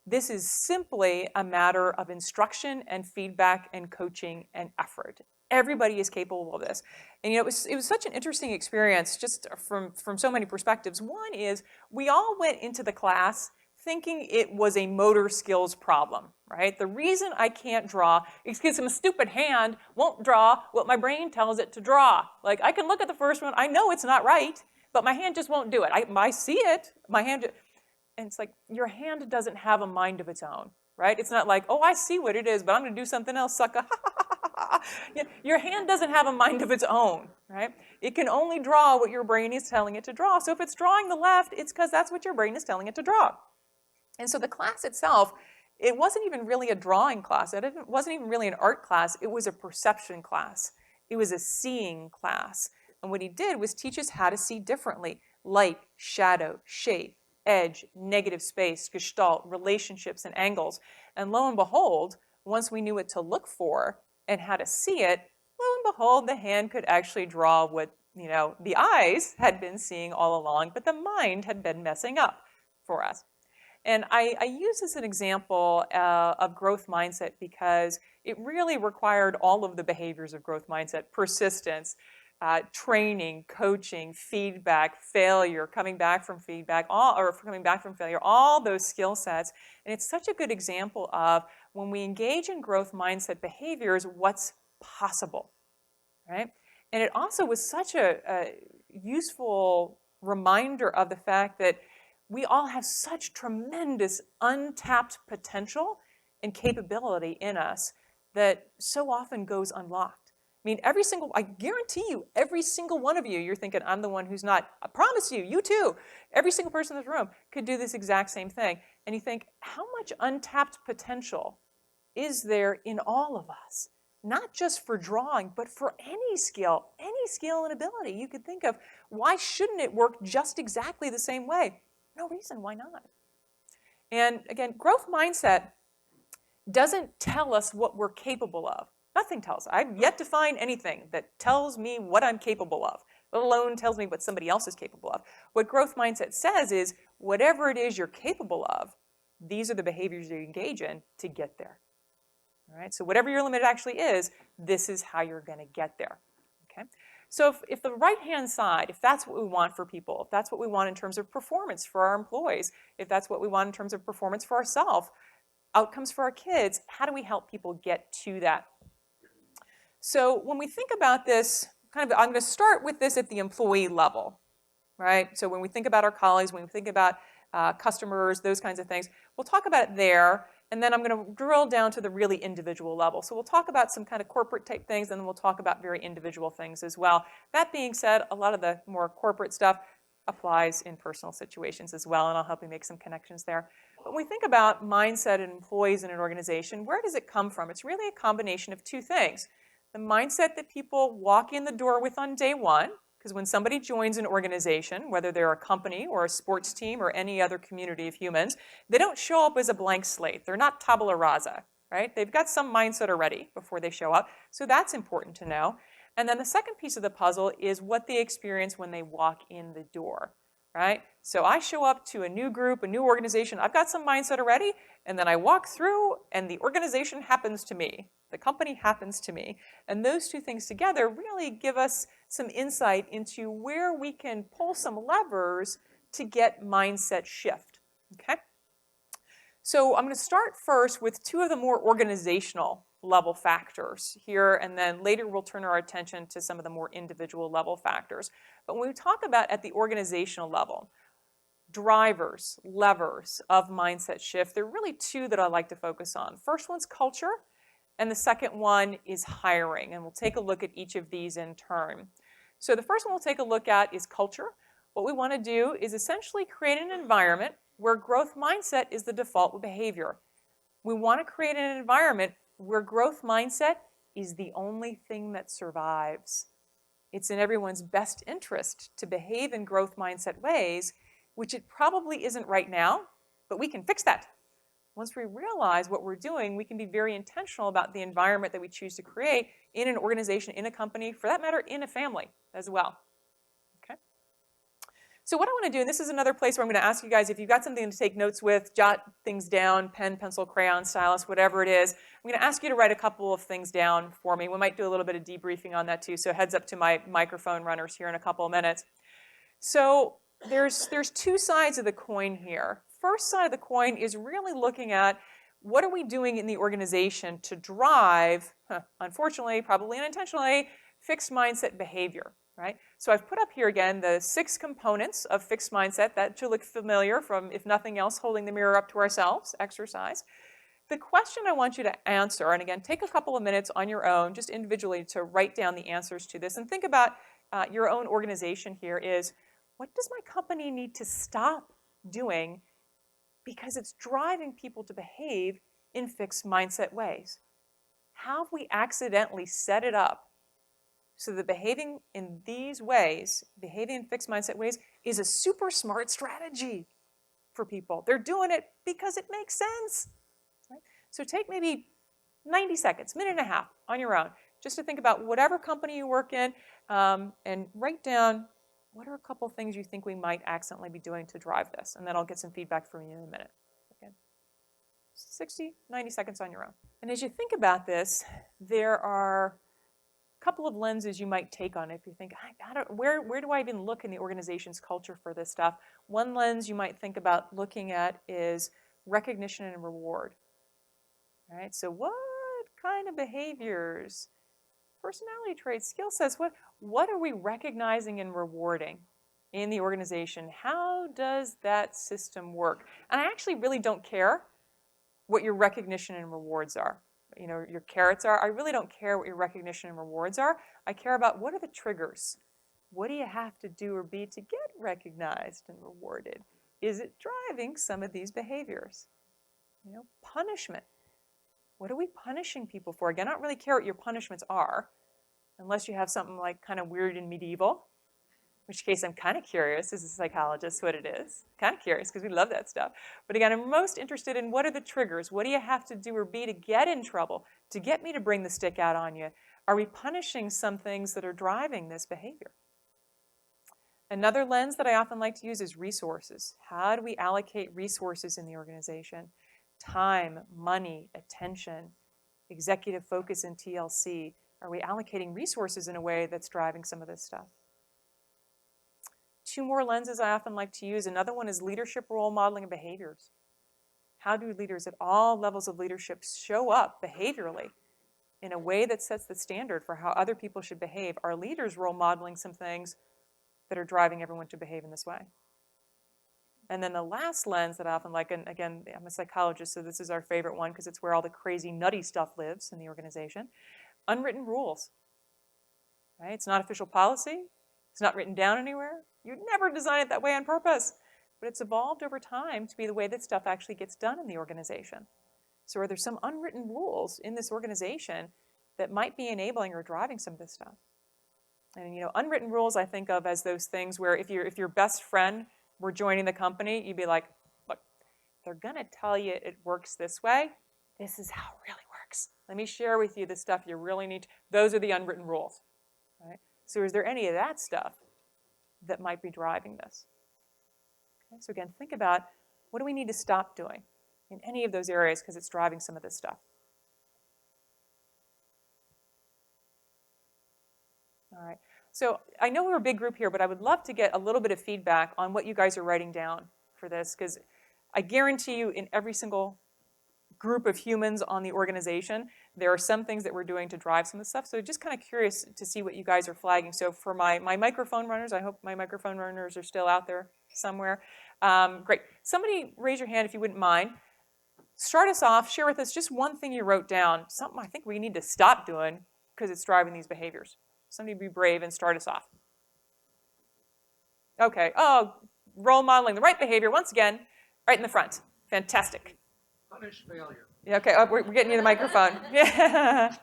This is simply a matter of instruction and feedback and coaching and effort. Everybody is capable of this. And you know, it was such an interesting experience just from so many perspectives. One is we all went into the class thinking it was a motor skills problem, right? The reason I can't draw is because my stupid hand won't draw what my brain tells it to draw. Like, I can look at the first one, I know it's not right, but my hand just won't do it. I see it, my hand and it's like, your hand doesn't have a mind of its own, right? It's not like, oh, I see what it is, but I'm going to do something else, sucker. Your hand doesn't have a mind of its own, right? It can only draw what your brain is telling it to draw. So if it's drawing the left, it's because that's what your brain is telling it to draw. And so the class itself, it wasn't even really a drawing class. It wasn't even really an art class. It was a perception class. It was a seeing class. And what he did was teach us how to see differently: light, shadow, shape, edge, negative space, gestalt, relationships, and angles. And lo and behold, once we knew what to look for and how to see it, lo and behold, the hand could actually draw what, you know, the eyes had been seeing all along, but the mind had been messing up for us. And I use this as an example of growth mindset because it really required all of the behaviors of growth mindset: persistence, training, coaching, feedback, failure, coming back from feedback, coming back from failure, all those skill sets. And it's such a good example of when we engage in growth mindset behaviors, what's possible, right? And it also was such a useful reminder of the fact that we all have such tremendous untapped potential and capability in us that so often goes unlocked. I mean, I guarantee you, every single one of you, you're thinking, I'm the one who's not. I promise you, you too. Every single person in this room could do this exact same thing. And you think, how much untapped potential is there in all of us? Not just for drawing, but for any skill and ability you could think of. Why shouldn't it work just exactly the same way? No reason why not. And again, growth mindset doesn't tell us what we're capable of. Nothing tells. I've yet to find anything that tells me what I'm capable of, let alone tells me what somebody else is capable of. What growth mindset says is, whatever it is you're capable of, these are the behaviors you engage in to get there. All right? So whatever your limit actually is, this is how you're going to get there. Okay? So if the right-hand side, if that's what we want for people, if that's what we want in terms of performance for our employees, if that's what we want in terms of performance for ourselves, outcomes for our kids, how do we help people get to that? So when we think about this, I'm going to start with this at the employee level, right? So when we think about our colleagues, when we think about customers, those kinds of things, we'll talk about it there. And then I'm going to drill down to the really individual level. So we'll talk about some kind of corporate type things, and then we'll talk about very individual things as well. That being said, a lot of the more corporate stuff applies in personal situations as well, and I'll help you make some connections there. But when we think about mindset and employees in an organization, where does it come from? It's really a combination of two things. The mindset that people walk in the door with on day one, because when somebody joins an organization, whether they're a company or a sports team or any other community of humans, they don't show up as a blank slate. They're not tabula rasa, right? They've got some mindset already before they show up. So that's important to know. And then the second piece of the puzzle is what they experience when they walk in the door, right? So I show up to a new group, a new organization. I've got some mindset already, and then I walk through, and the organization happens to me. The company happens to me. And those two things together really give us some insight into where we can pull some levers to get mindset shift, okay? So I'm going to start first with two of the more organizational level factors here, and then later we'll turn our attention to some of the more individual level factors. But when we talk about at the organizational level, drivers, levers of mindset shift, there are really two that I like to focus on. First one's culture, and the second one is hiring, and we'll take a look at each of these in turn. So the first one we'll take a look at is culture. what we want to do is essentially create an environment where growth mindset is the default behavior. We want to create an environment where growth mindset is the only thing that survives. It's in everyone's best interest to behave in growth mindset ways, which it probably isn't right now, but we can fix that. Once we realize what we're doing, we can be very intentional about the environment that we choose to create in an organization, in a company, for that matter, in a family as well. Okay? So what I want to do, and this is another place where I'm going to ask you guys, if you've got something to take notes with, jot things down, pen, pencil, crayon, stylus, whatever it is, I'm going to ask you to write a couple of things down for me. We might do a little bit of debriefing on that too, so heads up to my microphone runners here in a couple of minutes. So there's two sides of the coin here. First side of the coin is really looking at what are we doing in the organization to drive, unfortunately, probably unintentionally, fixed mindset behavior, right? So I've put up here again the 6 components of fixed mindset that should look familiar from, if nothing else, holding the mirror up to ourselves, exercise. The question I want you to answer, and again, take a couple of minutes on your own, just individually, to write down the answers to this and think about your own organization here is, what does my company need to stop doing because it's driving people to behave in fixed mindset ways? How have we accidentally set it up so that behaving in these ways, behaving in fixed mindset ways, is a super smart strategy for people? They're doing it because it makes sense. Right? So take maybe 90 seconds, minute and a half on your own, just to think about whatever company you work in, and write down what are a couple things you think we might accidentally be doing to drive this? And then I'll get some feedback from you in a minute. Okay. 60, 90 seconds on your own. And as you think about this, there are a couple of lenses you might take on it. If you think, where do I even look in the organization's culture for this stuff? One lens you might think about looking at is recognition and reward. All right, so what kind of behaviors, personality traits, skill sets, what are we recognizing and rewarding in the organization? How does that system work? And I actually really don't care what your recognition and rewards are. You know, your carrots are. I really don't care what your recognition and rewards are. I care about what are the triggers. What do you have to do or be to get recognized and rewarded? Is it driving some of these behaviors? You know, punishment. What are we punishing people for? Again, I don't really care what your punishments are, unless you have something like kind of weird and medieval, in which case I'm kind of curious as a psychologist what it is. Kind of curious because we love that stuff. But again, I'm most interested in what are the triggers? What do you have to do or be to get in trouble, to get me to bring the stick out on you? Are we punishing some things that are driving this behavior? Another lens that I often like to use is resources. How do we allocate resources in the organization? Time, money, attention, executive focus, and TLC. Are we allocating resources in a way that's driving some of this stuff? 2 more lenses I often like to use. Another one is leadership role modeling and behaviors. How do leaders at all levels of leadership show up behaviorally in a way that sets the standard for how other people should behave? Are leaders role modeling some things that are driving everyone to behave in this way? And then the last lens that I often like, and again, I'm a psychologist, so this is our favorite one because it's where all the crazy, nutty stuff lives in the organization. Unwritten rules. Right? It's not official policy. It's not written down anywhere. You'd never design it that way on purpose. But it's evolved over time to be the way that stuff actually gets done in the organization. So are there some unwritten rules in this organization that might be enabling or driving some of this stuff? And, you know, unwritten rules I think of as those things where if your best friend were joining the company, you'd be like, look, they're going to tell you it works this way. This is how it really works. Let me share with you the stuff you really need. Those are the unwritten rules. Right? So is there any of that stuff that might be driving this? Okay, so again, think about what do we need to stop doing in any of those areas because it's driving some of this stuff. All right. So I know we're a big group here, but I would love to get a little bit of feedback on what you guys are writing down for this, because I guarantee you in every single group of humans on the organization, there are some things that we're doing to drive some of the stuff. So just kind of curious to see what you guys are flagging. So for my microphone runners, I hope my microphone runners are still out there somewhere. Great. Somebody raise your hand if you wouldn't mind. Start us off. Share with us just one thing you wrote down, something I think we need to stop doing because it's driving these behaviors. Somebody be brave and start us off. Okay. Oh, role modeling the right behavior, once again, right in the front. Fantastic. Punish failure. Yeah, okay, we're getting you the microphone. Yeah.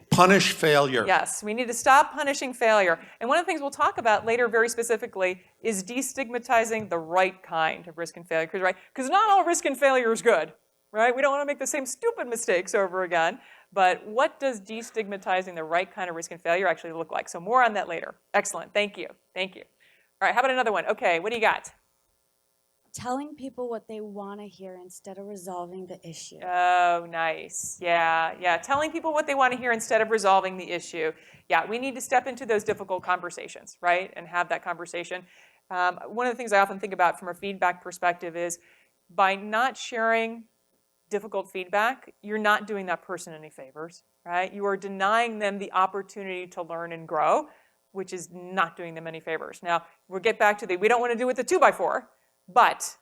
Punish failure. Yes, we need to stop punishing failure. And one of the things we'll talk about later very specifically is destigmatizing the right kind of risk and failure. Because not all risk and failure is good, right? We don't want to make the same stupid mistakes over again. But what does destigmatizing the right kind of risk and failure actually look like? So more on that later. Excellent, thank you, thank you. All right, how about another one? Okay, what do you got? Telling people what they want to hear instead of resolving the issue. Oh, nice. Yeah. Telling people what they want to hear instead of resolving the issue. Yeah, we need to step into those difficult conversations, right, and have that conversation. One of the things I often think about from a feedback perspective is by not sharing difficult feedback, you're not doing that person any favors, right? You are denying them the opportunity to learn and grow, which is not doing them any favors. Now, we'll get back to we don't want to do it with the 2x4, but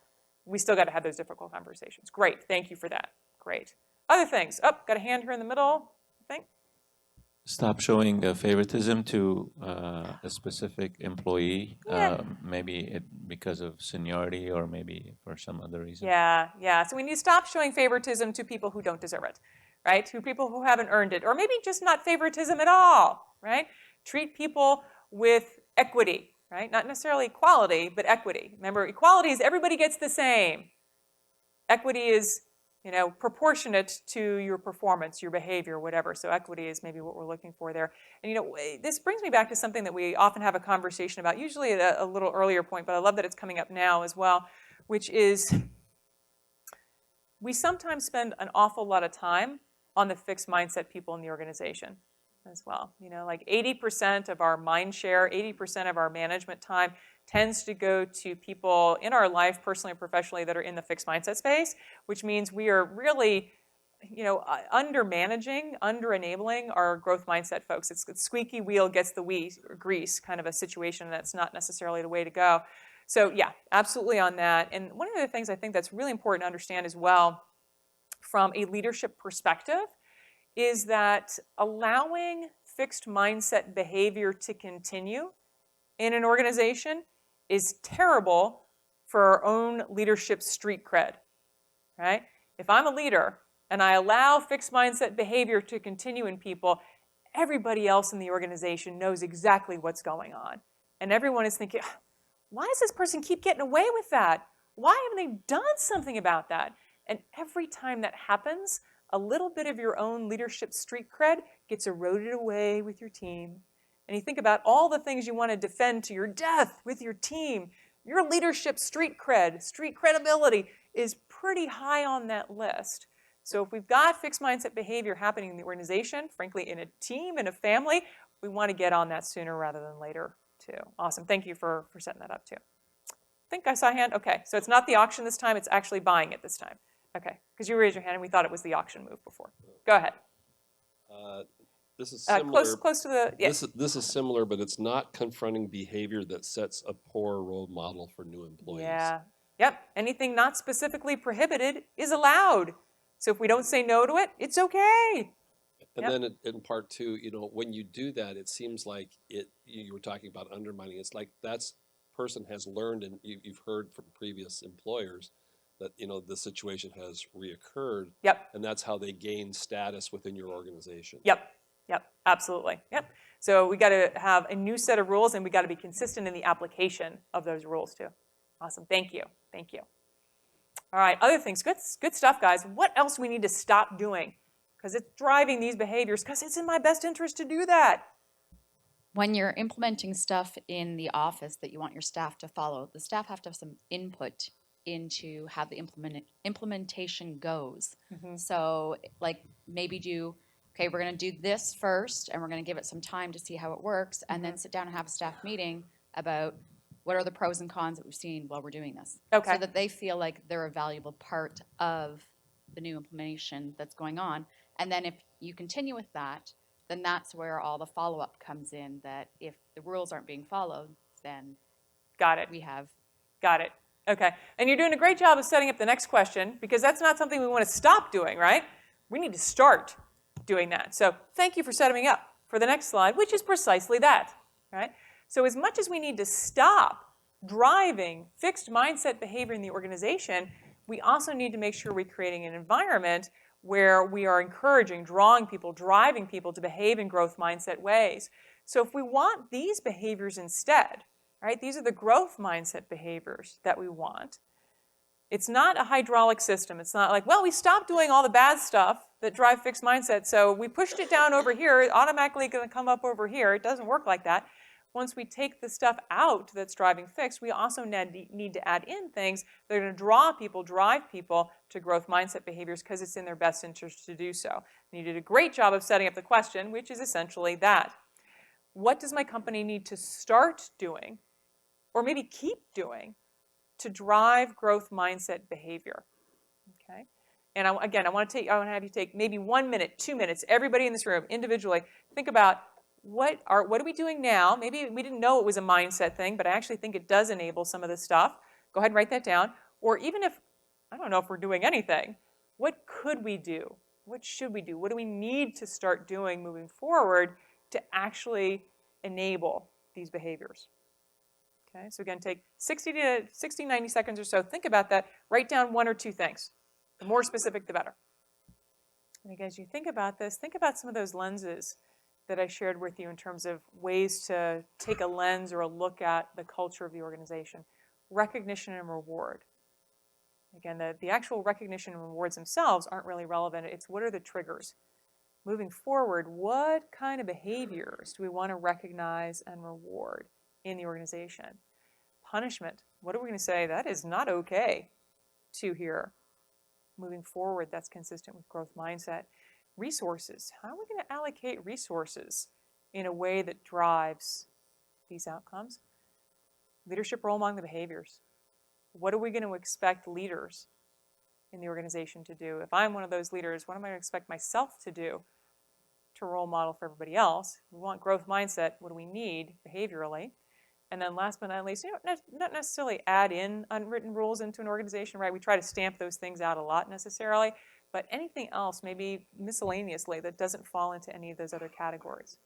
we still got to have those difficult conversations. Great, thank you for that. Great. Other things. Oh, got a hand here in the middle, I think. Stop showing favoritism to a specific employee, maybe because of seniority or maybe for some other reason. Yeah. So we need to stop showing favoritism to people who don't deserve it, right? To people who haven't earned it, or maybe just not favoritism at all, right? Treat people with equity. Right? Not necessarily equality, but equity. Remember, equality is everybody gets the same. Equity is, proportionate to your performance, your behavior, whatever. So equity is maybe what we're looking for there. And this brings me back to something that we often have a conversation about, usually at a little earlier point, but I love that it's coming up now as well, which is we sometimes spend an awful lot of time on the fixed mindset people in the organization as well. Like 80% of our mind share, 80% of our management time tends to go to people in our life, personally and professionally, that are in the fixed mindset space, which means we are really, under-managing, under-enabling our growth mindset folks. It's squeaky wheel gets the grease kind of a situation. That's not necessarily the way to go. So yeah, absolutely on that. And one of the things I think that's really important to understand as well from a leadership perspective is that allowing fixed mindset behavior to continue in an organization is terrible for our own leadership street cred, right? If I'm a leader and I allow fixed mindset behavior to continue in people, everybody else in the organization knows exactly what's going on. And everyone is thinking, why does this person keep getting away with that? Why haven't they done something about that? And every time that happens, a little bit of your own leadership street cred gets eroded away with your team. And you think about all the things you want to defend to your death with your team. Your leadership street cred, street credibility is pretty high on that list. So if we've got fixed mindset behavior happening in the organization, frankly, in a team, in a family, we want to get on that sooner rather than later, too. Awesome. Thank you for setting that up, too. I think I saw a hand. Okay, so it's not the auction this time. It's actually buying it this time. Okay, because you raised your hand and we thought it was the auction move before. Go ahead. This is similar. Close to the, yeah. This is similar, but it's not confronting behavior that sets a poor role model for new employees. Yeah, yep. Anything not specifically prohibited is allowed. So if we don't say no to it, it's okay. And then in part two, when you do that, it seems like you were talking about undermining. It's like person has learned, and you've heard from previous employers that the situation has reoccurred. Yep. And that's how they gain status within your organization. Yep, absolutely. Yep. So we got to have a new set of rules, and we got to be consistent in the application of those rules too. Awesome. Thank you. All right. Other things. Good stuff, guys. What else do we need to stop doing? Because it's driving these behaviors. Because it's in my best interest to do that. When you're implementing stuff in the office that you want your staff to follow, the staff have to have some input into how the implementation goes. Mm-hmm. So like maybe we're going to do this first and we're going to give it some time to see how it works, and then sit down and have a staff meeting about what are the pros and cons that we've seen while we're doing this. Okay. So that they feel like they're a valuable part of the new implementation that's going on. And then if you continue with that, then that's where all the follow-up comes in, that if the rules aren't being followed, then got it. Got it. Okay, and you're doing a great job of setting up the next question, because that's not something we want to stop doing, right? We need to start doing that. So thank you for setting me up for the next slide, which is precisely that, right? So as much as we need to stop driving fixed mindset behavior in the organization, we also need to make sure we're creating an environment where we are encouraging, drawing people, driving people to behave in growth mindset ways. So if we want these behaviors instead, right, these are the growth mindset behaviors that we want. It's not a hydraulic system. It's not like, well, we stopped doing all the bad stuff that drive fixed mindset, so we pushed it down over here, it's automatically going to come up over here. It doesn't work like that. Once we take the stuff out that's driving fixed, we also need to add in things that are going to draw people, drive people to growth mindset behaviors because it's in their best interest to do so. And you did a great job of setting up the question, which is essentially that. What does my company need to start doing, or maybe keep doing, to drive growth mindset behavior? Okay. And again, I want to have you take maybe 1 minute, 2 minutes, everybody in this room individually, think about what are we doing now? Maybe we didn't know it was a mindset thing, but I actually think it does enable some of this stuff. Go ahead and write that down. Or even if, I don't know if we're doing anything, what could we do? What should we do? What do we need to start doing moving forward to actually enable these behaviors? Okay, so again, take 60, 90 seconds or so. Think about that. Write down 1 or 2 things. The more specific, the better. And again, as you think about this, think about some of those lenses that I shared with you in terms of ways to take a lens or a look at the culture of the organization. Recognition and reward. Again, the actual recognition and rewards themselves aren't really relevant. It's what are the triggers? Moving forward, what kind of behaviors do we want to recognize and reward in the organization? Punishment. What are we going to say? That is not okay to here. Moving forward, that's consistent with growth mindset. Resources. How are we going to allocate resources in a way that drives these outcomes? Leadership role among the behaviors. What are we going to expect leaders in the organization to do? If I'm one of those leaders, what am I going to expect myself to do to role model for everybody else? We want growth mindset. What do we need behaviorally? And then last but not least, not necessarily add in unwritten rules into an organization, right? We try to stamp those things out a lot necessarily, but anything else, maybe miscellaneously, that doesn't fall into any of those other categories.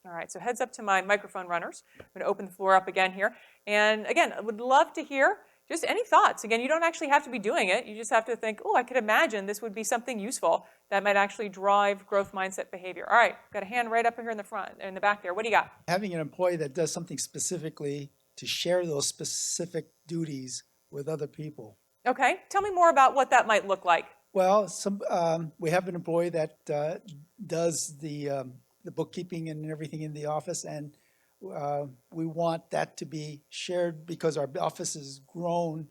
All right, so heads up to my microphone runners. I'm going to open the floor up again here. And again, I would love to hear just any thoughts. Again, you don't actually have to be doing it. You just have to think, oh, I could imagine this would be something useful that might actually drive growth mindset behavior. All right, got a hand right up here in the front, in the back there. What do you got? Having an employee that does something specifically to share those specific duties with other people. Okay, tell me more about what that might look like. Well, we have an employee that does the bookkeeping and everything in the office, and we want that to be shared because our office has grown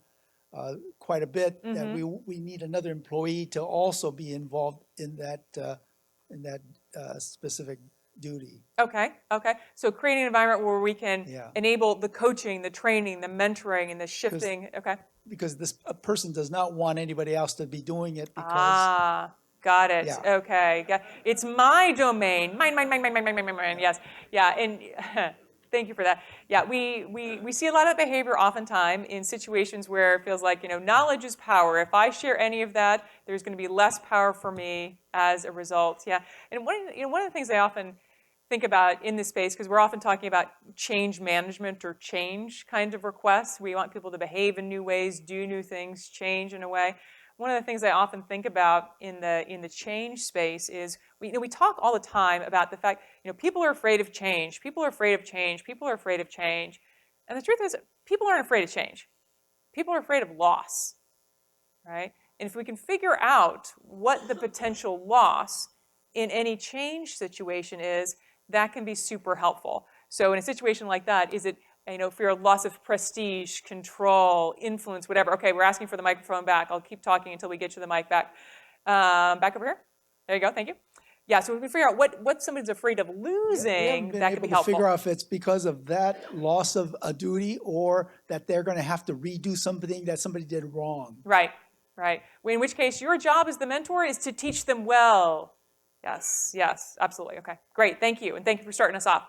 quite a bit. Mm-hmm. That we need another employee to also be involved in that specific duty. Okay. So creating an environment where we can enable the coaching, the training, the mentoring, and the shifting. Okay. Because a person does not want anybody else to be doing it because. Got it. Yeah. Okay. It's my domain. Mine. Yes. Yeah. And thank you for that. Yeah. We see a lot of behavior oftentimes in situations where it feels like, knowledge is power. If I share any of that, there's going to be less power for me as a result. Yeah. And one of the things I often think about in this space, because we're often talking about change management or change kind of requests. We want people to behave in new ways, do new things, change in a way. One of the things I often think about in the change space is we talk all the time about the fact people are afraid of change. People are afraid of change. People are afraid of change. And the truth is, people aren't afraid of change. People are afraid of loss, right? And if we can figure out what the potential loss in any change situation is, that can be super helpful. So in a situation like that, is it fear of loss of prestige, control, influence, whatever? Okay, we're asking for the microphone back. I'll keep talking until we get you the mic back. Back over here. There you go. Thank you. Yeah, so we can figure out what somebody's afraid of losing. That could be helpful. Figure out if it's because of that loss of a duty or that they're going to have to redo something that somebody did wrong. Right. In which case, your job as the mentor is to teach them well. Yes, absolutely. Okay, great. Thank you, and thank you for starting us off.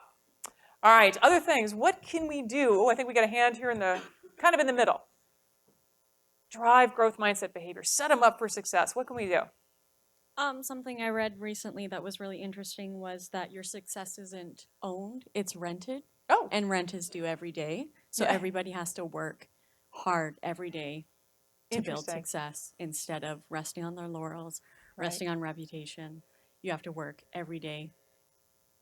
All right, other things. What can we do? I think we got a hand here in the middle. Drive growth mindset behavior. Set them up for success. What can we do? Something I read recently that was really interesting was that your success isn't owned, it's rented. And rent is due every day. So Yeah. everybody has to work hard every day to build Interesting. success instead of resting on their laurels, Right. resting on reputation. You have to work every day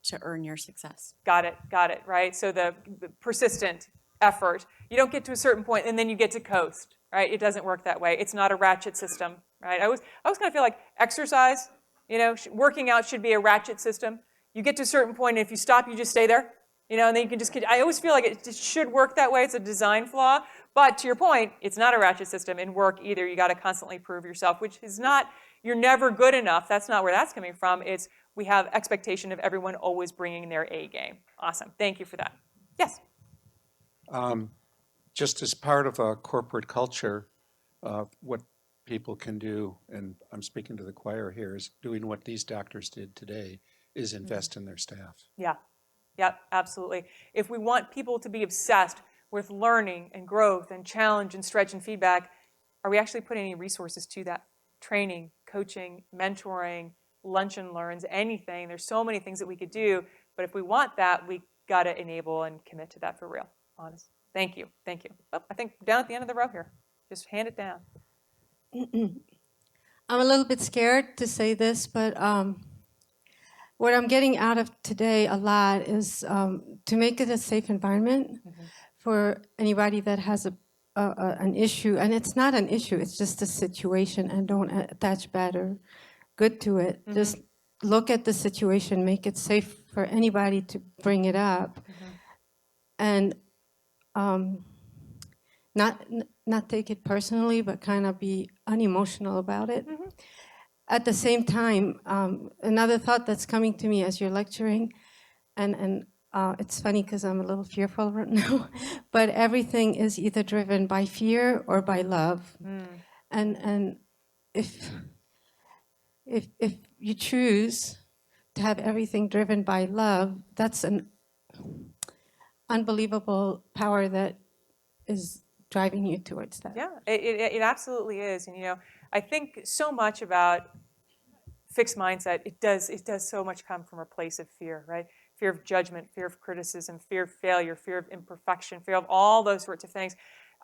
to earn your success. Got it, right? So the persistent effort. You don't get to a certain point and then you get to coast, right? It doesn't work that way. It's not a ratchet system, right? I always kind of feel like exercise, working out should be a ratchet system. You get to a certain point and if you stop, you just stay there, and then you can just, I always feel like it just should work that way. It's a design flaw. But to your point, it's not a ratchet system in work either. You got to constantly prove yourself, which is not, you're never good enough. That's not where that's coming from. It's we have expectation of everyone always bringing their A game. Awesome. Thank you for that. Yes? Just as part of a corporate culture, what people can do, and I'm speaking to the choir here, is doing what these doctors did today, is invest in their staff. Yeah. Yep, absolutely. If we want people to be obsessed with learning and growth and challenge and stretch and feedback, are we actually putting any resources to that? Training, coaching, mentoring, lunch and learns, anything. There's so many things that we could do, but if we want that, we got to enable and commit to that for real. Honest. Thank you. Thank you. Oh, I think down at the end of the row here. Just hand it down. I'm a little bit scared to say this, but what I'm getting out of today a lot is to make it a safe environment for anybody that has an issue. And it's not an issue, it's just a situation, and don't attach bad or good to it. Just look at the situation, make it safe for anybody to bring it up, and not take it personally, but kind of be unemotional about it. At the same time, another thought that's coming to me as you're lecturing, and it's funny because I'm a little fearful right now, but everything is either driven by fear or by love. And if you choose to have everything driven by love, that's an unbelievable power that is driving you towards that. Yeah, it absolutely is. And I think so much about fixed mindset, it does so much come from a place of fear, right? Fear of judgment, fear of criticism, fear of failure, fear of imperfection, fear of all those sorts of things.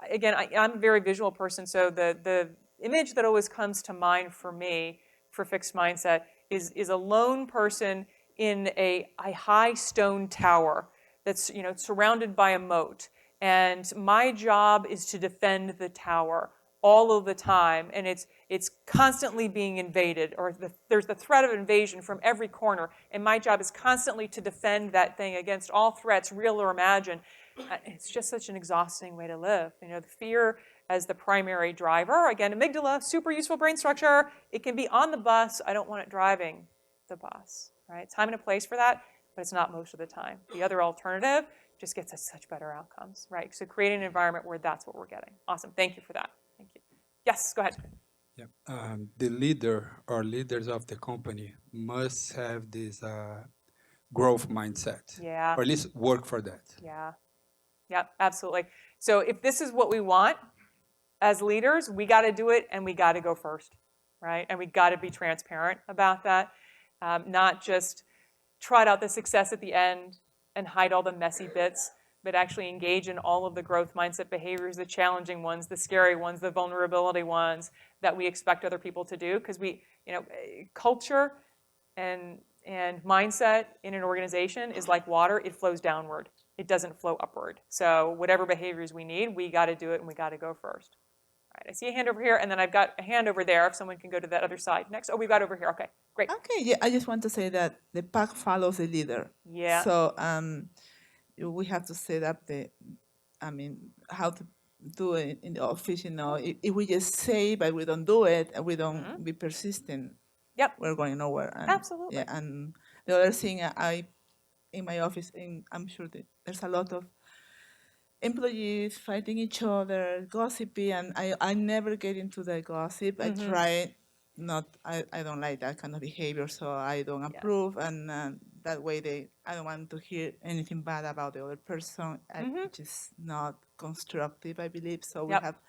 Again, I'm a very visual person, so the image that always comes to mind for me for fixed mindset is a lone person in a high stone tower that's surrounded by a moat. And my job is to defend the tower all of the time, and it's constantly being invaded, or there's the threat of invasion from every corner, and my job is constantly to defend that thing against all threats, real or imagined. It's just such an exhausting way to live. The fear as the primary driver. Again, amygdala, super useful brain structure. It can be on the bus. I don't want it driving the bus, right? Time and a place for that, but it's not most of the time. The other alternative just gets us such better outcomes, right? So creating an environment where that's what we're getting. Awesome. Thank you for that. Thank you. Yes, go ahead. Yeah. The leader or leaders of the company must have this growth mindset. Yeah. Or at least work for that. Yeah. Yeah, absolutely. So if this is what we want as leaders, we got to do it, and we got to go first, right? And we got to be transparent about that, not just trot out the success at the end and hide all the messy bits, but actually engage in all of the growth mindset behaviors, the challenging ones, the scary ones, the vulnerability ones that we expect other people to do. Because culture and mindset in an organization is like water. It flows downward. It doesn't flow upward. So whatever behaviors we need, we got to do it, and we got to go first. All right, I see a hand over here, and then I've got a hand over there if someone can go to that other side. Next, we've got over here. Okay, great. Okay, yeah, I just want to say that the pack follows the leader. Yeah. So we have to set up how to do it in the office. If we just say but we don't do it, and we don't be persistent, we're going nowhere. Absolutely. Yeah, and the other thing in my office, I'm sure that there's a lot of employees fighting each other, gossipy, and I never get into the gossip. I try not. I don't like that kind of behavior, so I don't approve, and that way I don't want to hear anything bad about the other person, which is not constructive, I believe. So we have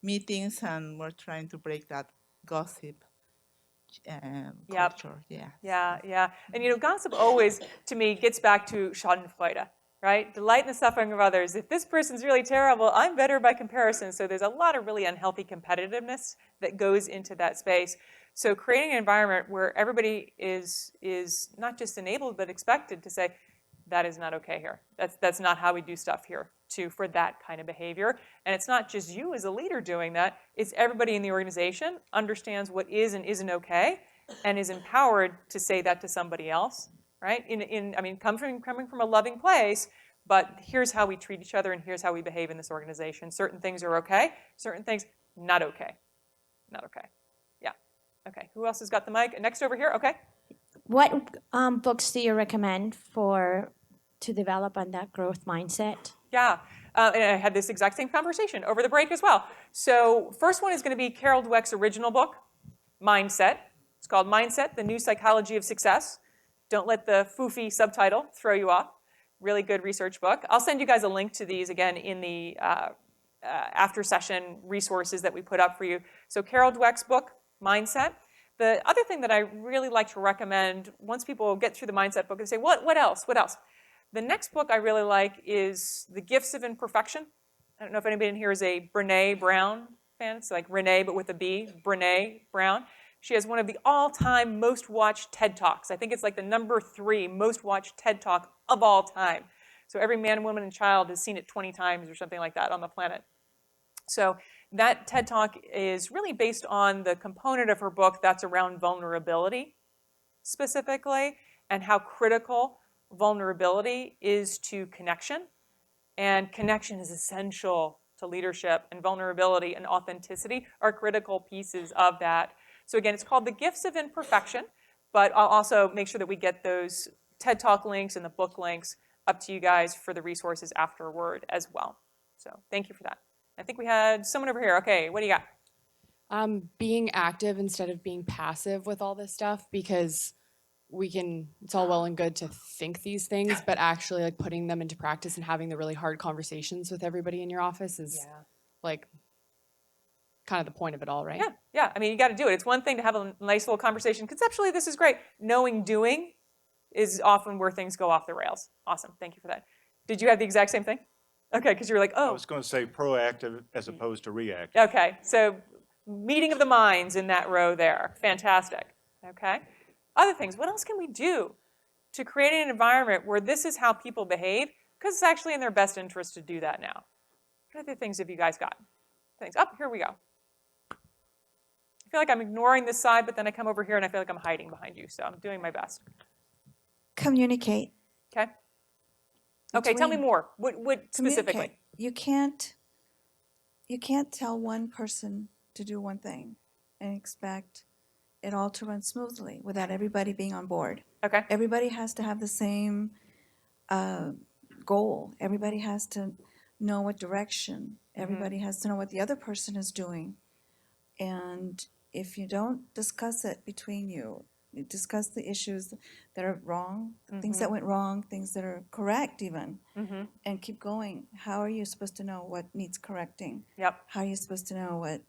meetings, and we're trying to break that gossip culture. Yeah. Yeah. And gossip always, to me, gets back to Schadenfreude, right? Delight in the suffering of others. If this person's really terrible, I'm better by comparison. So there's a lot of really unhealthy competitiveness that goes into that space. So creating an environment where everybody is not just enabled, but expected to say, that is not okay here. That's not how we do stuff here for that kind of behavior. And it's not just you as a leader doing that. It's everybody in the organization understands what is and isn't okay and is empowered to say that to somebody else, right? I mean, coming from a loving place, but here's how we treat each other and here's how we behave in this organization. Certain things are okay, certain things not okay. Not okay. Yeah. Okay, who else has got the mic? Next over here, okay. What books do you recommend to develop on that growth mindset? Yeah, and I had this exact same conversation over the break as well. So first one is going to be Carol Dweck's original book, Mindset. It's called Mindset, The New Psychology of Success. Don't let the foofy subtitle throw you off. Really good research book. I'll send you guys a link to these again in the after session resources that we put up for you. So Carol Dweck's book, Mindset. The other thing that I really like to recommend, once people get through the Mindset book and say, what else? What else? The next book I really like is The Gifts of Imperfection. I don't know if anybody in here is a Brené Brown fan. It's like Renee, but with a B, Brené Brown. She has one of the all-time most watched TED Talks. I think it's like the #3 most watched TED Talk of all time. So every man, woman, and child has seen it 20 times or something like that on the planet. So that TED Talk is really based on the component of her book that's around vulnerability specifically and how critical vulnerability is to connection. And connection is essential to leadership, and vulnerability and authenticity are critical pieces of that. So again, it's called The Gifts of Imperfection, but I'll also make sure that we get those TED Talk links and the book links up to you guys for the resources afterward as well. So thank you for that. I think we had someone over here. Okay, what do you got? Being active instead of being passive with all this stuff, because it's all well and good to think these things, but actually like putting them into practice and having the really hard conversations with everybody in your office is like kind of the point of it all, right? Yeah. I mean, you got to do it. It's one thing to have a nice little conversation. Conceptually, this is great. Knowing doing is often where things go off the rails. Awesome. Thank you for that. Did you have the exact same thing? Okay, because you were like, oh. I was going to say proactive as opposed to reactive. Okay, so meeting of the minds in that row there. Fantastic. Okay. Other things, what else can we do to create an environment where this is how people behave? Because it's actually in their best interest to do that now. What other things have you guys got? Things. Oh, here we go. I feel like I'm ignoring this side, but then I come over here and I feel like I'm hiding behind you, so I'm doing my best. Communicate. Okay. Okay, tell me more. What specifically? You can't tell one person to do one thing and expect it all to run smoothly without everybody being on board. Okay. Everybody has to have the same goal. Everybody has to know what direction. Everybody has to know what the other person is doing. And if you don't discuss it between you discuss the issues that are wrong, things that went wrong, things that are correct even, and keep going. How are you supposed to know what needs correcting? Yep. How are you supposed to know what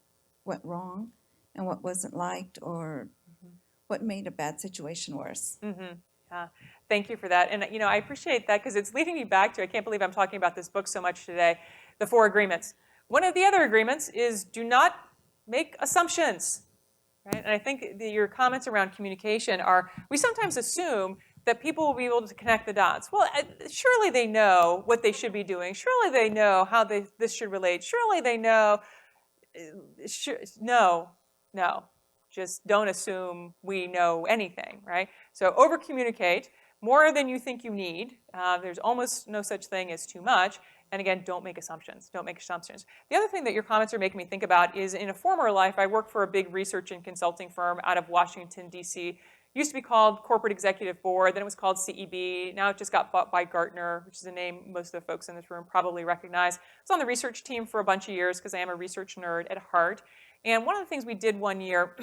went wrong and what wasn't liked or what made a bad situation worse? Thank you for that. And I appreciate that because it's leading me back to, I can't believe I'm talking about this book so much today, the 4 agreements. One of the other agreements is do not make assumptions. Right? And I think your comments around communication are, we sometimes assume that people will be able to connect the dots. Well, surely they know what they should be doing. Surely they know how this should relate. Surely they know. No. Just don't assume we know anything, right? So over-communicate more than you think you need. There's almost no such thing as too much. And again, don't make assumptions. Don't make assumptions. The other thing that your comments are making me think about is in a former life, I worked for a big research and consulting firm out of Washington, D.C. It used to be called Corporate Executive Board. Then it was called CEB. Now it just got bought by Gartner, which is a name most of the folks in this room probably recognize. I was on the research team for a bunch of years because I am a research nerd at heart. And one of the things we did one year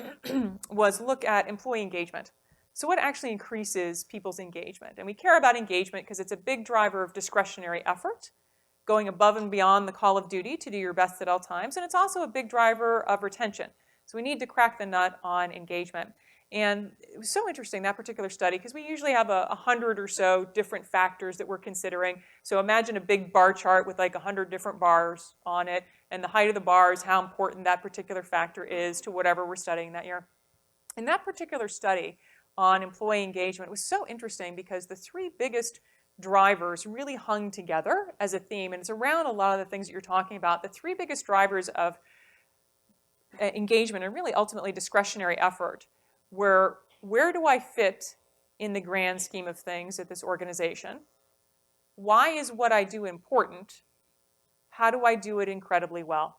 was look at employee engagement. So what actually increases people's engagement? And we care about engagement because it's a big driver of discretionary effort, going above and beyond the call of duty to do your best at all times. And it's also a big driver of retention. So we need to crack the nut on engagement. And it was so interesting, that particular study, because we usually have 100 or so different factors that we're considering. So imagine a big bar chart with like 100 different bars on it, and the height of the bar is how important that particular factor is to whatever we're studying that year. In that particular study on employee engagement, it was so interesting because the three biggest drivers really hung together as a theme, and it's around a lot of the things that you're talking about. The three biggest drivers of engagement and really ultimately discretionary effort were, where do I fit in the grand scheme of things at this organization? Why is what I do important? How do I do it incredibly well?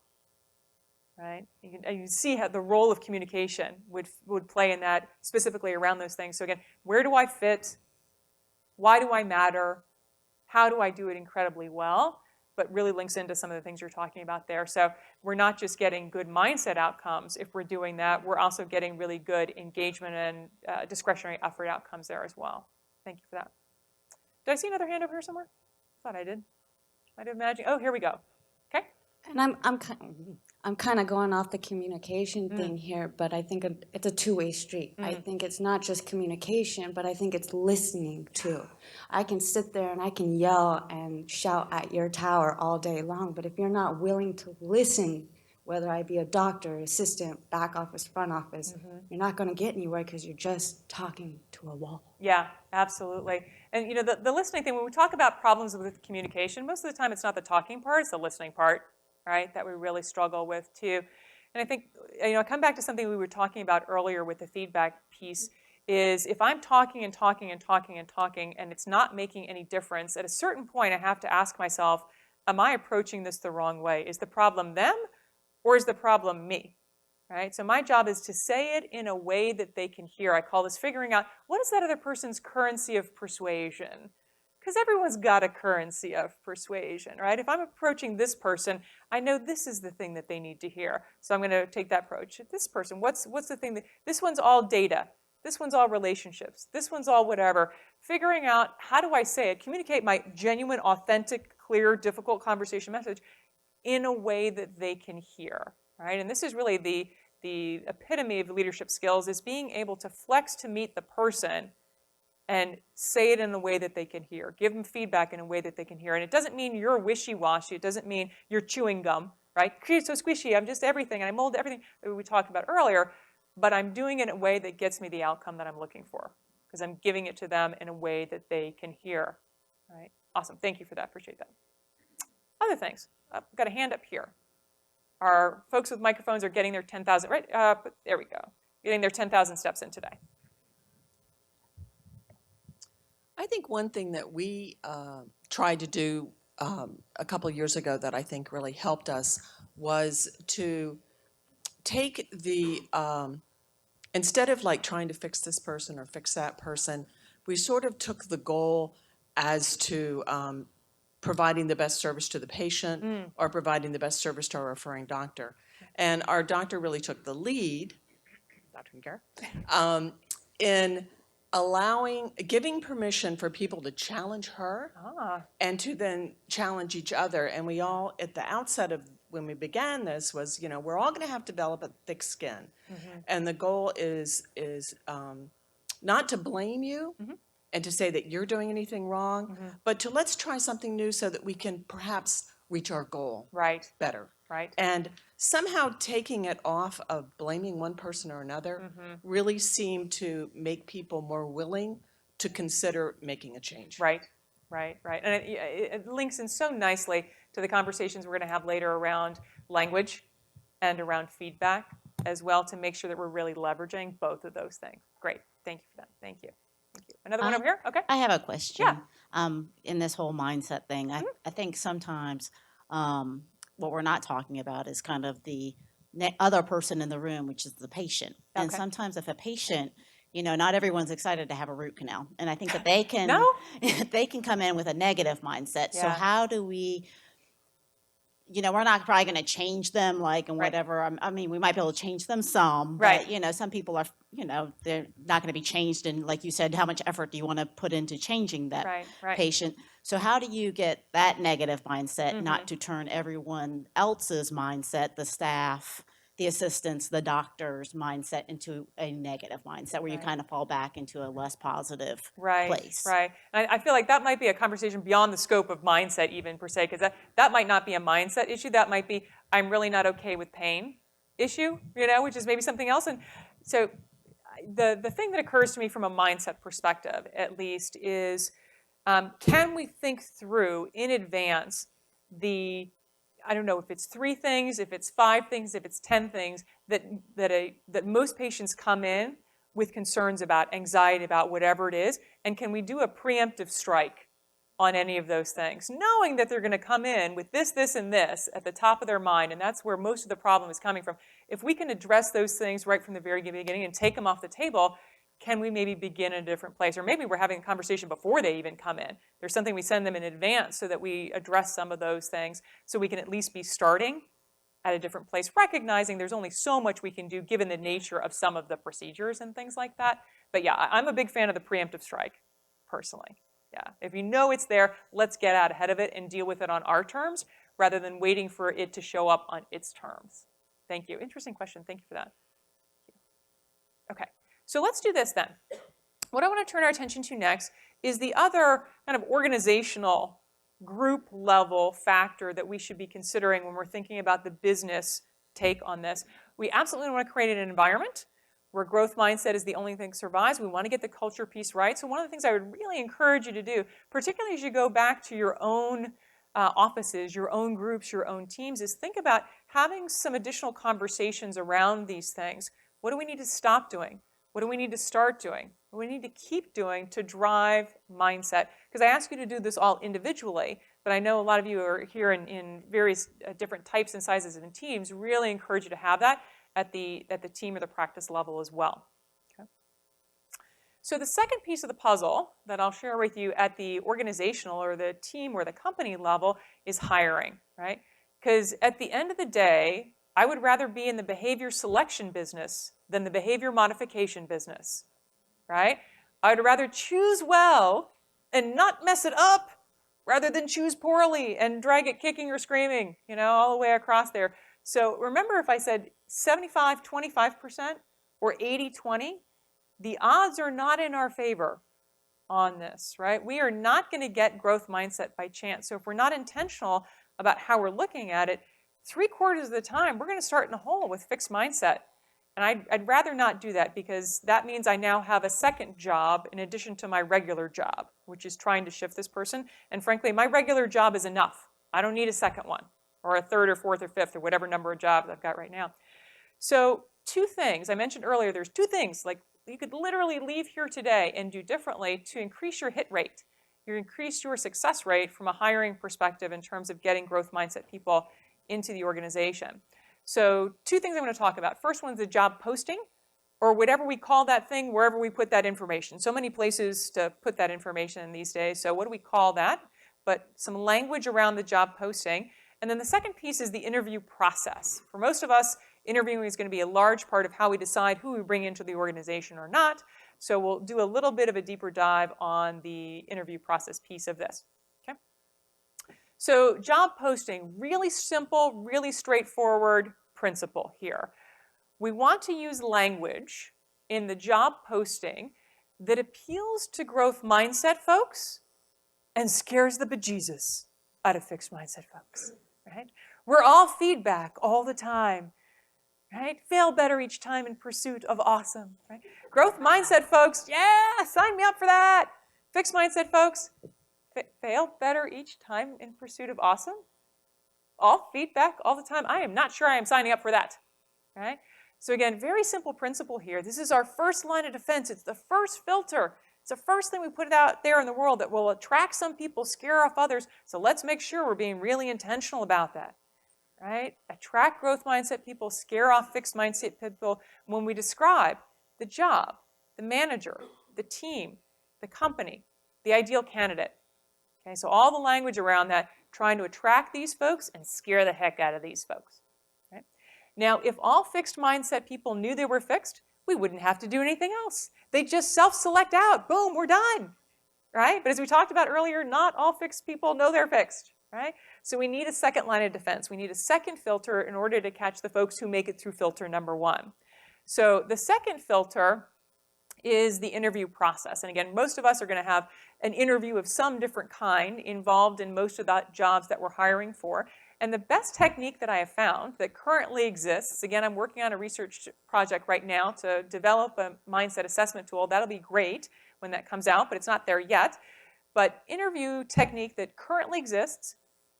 Right? You can see how the role of communication would play in that, specifically around those things. So again, where do I fit? Why do I matter? How do I do it incredibly well? But really links into some of the things you're talking about there. So we're not just getting good mindset outcomes if we're doing that, we're also getting really good engagement and discretionary effort outcomes there as well. Thank you for that. Did I see another hand over here somewhere? I thought I did. Might have imagined. Oh, here we go. Okay. And I'm kind of going off the communication thing here, but I think it's a two-way street. I think it's not just communication, but I think it's listening too. I can sit there and I can yell and shout at your tower all day long, but if you're not willing to listen, whether I be a doctor, assistant, back office, front office, you're not going to get anywhere because you're just talking to a wall. Yeah, absolutely. And you know, the listening thing, when we talk about problems with communication, most of the time it's not the talking part, it's the listening part, right, that we really struggle with too. And I think, you know, I come back to something we were talking about earlier with the feedback piece, is if I'm talking and talking and talking and talking and it's not making any difference, at a certain point I have to ask myself, am I approaching this the wrong way? Is the problem them or is the problem me? Right? So my job is to say it in a way that they can hear. I call this figuring out, what is that other person's currency of persuasion? Because everyone's got a currency of persuasion, right? If I'm approaching this person, I know this is the thing that they need to hear. So I'm going to take that approach. This person, what's the thing that, this one's all data. This one's all relationships. This one's all whatever. Figuring out, how do I say it, communicate my genuine, authentic, clear, difficult conversation message in a way that they can hear, right? And this is really the epitome of leadership skills, is being able to flex to meet the person and say it in a way that they can hear. Give them feedback in a way that they can hear. And it doesn't mean you're wishy-washy. It doesn't mean you're chewing gum, right? So squishy, I'm just everything, and I mold everything that we talked about earlier, but I'm doing it in a way that gets me the outcome that I'm looking for, because I'm giving it to them in a way that they can hear, right? Awesome, thank you for that, appreciate that. Other things, I've got a hand up here. Our folks with microphones are getting their 10,000, right? There we go. Getting their 10,000 steps in today. I think one thing that we tried to do a couple of years ago that I think really helped us was to take the, instead of like trying to fix this person or fix that person, we sort of took the goal as to providing the best service to the patient or providing the best service to our referring doctor. And our doctor really took the lead, Dr. McGarrett, in giving permission for people to challenge her and to then challenge each other. And we all, at the outset of when we began this, was, you know, we're all going to have to develop a thick skin. And the goal is not to blame you and to say that you're doing anything wrong, but to let's try something new so that we can perhaps reach our goal better. Right. And somehow taking it off of blaming one person or another really seemed to make people more willing to consider making a change. Right. And it links in so nicely to the conversations we're going to have later around language and around feedback as well, to make sure that we're really leveraging both of those things. Great. Thank you for that. Thank you. Another one over here? Okay. I have a question. Yeah. In this whole mindset thing, I think sometimes what we're not talking about is kind of the other person in the room, which is the patient. And sometimes if a patient, you know, not everyone's excited to have a root canal. And I think that they can, they can come in with a negative mindset. So how do we, you know, we're not probably going to change them like and whatever. I mean, we might be able to change them some, but, you know, some people are, you know, they're not going to be changed. And like you said, how much effort do you want to put into changing that patient? So how do you get that negative mindset not to turn everyone else's mindset, the staff, the assistants, the doctors' mindset into a negative mindset where you Right. kind of fall back into a less positive Right, place. right. And I feel like that might be a conversation beyond the scope of mindset even per se, because that might not be a mindset issue. That might be, I'm really not okay with pain issue, which is maybe something else. And so the thing that occurs to me from a mindset perspective, at least, is can we think through in advance I don't know if it's 3 things, if it's 5 things, if it's 10 things that most patients come in with concerns about, anxiety about, whatever it is, and can we do a preemptive strike on any of those things, knowing that they're going to come in with this, this, and this at the top of their mind, and that's where most of the problem is coming from. If we can address those things right from the very beginning and take them off the table, can we maybe begin in a different place? Or maybe we're having a conversation before they even come in. There's something we send them in advance so that we address some of those things so we can at least be starting at a different place, recognizing there's only so much we can do given the nature of some of the procedures and things like that. But yeah, I'm a big fan of the preemptive strike, personally. Yeah, if you know it's there, let's get out ahead of it and deal with it on our terms rather than waiting for it to show up on its terms. Thank you. Interesting question. Thank you for that. Okay, so let's do this then. What I want to turn our attention to next is the other kind of organizational group level factor that we should be considering when we're thinking about the business take on this. We absolutely want to create an environment where growth mindset is the only thing that survives. We want to get the culture piece right. So one of the things I would really encourage you to do, particularly as you go back to your own offices, your own groups, your own teams, is think about having some additional conversations around these things. What do we need to stop doing? What do we need to start doing? What do we need to keep doing to drive mindset? Because I ask you to do this all individually, but I know a lot of you are here in various different types and sizes and teams. Really encourage you to have that at the team or the practice level as well. Okay. So the second piece of the puzzle that I'll share with you at the organizational or the team or the company level is hiring, right? Because at the end of the day, I would rather be in the behavior selection business than the behavior modification business, right? I'd rather choose well and not mess it up rather than choose poorly and drag it kicking or screaming, all the way across there. So remember, if I said 75-25% or 80-20, the odds are not in our favor on this, right? We are not going to get growth mindset by chance. So if we're not intentional about how we're looking at it, 3/4 of the time, we're going to start in a hole with fixed mindset. And I'd rather not do that because that means I now have a second job in addition to my regular job, which is trying to shift this person. And frankly, my regular job is enough. I don't need a second one or a third or fourth or fifth or whatever number of jobs I've got right now. So 2 things. I mentioned earlier, there's 2 things like you could literally leave here today and do differently to increase your hit rate. You increase your success rate from a hiring perspective in terms of getting growth mindset people into the organization. So 2 things I'm going to talk about. First one's the job posting, or whatever we call that thing, wherever we put that information. So many places to put that information in these days. So what do we call that? But some language around the job posting. And then the second piece is the interview process. For most of us, interviewing is going to be a large part of how we decide who we bring into the organization or not. So we'll do a little bit of a deeper dive on the interview process piece of this. Okay? So job posting, really simple, really straightforward principle here. We want to use language in the job posting that appeals to growth mindset folks and scares the bejesus out of fixed mindset folks, right? We're all feedback all the time, right? Fail better each time in pursuit of awesome, right? Growth mindset folks, yeah, sign me up for that. Fixed mindset folks, fail better each time in pursuit of awesome. All feedback all the time. I am not sure I am signing up for that, right? So again, very simple principle here. This is our first line of defense. It's the first filter. It's the first thing we put out there in the world that will attract some people, scare off others. So let's make sure we're being really intentional about that, right? Attract growth mindset people, scare off fixed mindset people when we describe the job, the manager, the team, the company, the ideal candidate. Okay, so all the language around that, trying to attract these folks and scare the heck out of these folks. Okay? Now, if all fixed mindset people knew they were fixed, we wouldn't have to do anything else. They just self-select out. Boom, we're done. Right? But as we talked about earlier, not all fixed people know they're fixed. right? So we need a second line of defense. We need a second filter in order to catch the folks who make it through filter number 1. So the second filter is the interview process. And again, most of us are going to have an interview of some different kind involved in most of the jobs that we're hiring for. And the best technique that I have found that currently exists, again, I'm working on a research project right now to develop a mindset assessment tool. That'll be great when that comes out, but it's not there yet. But interview technique that currently exists,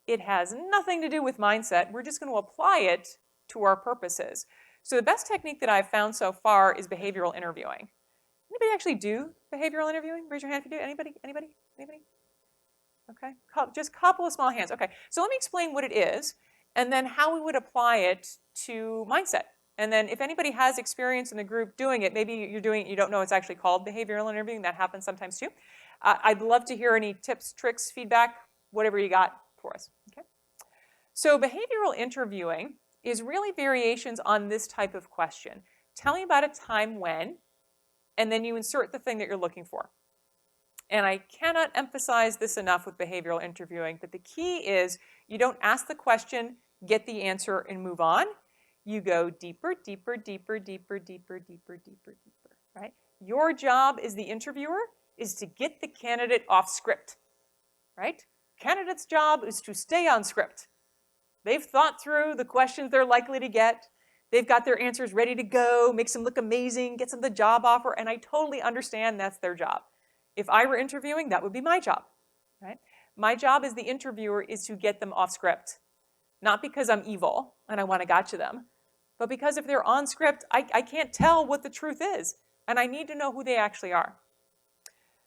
it has nothing to do with mindset. We're just going to apply it to our purposes. So the best technique that I've found so far is behavioral interviewing. Anybody actually do behavioral interviewing? Raise your hand if you do. Anybody? Anybody? Anybody? Okay, just a couple of small hands. Okay, so let me explain what it is and then how we would apply it to mindset. And then if anybody has experience in the group doing it, maybe you're doing it, you don't know it's actually called behavioral interviewing. That happens sometimes too. I'd love to hear any tips, tricks, feedback, whatever you got for us. Okay. So behavioral interviewing is really variations on this type of question. Tell me about a time when, and then you insert the thing that you're looking for. And I cannot emphasize this enough with behavioral interviewing, but the key is you don't ask the question, get the answer, and move on. You go deeper, deeper, deeper, deeper, deeper, deeper, deeper, deeper, right? Your job as the interviewer is to get the candidate off script, right? Candidate's job is to stay on script. They've thought through the questions they're likely to get. They've got their answers ready to go, makes them look amazing, gets them the job offer, and I totally understand that's their job. If I were interviewing, that would be my job, right? My job as the interviewer is to get them off script. Not because I'm evil and I want to gotcha them, but because if they're on script, I can't tell what the truth is, and I need to know who they actually are.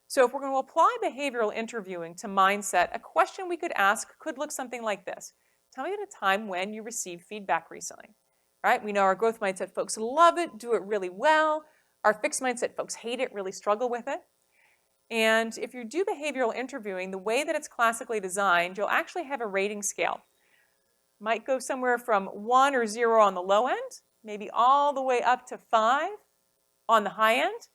So if we're going to apply behavioral interviewing to mindset, a question we could ask could look something like this. Tell me at a time when you received feedback recently, right? We know our growth mindset folks love it, do it really well. Our fixed mindset folks hate it, really struggle with it. And if you do behavioral interviewing, the way that it's classically designed, you'll actually have a rating scale. Might go somewhere from 1 or 0 on the low end, maybe all the way up to 5 on the high end.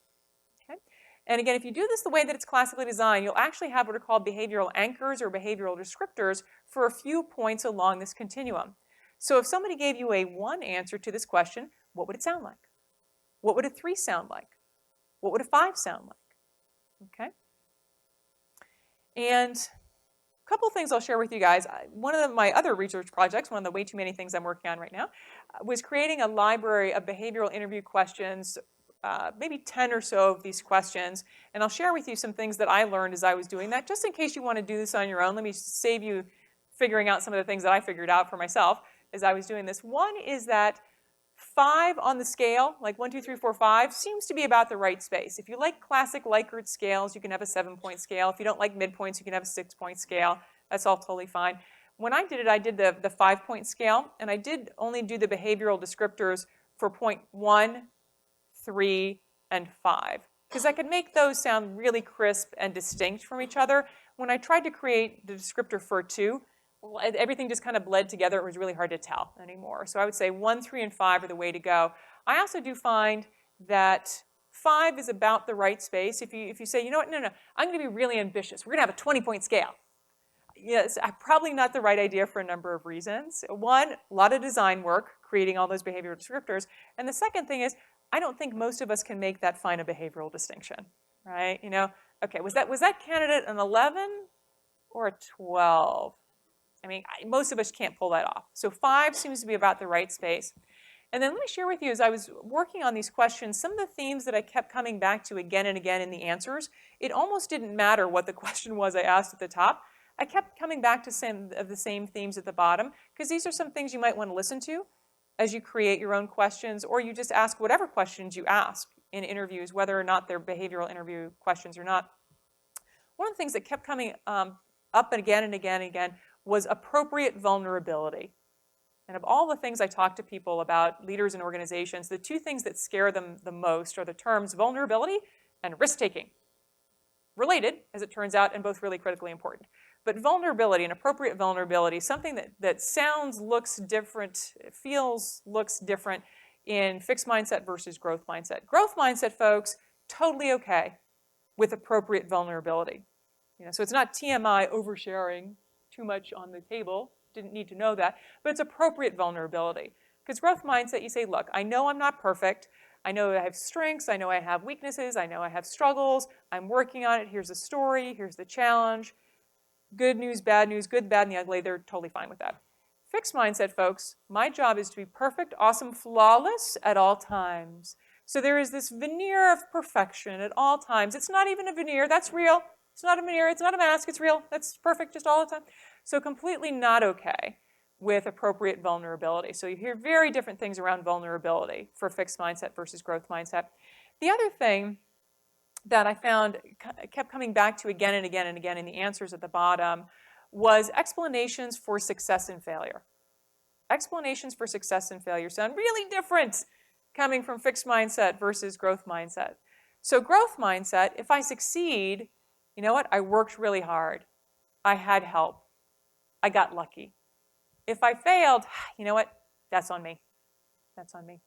Okay? And again, if you do this the way that it's classically designed, you'll actually have what are called behavioral anchors or behavioral descriptors for a few points along this continuum. So if somebody gave you a 1 answer to this question, what would it sound like? What would a 3 sound like? What would a 5 sound like? Okay. And a couple of things I'll share with you guys. One of my other research projects, one of the way too many things I'm working on right now, was creating a library of behavioral interview questions, maybe 10 or so of these questions. And I'll share with you some things that I learned as I was doing that, just in case you want to do this on your own. Let me save you figuring out some of the things that I figured out for myself as I was doing this. One is that 5 on the scale, like 1, 2, 3, 4, 5, seems to be about the right space. If you like classic Likert scales, you can have a 7-point scale. If you don't like midpoints, you can have a 6-point scale. That's all totally fine. When I did it, I did the 5-point scale, and I did only do the behavioral descriptors for point 1, 3, and 5, because I could make those sound really crisp and distinct from each other. When I tried to create the descriptor for 2, everything just kind of bled together. It was really hard to tell anymore. So I would say 1, 3, and 5 are the way to go. I also do find that 5 is about the right space. If you say, you know what, no, I'm going to be really ambitious. We're going to have a 20-point scale. Yes, probably not the right idea for a number of reasons. One, a lot of design work, creating all those behavioral descriptors. And the second thing is, I don't think most of us can make that fine a behavioral distinction, right? You know, okay, was that candidate an 11 or a 12? I mean, most of us can't pull that off. So 5 seems to be about the right space. And then let me share with you, as I was working on these questions, some of the themes that I kept coming back to again and again in the answers. It almost didn't matter what the question was I asked at the top. I kept coming back to some of the same themes at the bottom, because these are some things you might want to listen to as you create your own questions, or you just ask whatever questions you ask in interviews, whether or not they're behavioral interview questions or not. One of the things that kept coming up again and again and again was appropriate vulnerability. And of all the things I talk to people about, leaders and organizations, the 2 things that scare them the most are the terms vulnerability and risk-taking. Related, as it turns out, and both really critically important. But vulnerability, and appropriate vulnerability, something that sounds, looks different, feels, looks different in fixed mindset versus growth mindset. Growth mindset folks, totally okay with appropriate vulnerability. You know, so it's not TMI oversharing too much on the table. Didn't need to know that. But it's appropriate vulnerability. Because growth mindset, you say, look, I know I'm not perfect. I know I have strengths. I know I have weaknesses. I know I have struggles. I'm working on it. Here's the story. Here's the challenge. Good news, bad news, good, bad, and the ugly. They're totally fine with that. Fixed mindset, folks, my job is to be perfect, awesome, flawless at all times. So there is this veneer of perfection at all times. It's not even a veneer. That's real. It's not a veneer. It's not a mask. It's real. That's perfect just all the time. So completely not okay with appropriate vulnerability. So you hear very different things around vulnerability for fixed mindset versus growth mindset. The other thing that I found kept coming back to again and again and again in the answers at the bottom was explanations for success and failure. Explanations for success and failure sound really different coming from fixed mindset versus growth mindset. So growth mindset, if I succeed, you know what? I worked really hard. I had help. I got lucky. If I failed, you know what? That's on me. That's on me.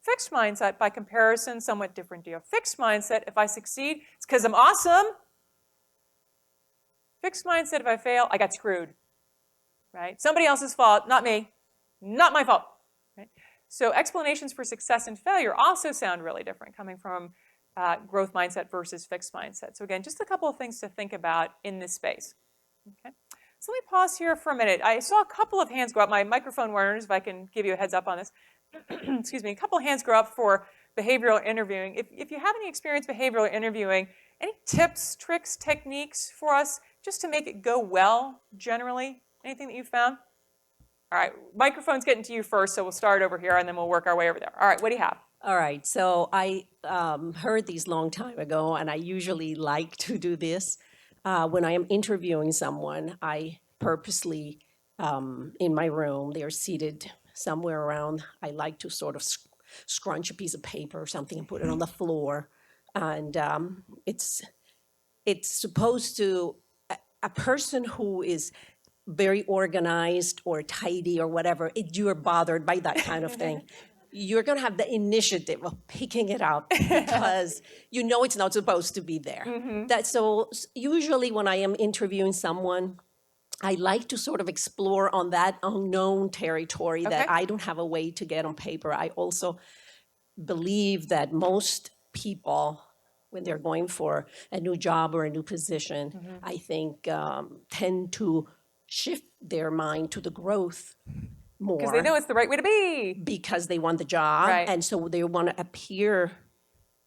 Fixed mindset, by comparison, somewhat different deal. Fixed mindset, if I succeed, it's because I'm awesome. Fixed mindset, if I fail, I got screwed. Right? Somebody else's fault, not me. Not my fault. Right? So explanations for success and failure also sound really different coming from growth mindset versus fixed mindset. So again, just a couple of things to think about in this space. Okay? So let me pause here for a minute. I saw a couple of hands go up. My microphone warners, if I can give you a heads up on this. Excuse me, a couple of hands go up for behavioral interviewing. If you have any experience behavioral interviewing, any tips, tricks, techniques for us just to make it go well generally? Anything that you've found? All right, microphone's getting to you first, so we'll start over here and then we'll work our way over there. All right, what do you have? All right, so I heard these long time ago, and I usually like to do this. When I am interviewing someone, I purposely, in my room, they're seated somewhere around, I like to sort of scrunch a piece of paper or something and put it on the floor. And it's supposed to, a person who is very organized or tidy or whatever, you're bothered by that kind of thing. You're going to have the initiative of picking it up because you know it's not supposed to be there. So usually when I am interviewing someone, I like to sort of explore on that unknown territory that I don't have a way to get on paper. I also believe that most people, when they're going for a new job or a new position, I think tend to shift their mind to the growth more. Because they know it's the right way to be. Because they want the job. Right. And so they want to appear,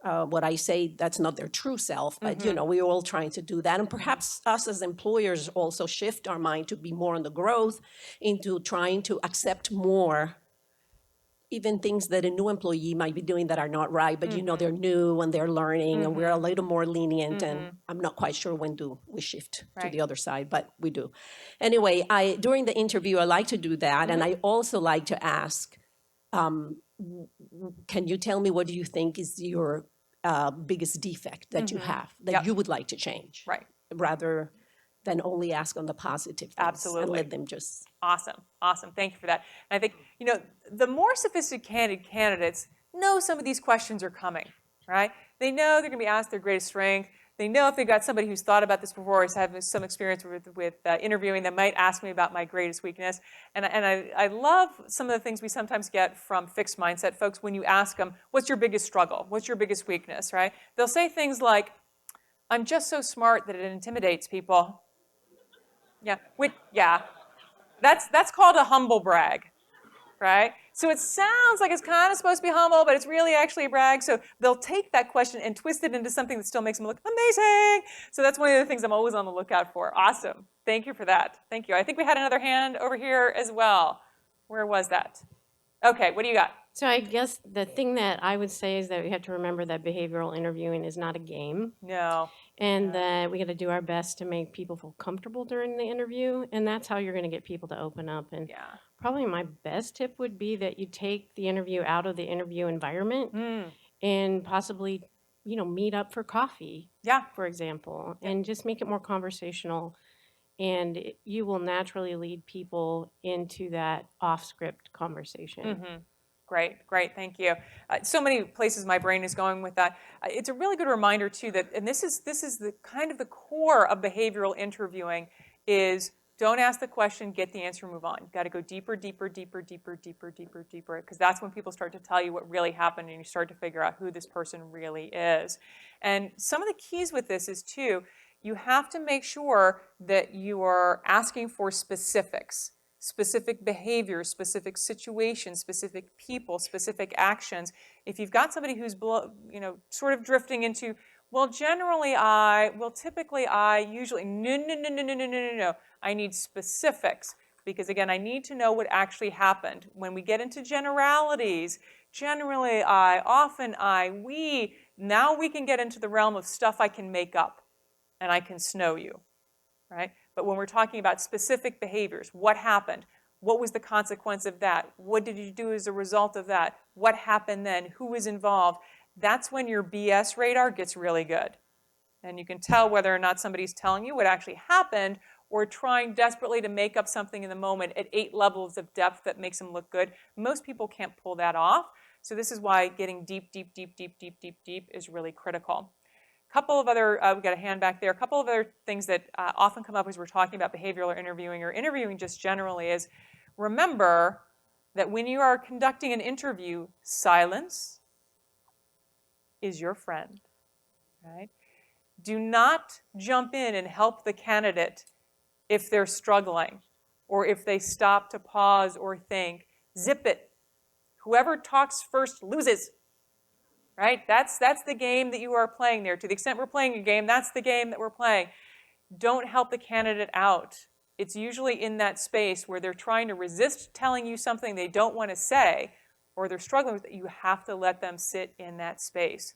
what I say, that's not their true self. But, you know, we're all trying to do that. And perhaps us as employers also shift our mind to be more on the growth, into trying to accept more even things that a new employee might be doing that are not right, but you know they're new and they're learning and we're a little more lenient and I'm not quite sure when do we shift to the other side, but we do. Anyway, during the interview, I like to do that and I also like to ask, can you tell me what do you think is your biggest defect that you have, that you would like to change? Right. Rather than only ask on the positive things. Absolutely. And let them just... Awesome, awesome. Thank you for that. And I think, you know, the more sophisticated candidates know some of these questions are coming, right? They know they're going to be asked their greatest strength. They know if they've got somebody who's thought about this before, has had some experience with interviewing, that might ask me about my greatest weakness. And I love some of the things we sometimes get from fixed mindset folks when you ask them, what's your biggest struggle? What's your biggest weakness, right? They'll say things like, I'm just so smart that it intimidates people. Yeah, that's called a humble brag, right? So it sounds like it's kind of supposed to be humble, but it's really actually a brag. So they'll take that question and twist it into something that still makes them look amazing. So that's one of the things I'm always on the lookout for. Awesome. Thank you for that. Thank you. I think we had another hand over here as well. Where was that? Okay, what do you got? So I guess the thing that I would say is that we have to remember that behavioral interviewing is not a game. No. And that we got to do our best to make people feel comfortable during the interview. And that's how you're going to get people to open up. And probably my best tip would be that you take the interview out of the interview environment and possibly, you know, meet up for coffee, for example, and just make it more conversational. And you will naturally lead people into that off-script conversation. Great, great, thank you. So many places my brain is going with that. It's a really good reminder too that, and this is the kind of the core of behavioral interviewing, is Don't ask the question, get the answer, move on. You've got to go deeper, deeper, deeper, deeper, deeper, deeper, deeper, because that's when people start to tell you what really happened and you start to figure out who this person really is. And some of the keys with this is, too, you have to make sure that you are asking for specifics, specific behaviors, specific situations, specific people, specific actions. If you've got somebody who's sort of drifting into, well, typically I, usually, no. I need specifics because, again, I need to know what actually happened. When we get into generalities, generally I, often I, we, now we can get into the realm of stuff I can make up and I can snow you, right? But when we're talking about specific behaviors, what happened? What was the consequence of that? What did you do as a result of that? What happened then? Who was involved? That's when your BS radar gets really good. And you can tell whether or not somebody's telling you what actually happened or trying desperately to make up something in the moment at 8 levels of depth that makes them look good. Most people can't pull that off. So this is why getting deep, deep, deep, deep, deep, deep, deep is really critical. A couple of other, we've got a hand back there, a couple of other things that often come up as we're talking about behavioral interviewing or interviewing just generally is, remember that when you are conducting an interview, silence is your friend, right? Do not jump in and help the candidate if they're struggling or if they stop to pause or think. Zip it. Whoever talks first loses, right? That's the game that you are playing there. To the extent we're playing a game, that's the game that we're playing. Don't help the candidate out. It's usually in that space where they're trying to resist telling you something they don't want to say or they're struggling with it. You have to let them sit in that space.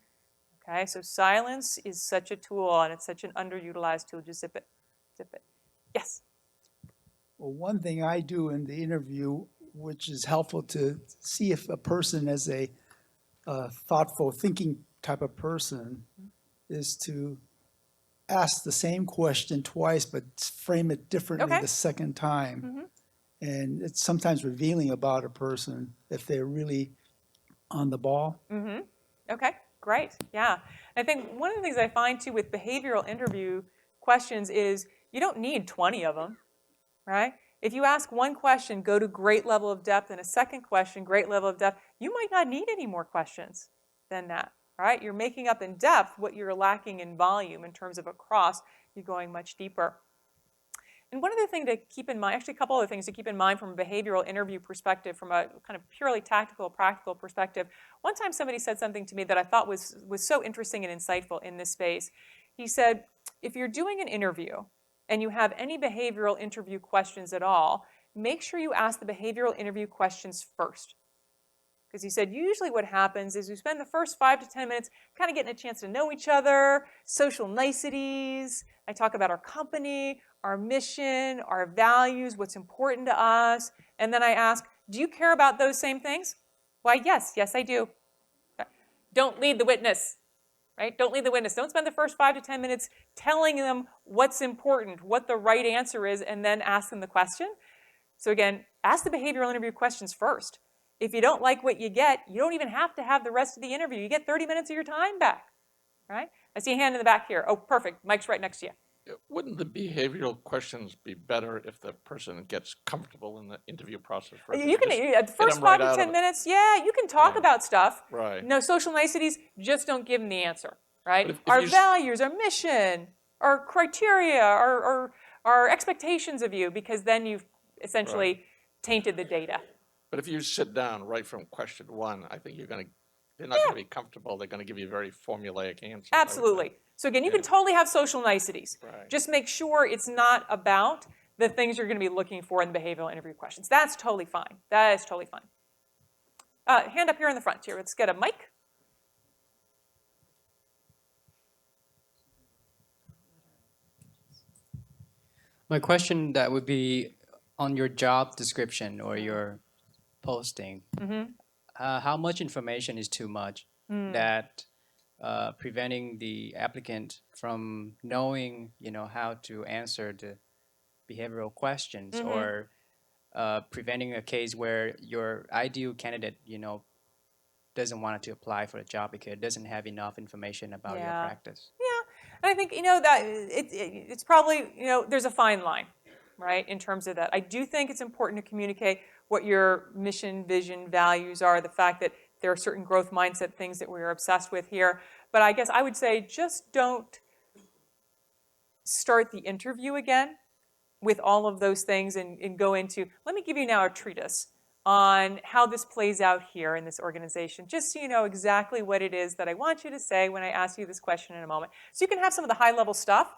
Okay, so silence is such a tool, and it's such an underutilized tool. Just zip it, zip it. Yes? Well, one thing I do in the interview, which is helpful to see if a person is a thoughtful, thinking type of person, is to ask the same question twice, but frame it differently the second time. Mm-hmm. And it's sometimes revealing about a person if they're really on the ball. Mm-hmm. Okay. Great, yeah. I think one of the things I find, too, with behavioral interview questions is you don't need 20 of them, right? If you ask one question, go to great level of depth, and a second question, great level of depth, you might not need any more questions than that, right? You're making up in depth what you're lacking in volume in terms of across. You're going much deeper. And one other thing to keep in mind, actually a couple other things to keep in mind from a behavioral interview perspective, from a kind of purely tactical, practical perspective. One time somebody said something to me that I thought was so interesting and insightful in this space. He said, if you're doing an interview and you have any behavioral interview questions at all, make sure you ask the behavioral interview questions first. Because he said, usually what happens is we spend the first 5 to 10 minutes kind of getting a chance to know each other, social niceties. I talk about our company, our mission, our values, what's important to us. And then I ask, do you care about those same things? Why, yes, I do. Don't lead the witness, right? Don't lead the witness. Don't spend the first 5 to 10 minutes telling them what's important, what the right answer is, and then ask them the question. So again, ask the behavioral interview questions first. If you don't like what you get, you don't even have to have the rest of the interview. You get 30 minutes of your time back, right? I see a hand in the back here. Oh, perfect. Mike's right next to you. Wouldn't the behavioral questions be better if the person gets comfortable in the interview process? You can, the first 5 to 10 minutes, you can talk about stuff. Right. No social niceties, just don't give them the answer, right? If our values, our mission, our criteria, our expectations of you, because then you've essentially tainted the data. But if you sit down right from question 1, I think they're not going to be comfortable. They're going to give you very formulaic answers. Absolutely. So again, you can totally have social niceties. Right. Just make sure it's not about the things you're going to be looking for in the behavioral interview questions. That's totally fine. That is totally fine. Hand up here in the front here. Let's get a mic. My question that would be on your job description or your posting. Mm-hmm. How much information is too much that preventing the applicant from knowing, how to answer the behavioral questions, or preventing a case where your ideal candidate, doesn't want to apply for a job because it doesn't have enough information about your practice? Yeah, and I think, that it's probably, there's a fine line, right, in terms of that. I do think it's important to communicate what your mission, vision, values are, the fact that there are certain growth mindset things that we're obsessed with here. But I guess I would say just don't start the interview again with all of those things and go into, let me give you now a treatise on how this plays out here in this organization, just so you know exactly what it is that I want you to say when I ask you this question in a moment. So you can have some of the high-level stuff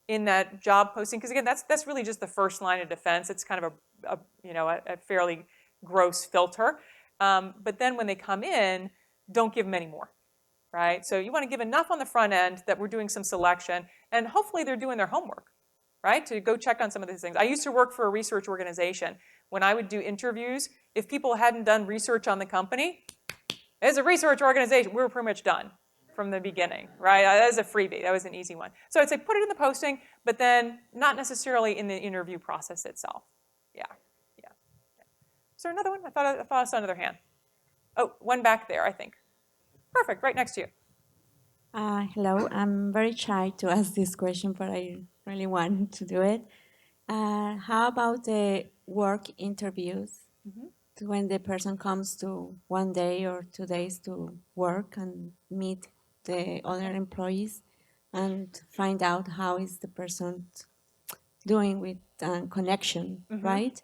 in that job posting, because again, that's really just the first line of defense. It's kind of a fairly gross filter. But then when they come in, don't give them any more, right? So you want to give enough on the front end that we're doing some selection, and hopefully they're doing their homework, right? To go check on some of these things. I used to work for a research organization. When I would do interviews, if people hadn't done research on the company, as a research organization, we were pretty much done from the beginning, right? That was a freebie. That was an easy one. So I'd say put it in the posting, but then not necessarily in the interview process itself. Yeah. Is there another one? I thought I saw another hand. Oh, one back there, I think. Perfect, right next to you. Hello, I'm very shy to ask this question, but I really want to do it. How about the work interviews? When the person comes to 1 day or 2 days to work and meet the other employees and find out how is the person doing with connection, right?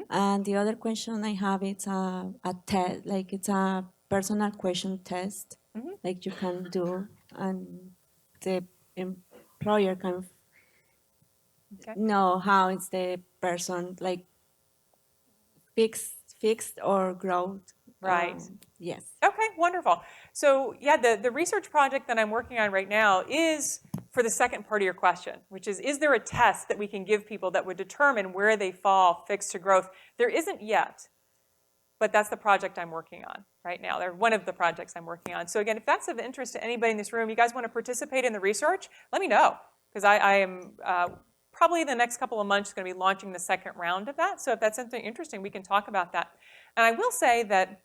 And the other question I have is a test, like it's a personal question test, like you can do, and the employer can know how is the person like fixed or growth. Right. Yes. Okay, wonderful. So yeah, the research project that I'm working on right now is for the second part of your question, which is there a test that we can give people that would determine where they fall fixed to growth? There isn't yet, but that's the project I'm working on right now. They're one of the projects I'm working on. So again, if that's of interest to anybody in this room, you guys want to participate in the research, let me know, because I am probably the next couple of months going to be launching the second round of that. So if that's something interesting, we can talk about that. And I will say that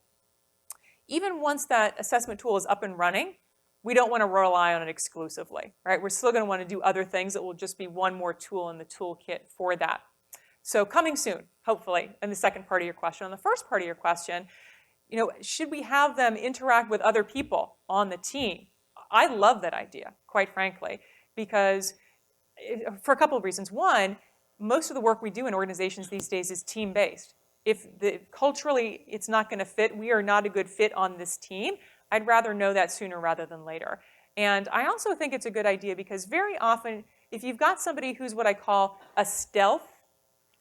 even once that assessment tool is up and running, we don't want to rely on it exclusively, right? We're still going to want to do other things. It will just be one more tool in the toolkit for that. So coming soon, hopefully, in the second part of your question. On the first part of your question, should we have them interact with other people on the team? I love that idea, quite frankly, because for a couple of reasons. One, most of the work we do in organizations these days is team-based. If culturally it's not going to fit, we are not a good fit on this team, I'd rather know that sooner rather than later. And I also think it's a good idea because very often, if you've got somebody who's what I call a stealth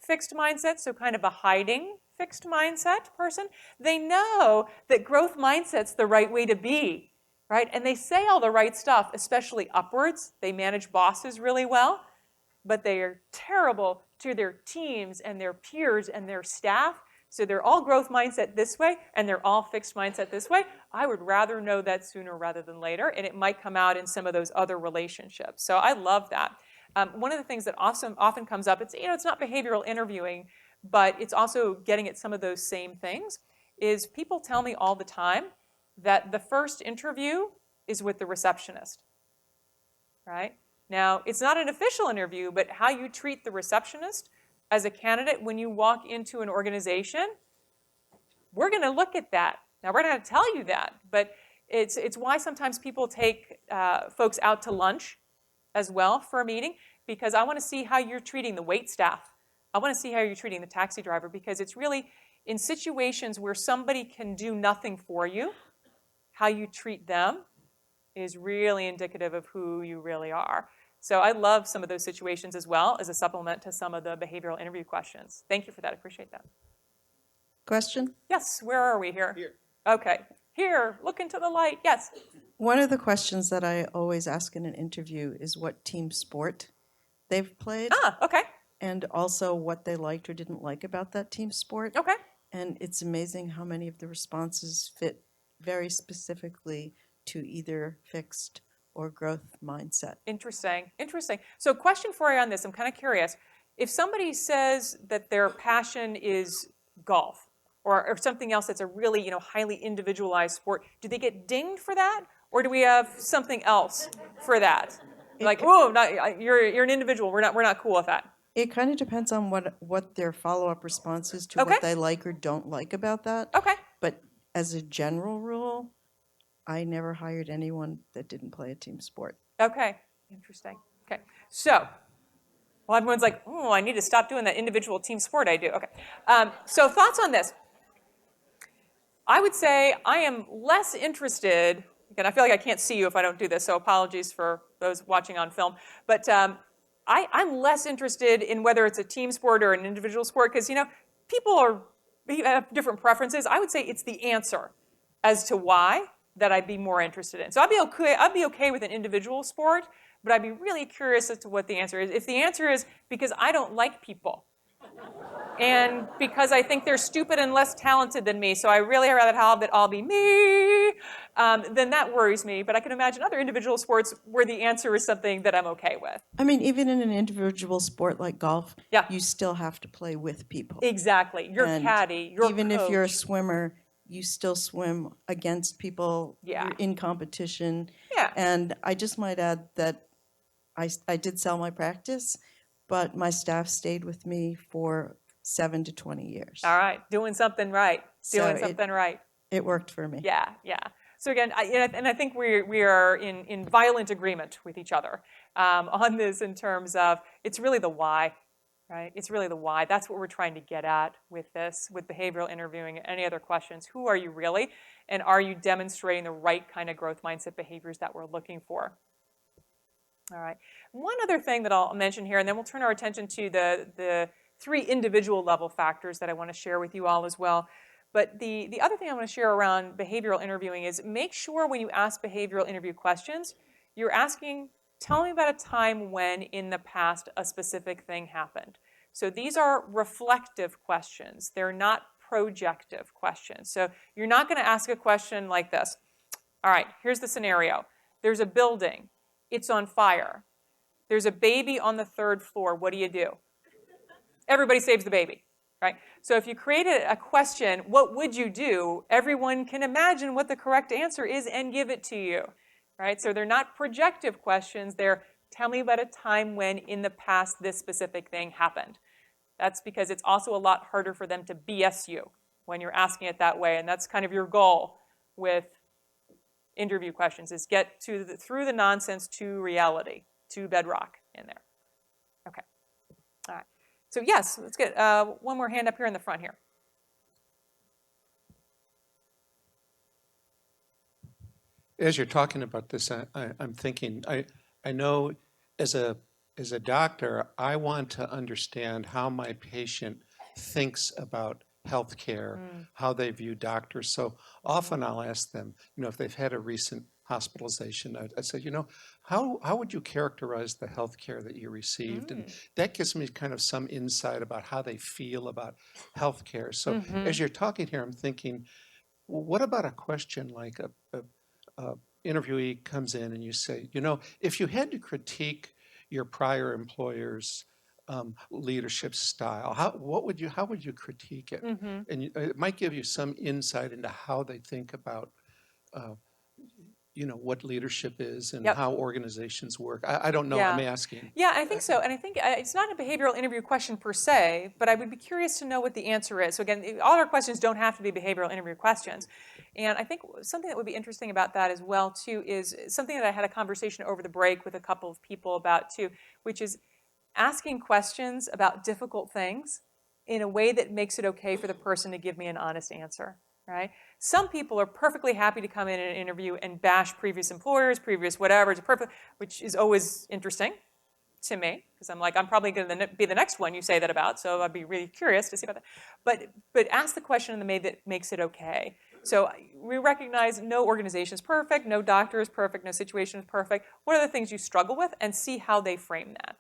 fixed mindset, so kind of a hiding fixed mindset person, they know that growth mindset's the right way to be, right? And they say all the right stuff, especially upwards. They manage bosses really well, but they are terrible to their teams and their peers and their staff. So they're all growth mindset this way, and they're all fixed mindset this way. I would rather know that sooner rather than later, and it might come out in some of those other relationships. So I love that. One of the things that often comes up, it's not behavioral interviewing, but it's also getting at some of those same things, is people tell me all the time that the first interview is with the receptionist, right? Now, it's not an official interview, but how you treat the receptionist as a candidate when you walk into an organization, we're going to look at that. Now, we're going to tell you that, but it's why sometimes people take folks out to lunch as well for a meeting, because I want to see how you're treating the wait staff. I want to see how you're treating the taxi driver, because it's really in situations where somebody can do nothing for you, how you treat them is really indicative of who you really are. So I love some of those situations as well as a supplement to some of the behavioral interview questions. Thank you for that. I appreciate that. Question? Yes, where are we here? Here. Okay. Here, look into the light. Yes. One of the questions that I always ask in an interview is what team sport they've played. Ah, okay. And also what they liked or didn't like about that team sport. Okay. And it's amazing how many of the responses fit very specifically to either fixed or growth mindset. Interesting, interesting. So question for you on this, I'm kind of curious. If somebody says that their passion is golf or something else that's a really highly individualized sport, do they get dinged for that? Or do we have something else for that? Like, oh, you're an individual, we're not cool with that. It kind of depends on what their follow-up response is to Okay. what they like or don't like about that. Okay. But as a general rule, I never hired anyone that didn't play a team sport. Okay, interesting. Okay, so, well, everyone's like, oh, I need to stop doing that individual team sport I do. Okay, so thoughts on this? I would say I am less interested, again, I feel like I can't see you if I don't do this, so apologies for those watching on film, but I'm less interested in whether it's a team sport or an individual sport, because, you know, people have different preferences. I would say it's the answer as to why that I'd be more interested in. So I'd be okay with an individual sport, but I'd be really curious as to what the answer is. If the answer is because I don't like people, and because I think they're stupid and less talented than me, so I really rather have it all be me, then that worries me. But I can imagine other individual sports where the answer is something that I'm okay with. I mean, even in an individual sport like golf, yeah, you still have to play with people. Exactly. Your caddy, your even coach. If you're a swimmer, you still swim against people. Yeah. You're in competition. Yeah. And I just might add that I did sell my practice, but my staff stayed with me for 7 to 20 years. All right, doing something right. Doing something right. It worked for me. Yeah, yeah. So again, I think we are in violent agreement with each other on this in terms of it's really the why, right? It's really the why. That's what we're trying to get at with this, with behavioral interviewing. Any other questions? Who are you really? And are you demonstrating the right kind of growth mindset behaviors that we're looking for? All right. One other thing that I'll mention here, and then we'll turn our attention to the 3 individual level factors that I want to share with you all as well. But the other thing I want to share around behavioral interviewing is make sure when you ask behavioral interview questions, you're asking, tell me about a time when in the past a specific thing happened. So these are reflective questions. They're not projective questions. So you're not going to ask a question like this. All right, here's the scenario. There's a building. It's on fire. There's a baby on the 3rd floor. What do you do? Everybody saves the baby, right? So if you created a question, what would you do? Everyone can imagine what the correct answer is and give it to you, right? So they're not projective questions. They're tell me about a time when in the past this specific thing happened. That's because it's also a lot harder for them to BS you when you're asking it that way, and that's kind of your goal with interview questions is get to through the nonsense to reality, to bedrock in there. Okay, all right. So yes, let's get one more hand up here in the front here. As you're talking about this, I'm thinking, I know as a doctor, I want to understand how my patient thinks about healthcare, how they view doctors. So often I'll ask them, you know, if they've had a recent hospitalization, I say, you know, how would you characterize the healthcare that you received? And that gives me kind of some insight about how they feel about healthcare. So as you're talking here, I'm thinking, well, what about a question like a interviewee comes in and you say, you know, if you had to critique your prior employer's leadership style, how would you critique it? And it might give you some insight into how they think about you know, what leadership is and how organizations work. I don't know, I'm asking. Yeah, I think so. And I think it's not a behavioral interview question per se, but I would be curious to know what the answer is. So again, all our questions don't have to be behavioral interview questions. And I think something that would be interesting about that as well, too, is something that I had a conversation over the break with a couple of people about, too, which is asking questions about difficult things in a way that makes it okay for the person to give me an honest answer, right? Some people are perfectly happy to come in an interview and bash previous employers, previous whatever, which is always interesting to me, because I'm like, I'm probably going to be the next one you say that about, so I'd be really curious to see about that. But ask the question in the way that makes it okay. So we recognize no organization is perfect, no doctor is perfect, no situation is perfect. What are the things you struggle with, and see how they frame that.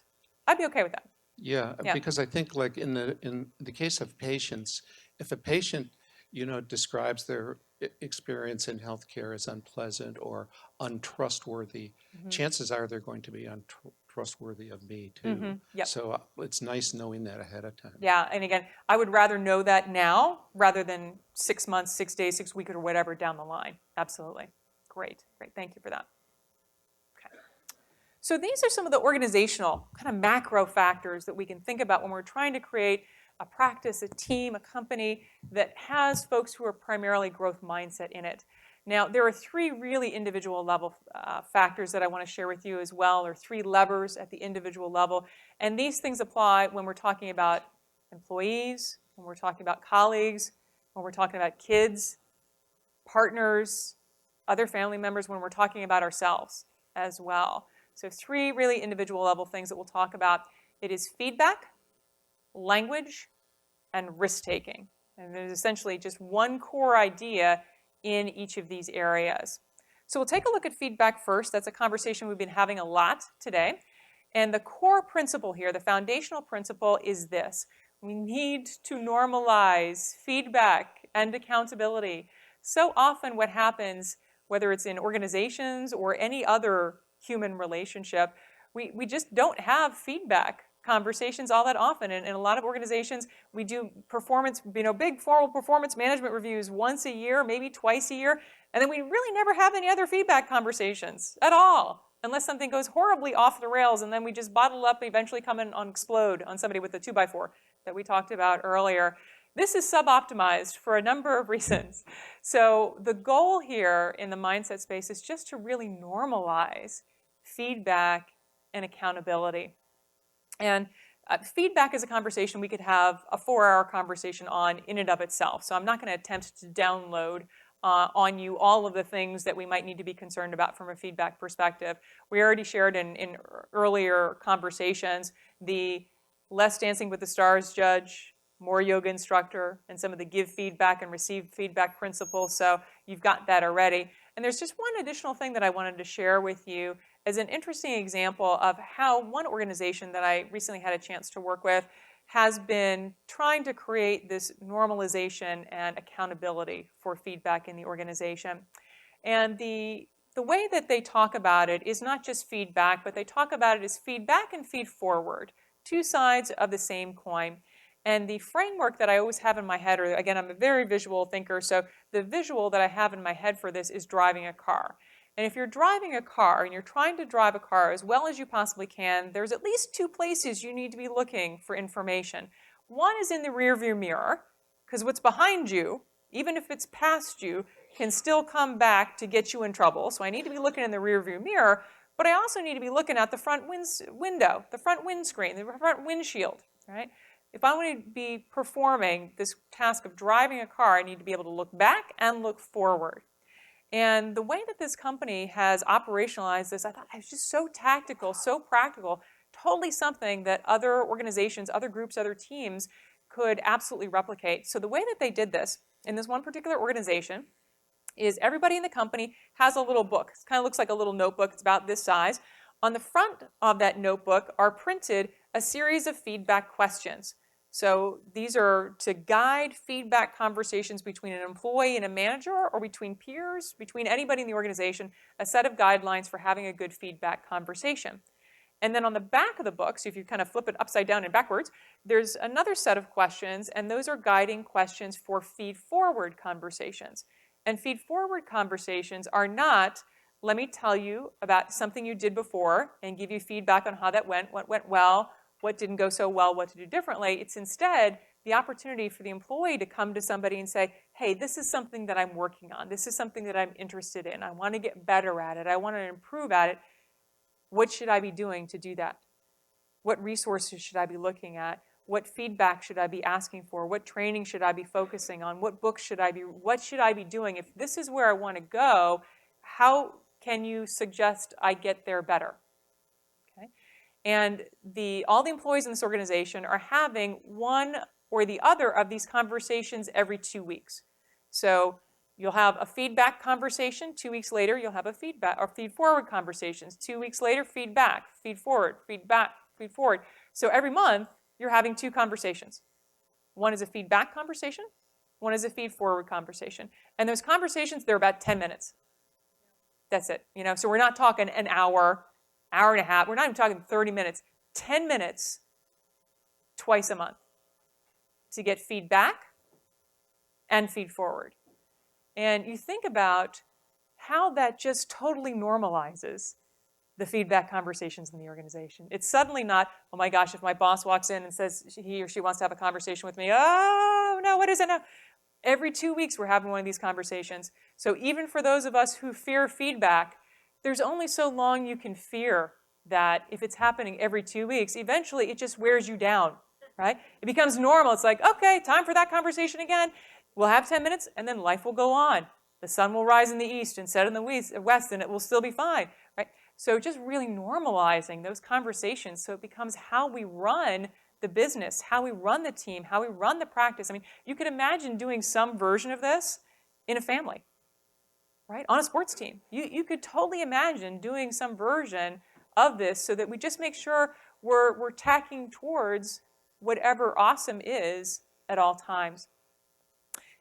I'd be okay with that. Yeah, because I think like in the case of patients, if a patient, you know, describes their experience in healthcare as unpleasant or untrustworthy, chances are they're going to be untrustworthy of me too. So it's nice knowing that ahead of time. Yeah, and again, I would rather know that now rather than 6 months, 6 days, 6 weeks, or whatever down the line. Absolutely. Great, great. Thank you for that. Okay. So these are some of the organizational kind of macro factors that we can think about when we're trying to create a practice, a team, a company that has folks who are primarily growth mindset in it. Now, there are three really individual level factors that I want to share with you as well, or three levers at the individual level. And these things apply when we're talking about employees, when we're talking about colleagues, when we're talking about kids, partners, other family members, when we're talking about ourselves as well. So three really individual level things that we'll talk about. It is feedback, language, and risk-taking. And there's essentially just one core idea in each of these areas. So we'll take a look at feedback first. That's a conversation we've been having a lot today. And the core principle here, the foundational principle, is this. We need to normalize feedback and accountability. So often what happens, whether it's in organizations or any other human relationship, we just don't have feedback conversations all that often. And in a lot of organizations, we do performance, big formal performance management reviews once a year, maybe twice a year, and then we really never have any other feedback conversations at all, unless something goes horribly off the rails, and then we just bottle up and eventually come in and explode on somebody with the 2x4 that we talked about earlier. This is sub-optimized for a number of reasons. So the goal here in the mindset space is just to really normalize feedback and accountability. And feedback is a conversation we could have a 4-hour conversation on in and of itself. So I'm not going to attempt to download on you all of the things that we might need to be concerned about from a feedback perspective. We already shared in earlier conversations the less Dancing with the Stars judge, more yoga instructor, and some of the give feedback and receive feedback principles. So you've got that already. And there's just one additional thing that I wanted to share with you as an interesting example of how one organization that I recently had a chance to work with has been trying to create this normalization and accountability for feedback in the organization. And the way that they talk about it is not just feedback, but they talk about it as feedback and feed forward, two sides of the same coin. And the framework that I always have in my head, or again, I'm a very visual thinker, so the visual that I have in my head for this is driving a car. And if you're driving a car and you're trying to drive a car as well as you possibly can, there's at least two places you need to be looking for information. One is in the rearview mirror, because what's behind you, even if it's past you, can still come back to get you in trouble. So I need to be looking in the rearview mirror, but I also need to be looking at the front window, the front windscreen, the front windshield, right? If I want to be performing this task of driving a car, I need to be able to look back and look forward. And the way that this company has operationalized this, I thought it was just so tactical, so practical, totally something that other organizations, other groups, other teams could absolutely replicate. So the way that they did this in this one particular organization is everybody in the company has a little book. It kind of looks like a little notebook. It's about this size. On the front of that notebook are printed a series of feedback questions. So these are to guide feedback conversations between an employee and a manager, or between peers, between anybody in the organization, a set of guidelines for having a good feedback conversation. And then on the back of the book, so if you kind of flip it upside down and backwards, there's another set of questions, and those are guiding questions for feed-forward conversations. And feed-forward conversations are not, let me tell you about something you did before and give you feedback on how that went, what went well, what didn't go so well, what to do differently. It's instead the opportunity for the employee to come to somebody and say, hey, this is something that I'm working on. This is something that I'm interested in. I want to get better at it. I want to improve at it. What should I be doing to do that? What resources should I be looking at? What feedback should I be asking for? What training should I be focusing on? What books should I be, what should I be doing? If this is where I want to go, how can you suggest I get there better? Okay. And all the employees in this organization are having one or the other of these conversations every 2 weeks. So you'll have a feedback conversation. 2 weeks later, you'll have a feedback or feed-forward conversations. 2 weeks later, feedback, feed-forward, feedback, feed-forward. So every month, you're having 2 conversations. One is a feedback conversation. One is a feed-forward conversation. And those conversations, they're about 10 minutes. That's it. So we're not talking an hour, hour and a half. We're not even talking 30 minutes. 10 minutes twice a month to get feedback and feed forward. And you think about how that just totally normalizes the feedback conversations in the organization. It's suddenly not, oh my gosh, if my boss walks in and says he or she wants to have a conversation with me, oh no, what is it now? Every 2 weeks we're having one of these conversations. So even for those of us who fear feedback, there's only so long you can fear that if it's happening every 2 weeks, eventually it just wears you down, right? It becomes normal. It's like, okay, time for that conversation again. We'll have 10 minutes and then life will go on. The sun will rise in the east and set in the west and it will still be fine, right? So just really normalizing those conversations so it becomes how we run the business, how we run the team, how we run the practice. I mean, you could imagine doing some version of this in a family, right? On a sports team. You could totally imagine doing some version of this so that we just make sure we're tacking towards whatever awesome is at all times.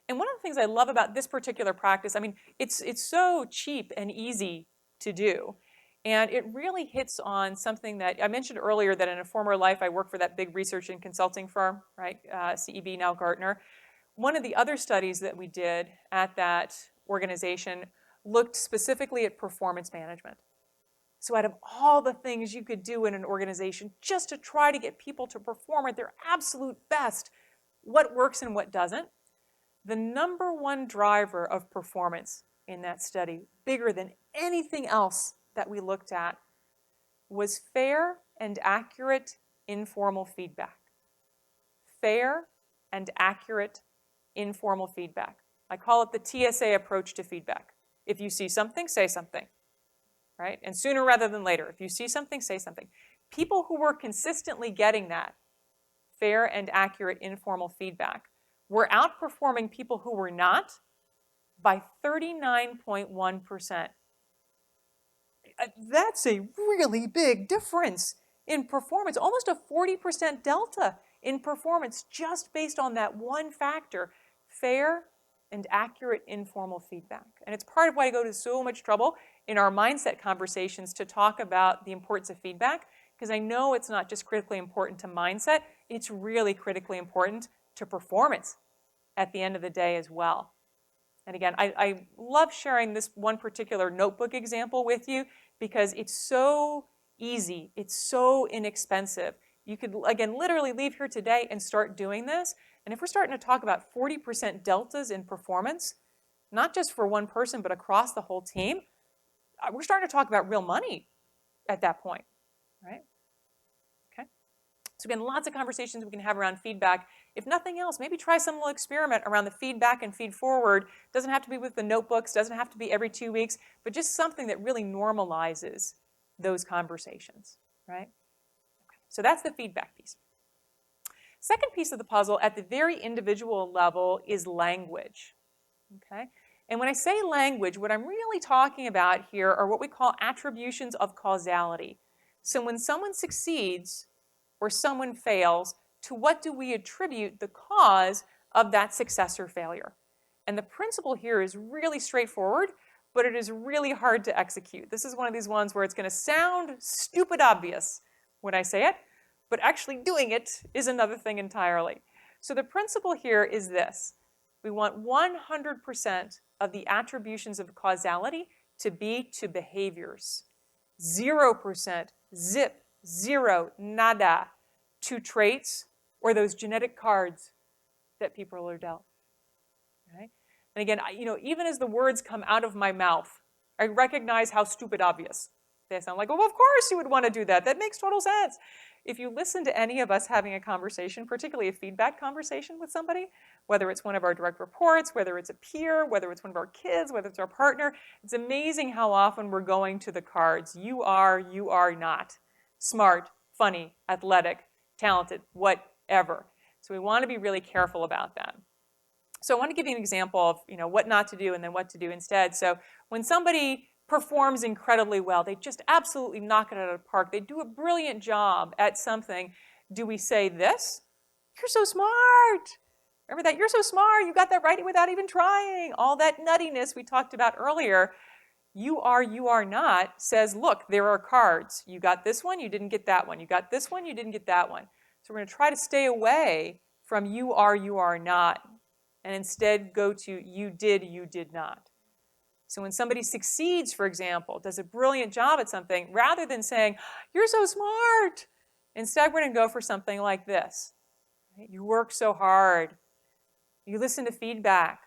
And one of the things I love about this particular practice, I mean, it's so cheap and easy to do. And it really hits on something that I mentioned earlier, that in a former life I worked for that big research and consulting firm, right? CEB, now Gartner. One of the other studies that we did at that organization looked specifically at performance management. So out of all the things you could do in an organization just to try to get people to perform at their absolute best, what works and what doesn't, the number one driver of performance in that study, bigger than anything else that we looked at, was fair and accurate informal feedback. Fair and accurate informal feedback. I call it the TSA approach to feedback. If you see something, say something, right? And sooner rather than later. If you see something, say something. People who were consistently getting that fair and accurate informal feedback were outperforming people who were not by 39.1%. That's a really big difference in performance, almost a 40% delta in performance just based on that one factor, fair and accurate informal feedback. And it's part of why I go to so much trouble in our mindset conversations to talk about the importance of feedback, because I know it's not just critically important to mindset, it's really critically important to performance at the end of the day as well. And again, I love sharing this one particular notebook example with you because it's so easy, it's so inexpensive. You could, again, literally leave here today and start doing this. And if we're starting to talk about 40% deltas in performance, not just for one person, but across the whole team, we're starting to talk about real money at that point, right? Okay. So again, lots of conversations we can have around feedback. If nothing else, maybe try some little experiment around the feedback and feed forward. Doesn't have to be with the notebooks, doesn't have to be every 2 weeks, but just something that really normalizes those conversations, right? Okay. So that's the feedback piece. Second piece of the puzzle at the very individual level is language, okay? And when I say language, what I'm really talking about here are what we call attributions of causality. So when someone succeeds or someone fails, to what do we attribute the cause of that success or failure? And the principle here is really straightforward, but it is really hard to execute. This is one of these ones where it's going to sound stupid obvious when I say it, but actually doing it is another thing entirely. So the principle here is this. We want 100% of the attributions of causality to be to behaviors. 0%, zip, zero, nada, to traits or those genetic cards that people are dealt. Okay? And again, even as the words come out of my mouth, I recognize how stupid obvious they sound. Like, well, of course you would want to do that. That makes total sense. If you listen to any of us having a conversation, particularly a feedback conversation with somebody, whether it's one of our direct reports, whether it's a peer, whether it's one of our kids, whether it's our partner, it's amazing how often we're going to the cards. You are not. Smart, funny, athletic, talented, whatever. So we want to be really careful about that. So I want to give you an example of what not to do and then what to do instead. So when somebody performs incredibly well, they just absolutely knock it out of the park, they do a brilliant job at something, do we say this? You're so smart. Remember that? You're so smart. You got that right without even trying. All that nuttiness we talked about earlier. You are not says, look, there are cards. You got this one, you didn't get that one. You got this one, you didn't get that one. So we're going to try to stay away from you are not, and instead go to you did not. So when somebody succeeds, for example, does a brilliant job at something, rather than saying, you're so smart, instead we're going to go for something like this. Right? You work so hard. You listen to feedback.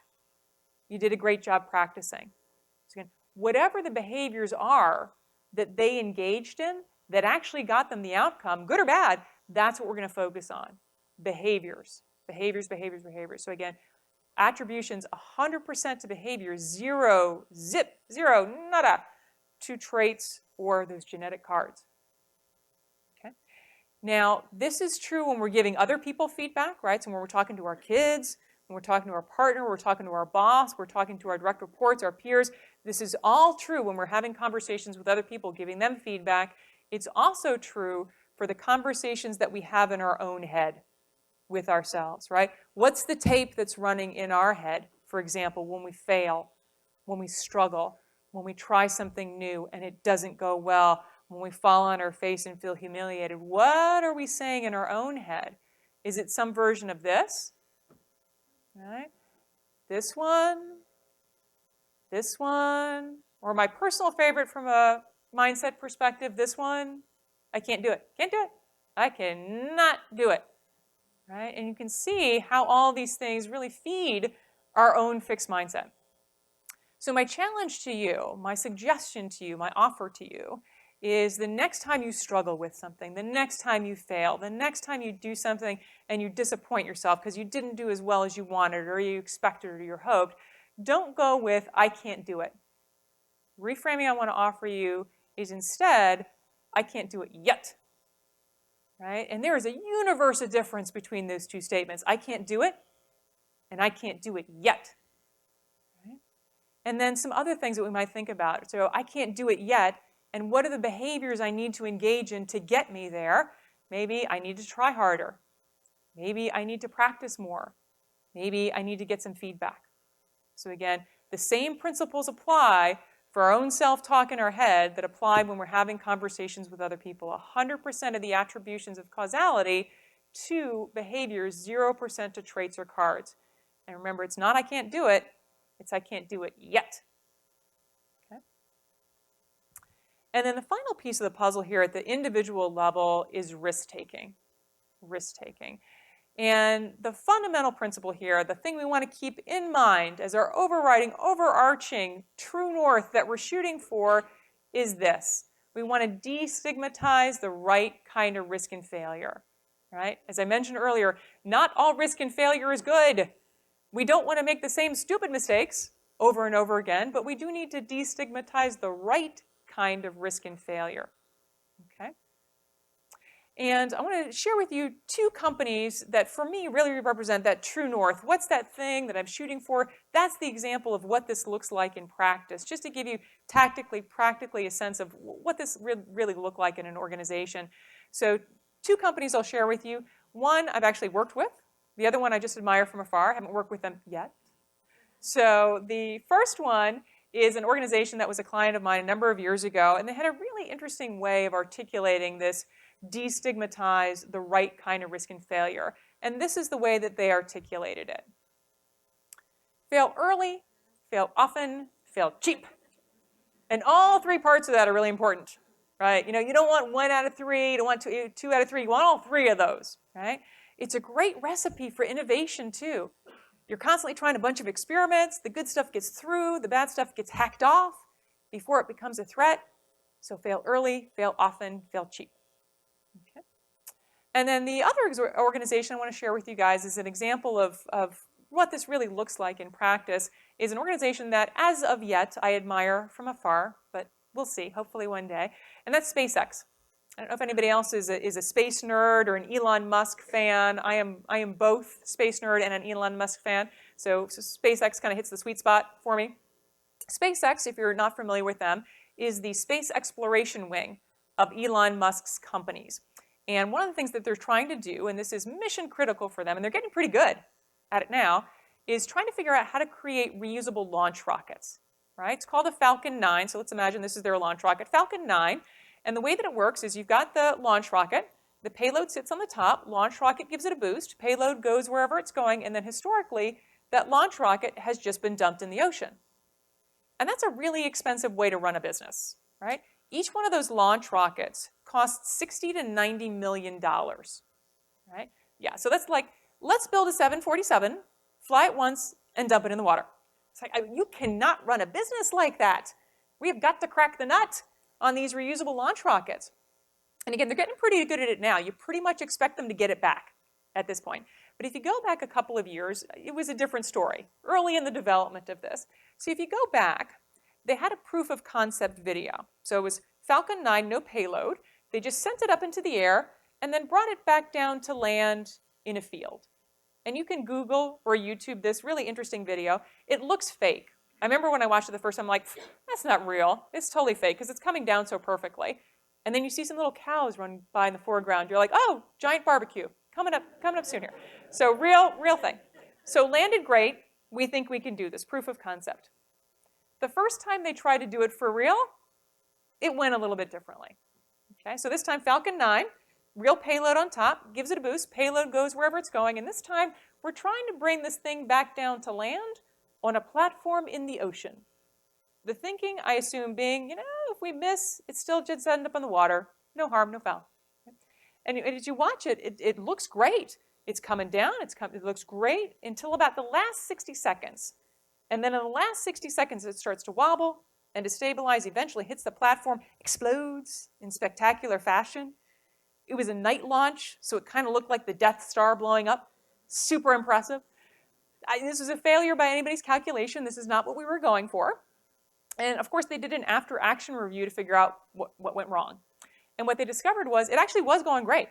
You did a great job practicing. So again, whatever the behaviors are that they engaged in that actually got them the outcome, good or bad, that's what we're going to focus on. Behaviors. Behaviors, behaviors, behaviors. So again, attributions 100% to behaviors, zero, zip, zero, nada, to traits or those genetic cards. Okay? Now, this is true when we're giving other people feedback, right? So when we're talking to our kids, when we're talking to our partner, we're talking to our boss, we're talking to our direct reports, our peers. This is all true when we're having conversations with other people, giving them feedback. It's also true for the conversations that we have in our own head with ourselves, right? What's the tape that's running in our head, for example, when we fail, when we struggle, when we try something new and it doesn't go well, when we fall on our face and feel humiliated? What are we saying in our own head? Is it some version of this? Right? This one, or my personal favorite from a mindset perspective, this one, I can't do it. Can't do it. I cannot do it. Right? And you can see how all these things really feed our own fixed mindset. So my challenge to you, my suggestion to you, my offer to you is the next time you struggle with something, the next time you fail, the next time you do something and you disappoint yourself because you didn't do as well as you wanted or you expected or you hoped, don't go with, I can't do it. Reframing I want to offer you is instead, I can't do it yet. Right? And there is a universe of difference between those two statements. I can't do it, and I can't do it yet. Right? And then some other things that we might think about. So I can't do it yet, and what are the behaviors I need to engage in to get me there? Maybe I need to try harder. Maybe I need to practice more. Maybe I need to get some feedback. So again, the same principles apply for our own self-talk in our head that apply when we're having conversations with other people. 100% of the attributions of causality to behaviors, 0% to traits or cards. And remember, it's not I can't do it, it's I can't do it yet. Okay? And then the final piece of the puzzle here at the individual level is risk-taking. Risk-taking. And the fundamental principle here, the thing we want to keep in mind as our overriding, overarching true north that we're shooting for is this. We want to destigmatize the right kind of risk and failure. Right? As I mentioned earlier, not all risk and failure is good. We don't want to make the same stupid mistakes over and over again, but we do need to destigmatize the right kind of risk and failure. Okay? And I want to share with you two companies that for me really represent that true north. What's that thing that I'm shooting for? That's the example of what this looks like in practice, just to give you tactically, practically a sense of what this really look like in an organization. So two companies I'll share with you. One I've actually worked with. The other one I just admire from afar. I haven't worked with them yet. So the first one is an organization that was a client of mine a number of years ago, and they had a really interesting way of articulating this destigmatize the right kind of risk and failure. And this is the way that they articulated it. Fail early, fail often, fail cheap. And all three parts of that are really important, right? You know, you don't want 1 out of 3, you don't want 2 out of 3, you want all 3 of those, right? It's a great recipe for innovation too. You're constantly trying a bunch of experiments, the good stuff gets through, the bad stuff gets hacked off before it becomes a threat. So fail early, fail often, fail cheap. Okay. And then the other organization I want to share with you guys is an example of what this really looks like in practice, is an organization that, as of yet, I admire from afar, but we'll see, hopefully one day, and that's SpaceX. I don't know if anybody else is a space nerd or an Elon Musk fan. I am both space nerd and an Elon Musk fan, so SpaceX kind of hits the sweet spot for me. SpaceX, if you're not familiar with them, is the space exploration wing of Elon Musk's companies. And one of the things that they're trying to do, and this is mission critical for them, and they're getting pretty good at it now, is trying to figure out how to create reusable launch rockets, right? It's called a Falcon 9, so let's imagine this is their launch rocket, Falcon 9. And the way that it works is you've got the launch rocket, the payload sits on the top, launch rocket gives it a boost, payload goes wherever it's going, and then historically, that launch rocket has just been dumped in the ocean. And that's a really expensive way to run a business, right? Each one of those launch rockets costs $60 to $90 million, right? Yeah, so that's like, let's build a 747, fly it once, and dump it in the water. It's like, you cannot run a business like that. We have got to crack the nut on these reusable launch rockets. And again, they're getting pretty good at it now. You pretty much expect them to get it back at this point. But if you go back a couple of years, it was a different story, early in the development of this. So if you go back, they had a proof of concept video. So it was Falcon 9, no payload. They just sent it up into the air and then brought it back down to land in a field. And you can Google or YouTube this really interesting video. It looks fake. I remember when I watched it the first time, I'm like, that's not real. It's totally fake because it's coming down so perfectly. And then you see some little cows run by in the foreground. You're like, oh, giant barbecue coming up soon here. So real thing. So landed great. We think we can do this, proof of concept. The first time they tried to do it for real, it went a little bit differently. Okay, so this time Falcon 9, real payload on top, gives it a boost. Payload goes wherever it's going. And this time we're trying to bring this thing back down to land on a platform in the ocean. The thinking, I assume, being, if we miss, it still just ends up in the water. No harm, no foul. And as you watch it, it looks great. It's coming down, it looks great until about the last 60 seconds. And then in the last 60 seconds, it starts to wobble and destabilize, eventually hits the platform, explodes in spectacular fashion. It was a night launch, so it kind of looked like the Death Star blowing up. Super impressive. This was a failure by anybody's calculation. This is not what we were going for. And of course, they did an after-action review to figure out what went wrong. And what they discovered was it actually was going great.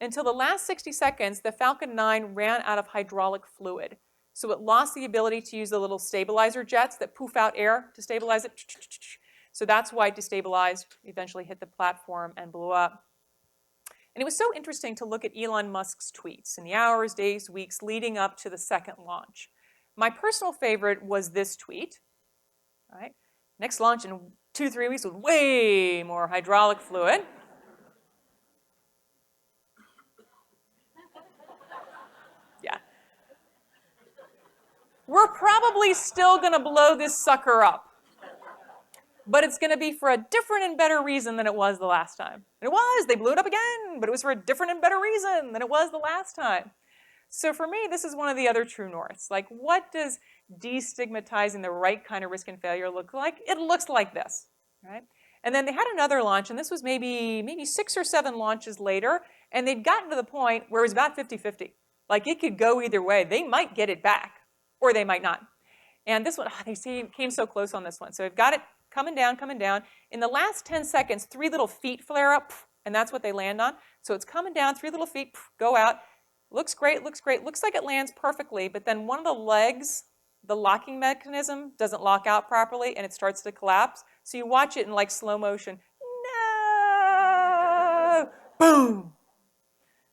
Until the last 60 seconds, the Falcon 9 ran out of hydraulic fluid. So it lost the ability to use the little stabilizer jets that poof out air to stabilize it. So that's why it destabilized, eventually hit the platform and blew up. And it was so interesting to look at Elon Musk's tweets in the hours, days, weeks leading up to the second launch. My personal favorite was this tweet. All right. Next launch in 2 to 3 weeks with way more hydraulic fluid. Yeah. We're probably still going to blow this sucker up. But it's going to be for a different and better reason than it was the last time. And it was. They blew it up again, but it was for a different and better reason than it was the last time. So for me, this is one of the other true norths. Like, what does destigmatizing the right kind of risk and failure look like? It looks like this, right? And then they had another launch, and this was maybe 6 or 7 launches later, and they'd gotten to the point where it was about 50-50. Like, it could go either way. They might get it back, or they might not. And this one, they came so close on this one. So they've got it coming down. In the last 10 seconds, 3 little feet flare up, and that's what they land on. So it's coming down, 3 little feet go out. Looks great. Looks like it lands perfectly, but then one of the legs, the locking mechanism, doesn't lock out properly, and it starts to collapse. So you watch it in like slow motion. No! Boom!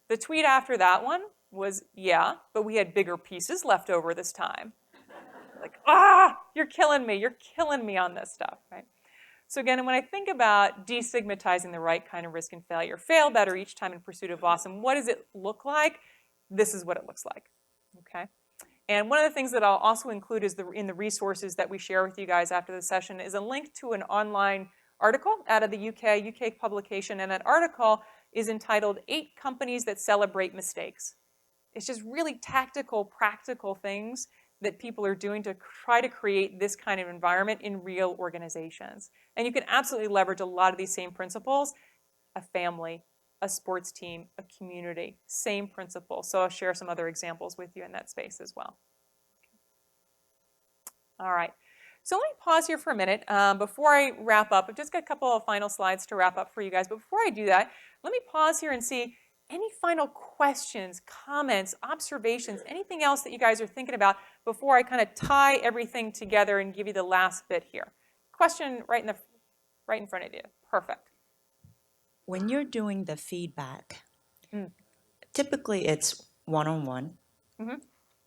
The tweet after that one was, yeah, but we had bigger pieces left over this time. Like, you're killing me on this stuff, right? So again, when I think about destigmatizing the right kind of risk and failure, fail better each time in pursuit of awesome, what does it look like? This is what it looks like, okay? And one of the things that I'll also include is in the resources that we share with you guys after the session is a link to an online article out of the UK publication, and that article is entitled 8 Companies That Celebrate Mistakes. It's just really tactical, practical things that people are doing to try to create this kind of environment in real organizations. And you can absolutely leverage a lot of these same principles, a family, a sports team, a community, same principle. So I'll share some other examples with you in that space as well. All right, so let me pause here for a minute before I wrap up. I've just got a couple of final slides to wrap up for you guys. But before I do that, let me pause here and see any final questions, comments, observations, anything else that you guys are thinking about before I kind of tie everything together and give you the last bit here. Question right in front of you. Perfect. When you're doing the feedback, typically it's one-on-one,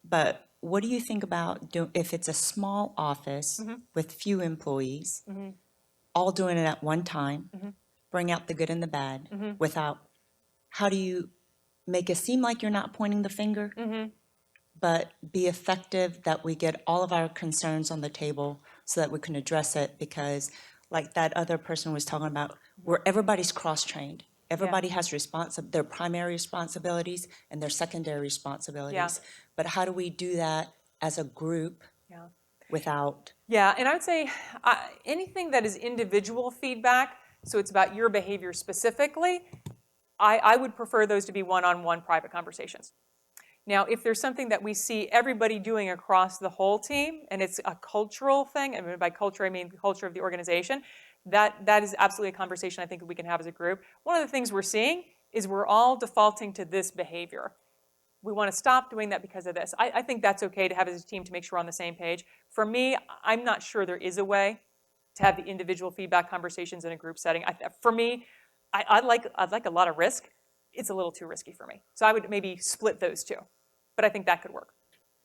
but what do you think about if it's a small office with few employees, all doing it at one time, bring out the good and the bad without, how do you make it seem like you're not pointing the finger, but be effective that we get all of our concerns on the table so that we can address it, because like that other person was talking about, where everybody's cross-trained. Everybody has their primary responsibilities and their secondary responsibilities. But how do we do that as a group without? Yeah, and I would say anything that is individual feedback, so it's about your behavior specifically, I would prefer those to be one-on-one private conversations. Now, if there's something that we see everybody doing across the whole team, and it's a cultural thing, and by culture I mean the culture of the organization, that is absolutely a conversation I think we can have as a group. One of the things we're seeing is we're all defaulting to this behavior. We want to stop doing that because of this. I think that's okay to have as a team to make sure we're on the same page. For me, I'm not sure there is a way to have the individual feedback conversations in a group setting. For me, I'd like a lot of risk. It's a little too risky for me. So I would maybe split those two. But I think that could work.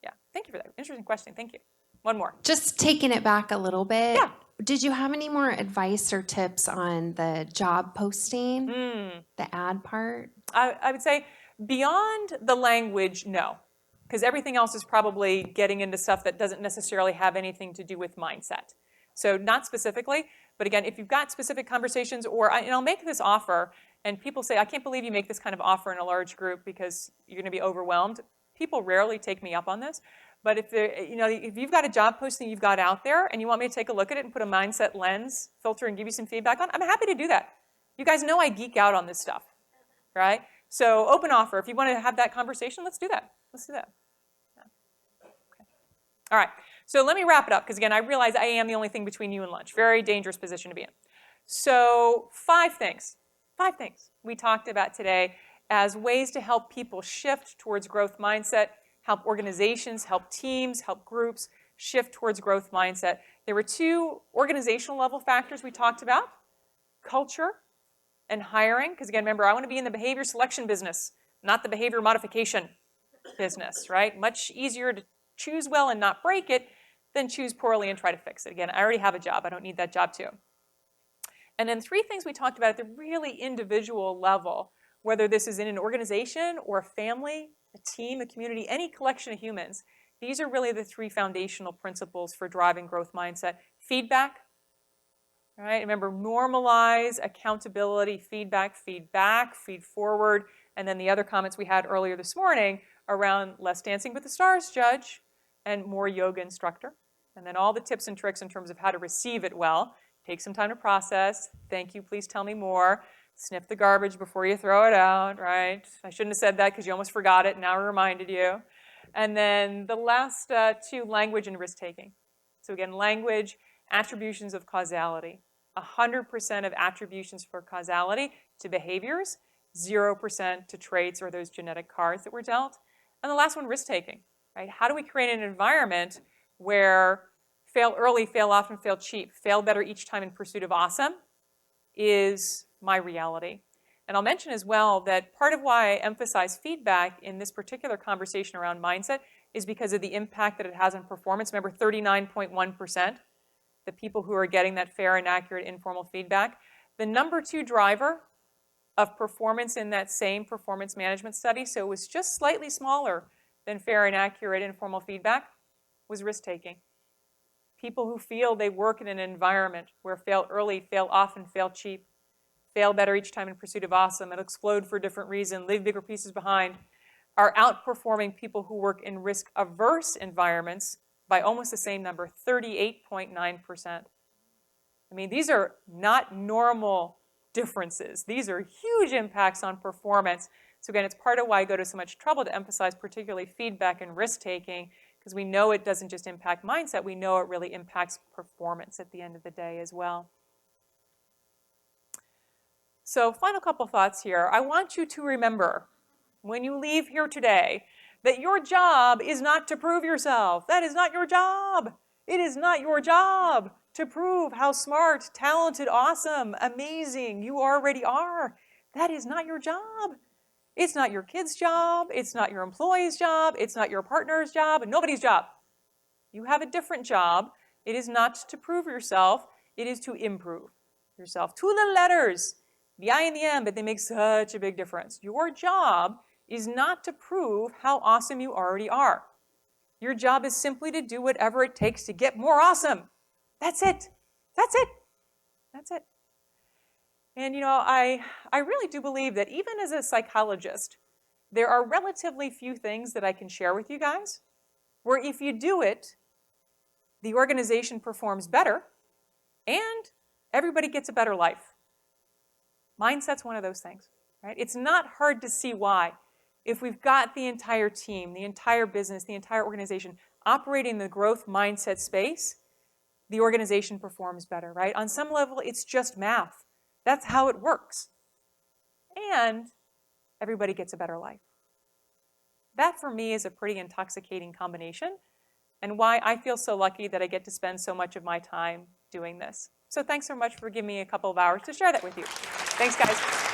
Yeah, thank you for that. Interesting question, thank you. One more. Just taking it back a little bit. Yeah. Did you have any more advice or tips on the job posting, the ad part? I would say beyond the language, no. Because everything else is probably getting into stuff that doesn't necessarily have anything to do with mindset. So not specifically, but again, if you've got specific conversations, and I'll make this offer, and people say, I can't believe you make this kind of offer in a large group because you're going to be overwhelmed. People rarely take me up on this. But if you've got a job posting you've got out there and you want me to take a look at it and put a mindset lens filter and give you some feedback on, I'm happy to do that. You guys know I geek out on this stuff, right? So open offer. If you want to have that conversation, let's do that. Let's do that. Yeah. Okay. All right. So let me wrap it up, because again, I realize I am the only thing between you and lunch. Very dangerous position to be in. So 5 things we talked about today as ways to help people shift towards growth mindset, help organizations, help teams, help groups shift towards growth mindset. There were 2 organizational level factors we talked about, culture and hiring, because again, remember, I want to be in the behavior selection business, not the behavior modification business, right? Much easier to choose well and not break it than choose poorly and try to fix it. Again, I already have a job. I don't need that job too. And then 3 things we talked about at the really individual level, whether this is in an organization or a family, a team, a community, any collection of humans. These are really the 3 foundational principles for driving growth mindset. Feedback, right? Remember, normalize, accountability, feedback, feed forward, and then the other comments we had earlier this morning around less Dancing with the Stars judge and more yoga instructor. And then all the tips and tricks in terms of how to receive it well. Take some time to process. Thank you, please tell me more. Sniff the garbage before you throw it out, right? I shouldn't have said that because you almost forgot it. Now I reminded you. And then the last 2, language and risk-taking. So again, language, attributions of causality. 100% of attributions for causality to behaviors, 0% to traits or those genetic cards that were dealt. And the last one, risk-taking, right? How do we create an environment where fail early, fail often, fail cheap, fail better each time in pursuit of awesome is my reality. And I'll mention as well that part of why I emphasize feedback in this particular conversation around mindset is because of the impact that it has on performance. Remember, 39.1%, the people who are getting that fair and accurate informal feedback. The number 2 driver of performance in that same performance management study, so it was just slightly smaller than fair and accurate informal feedback, was risk-taking. People who feel they work in an environment where fail early, fail often, fail cheap, fail better each time in pursuit of awesome, and explode for a different reason, leave bigger pieces behind, are outperforming people who work in risk-averse environments by almost the same number, 38.9%. I mean, these are not normal differences. These are huge impacts on performance. So again, it's part of why I go to so much trouble to emphasize particularly feedback and risk-taking, because we know it doesn't just impact mindset, we know it really impacts performance at the end of the day as well. So final couple thoughts here. I want you to remember, when you leave here today, that your job is not to prove yourself. That is not your job. It is not your job to prove how smart, talented, awesome, amazing you already are. That is not your job. It's not your kid's job. It's not your employee's job. It's not your partner's job, and nobody's job. You have a different job. It is not to prove yourself. It is to improve yourself. 2 little letters, the I and the M, but they make such a big difference. Your job is not to prove how awesome you already are. Your job is simply to do whatever it takes to get more awesome. That's it. That's it. That's it. And you know, I really do believe that even as a psychologist, there are relatively few things that I can share with you guys where if you do it, the organization performs better and everybody gets a better life. Mindset's one of those things, right? It's not hard to see why. If we've got the entire team, the entire business, the entire organization operating in the growth mindset space, the organization performs better, right? On some level, it's just math. That's how it works. And everybody gets a better life. That, for me, is a pretty intoxicating combination and why I feel so lucky that I get to spend so much of my time doing this. So thanks so much for giving me a couple of hours to share that with you. Thanks, guys.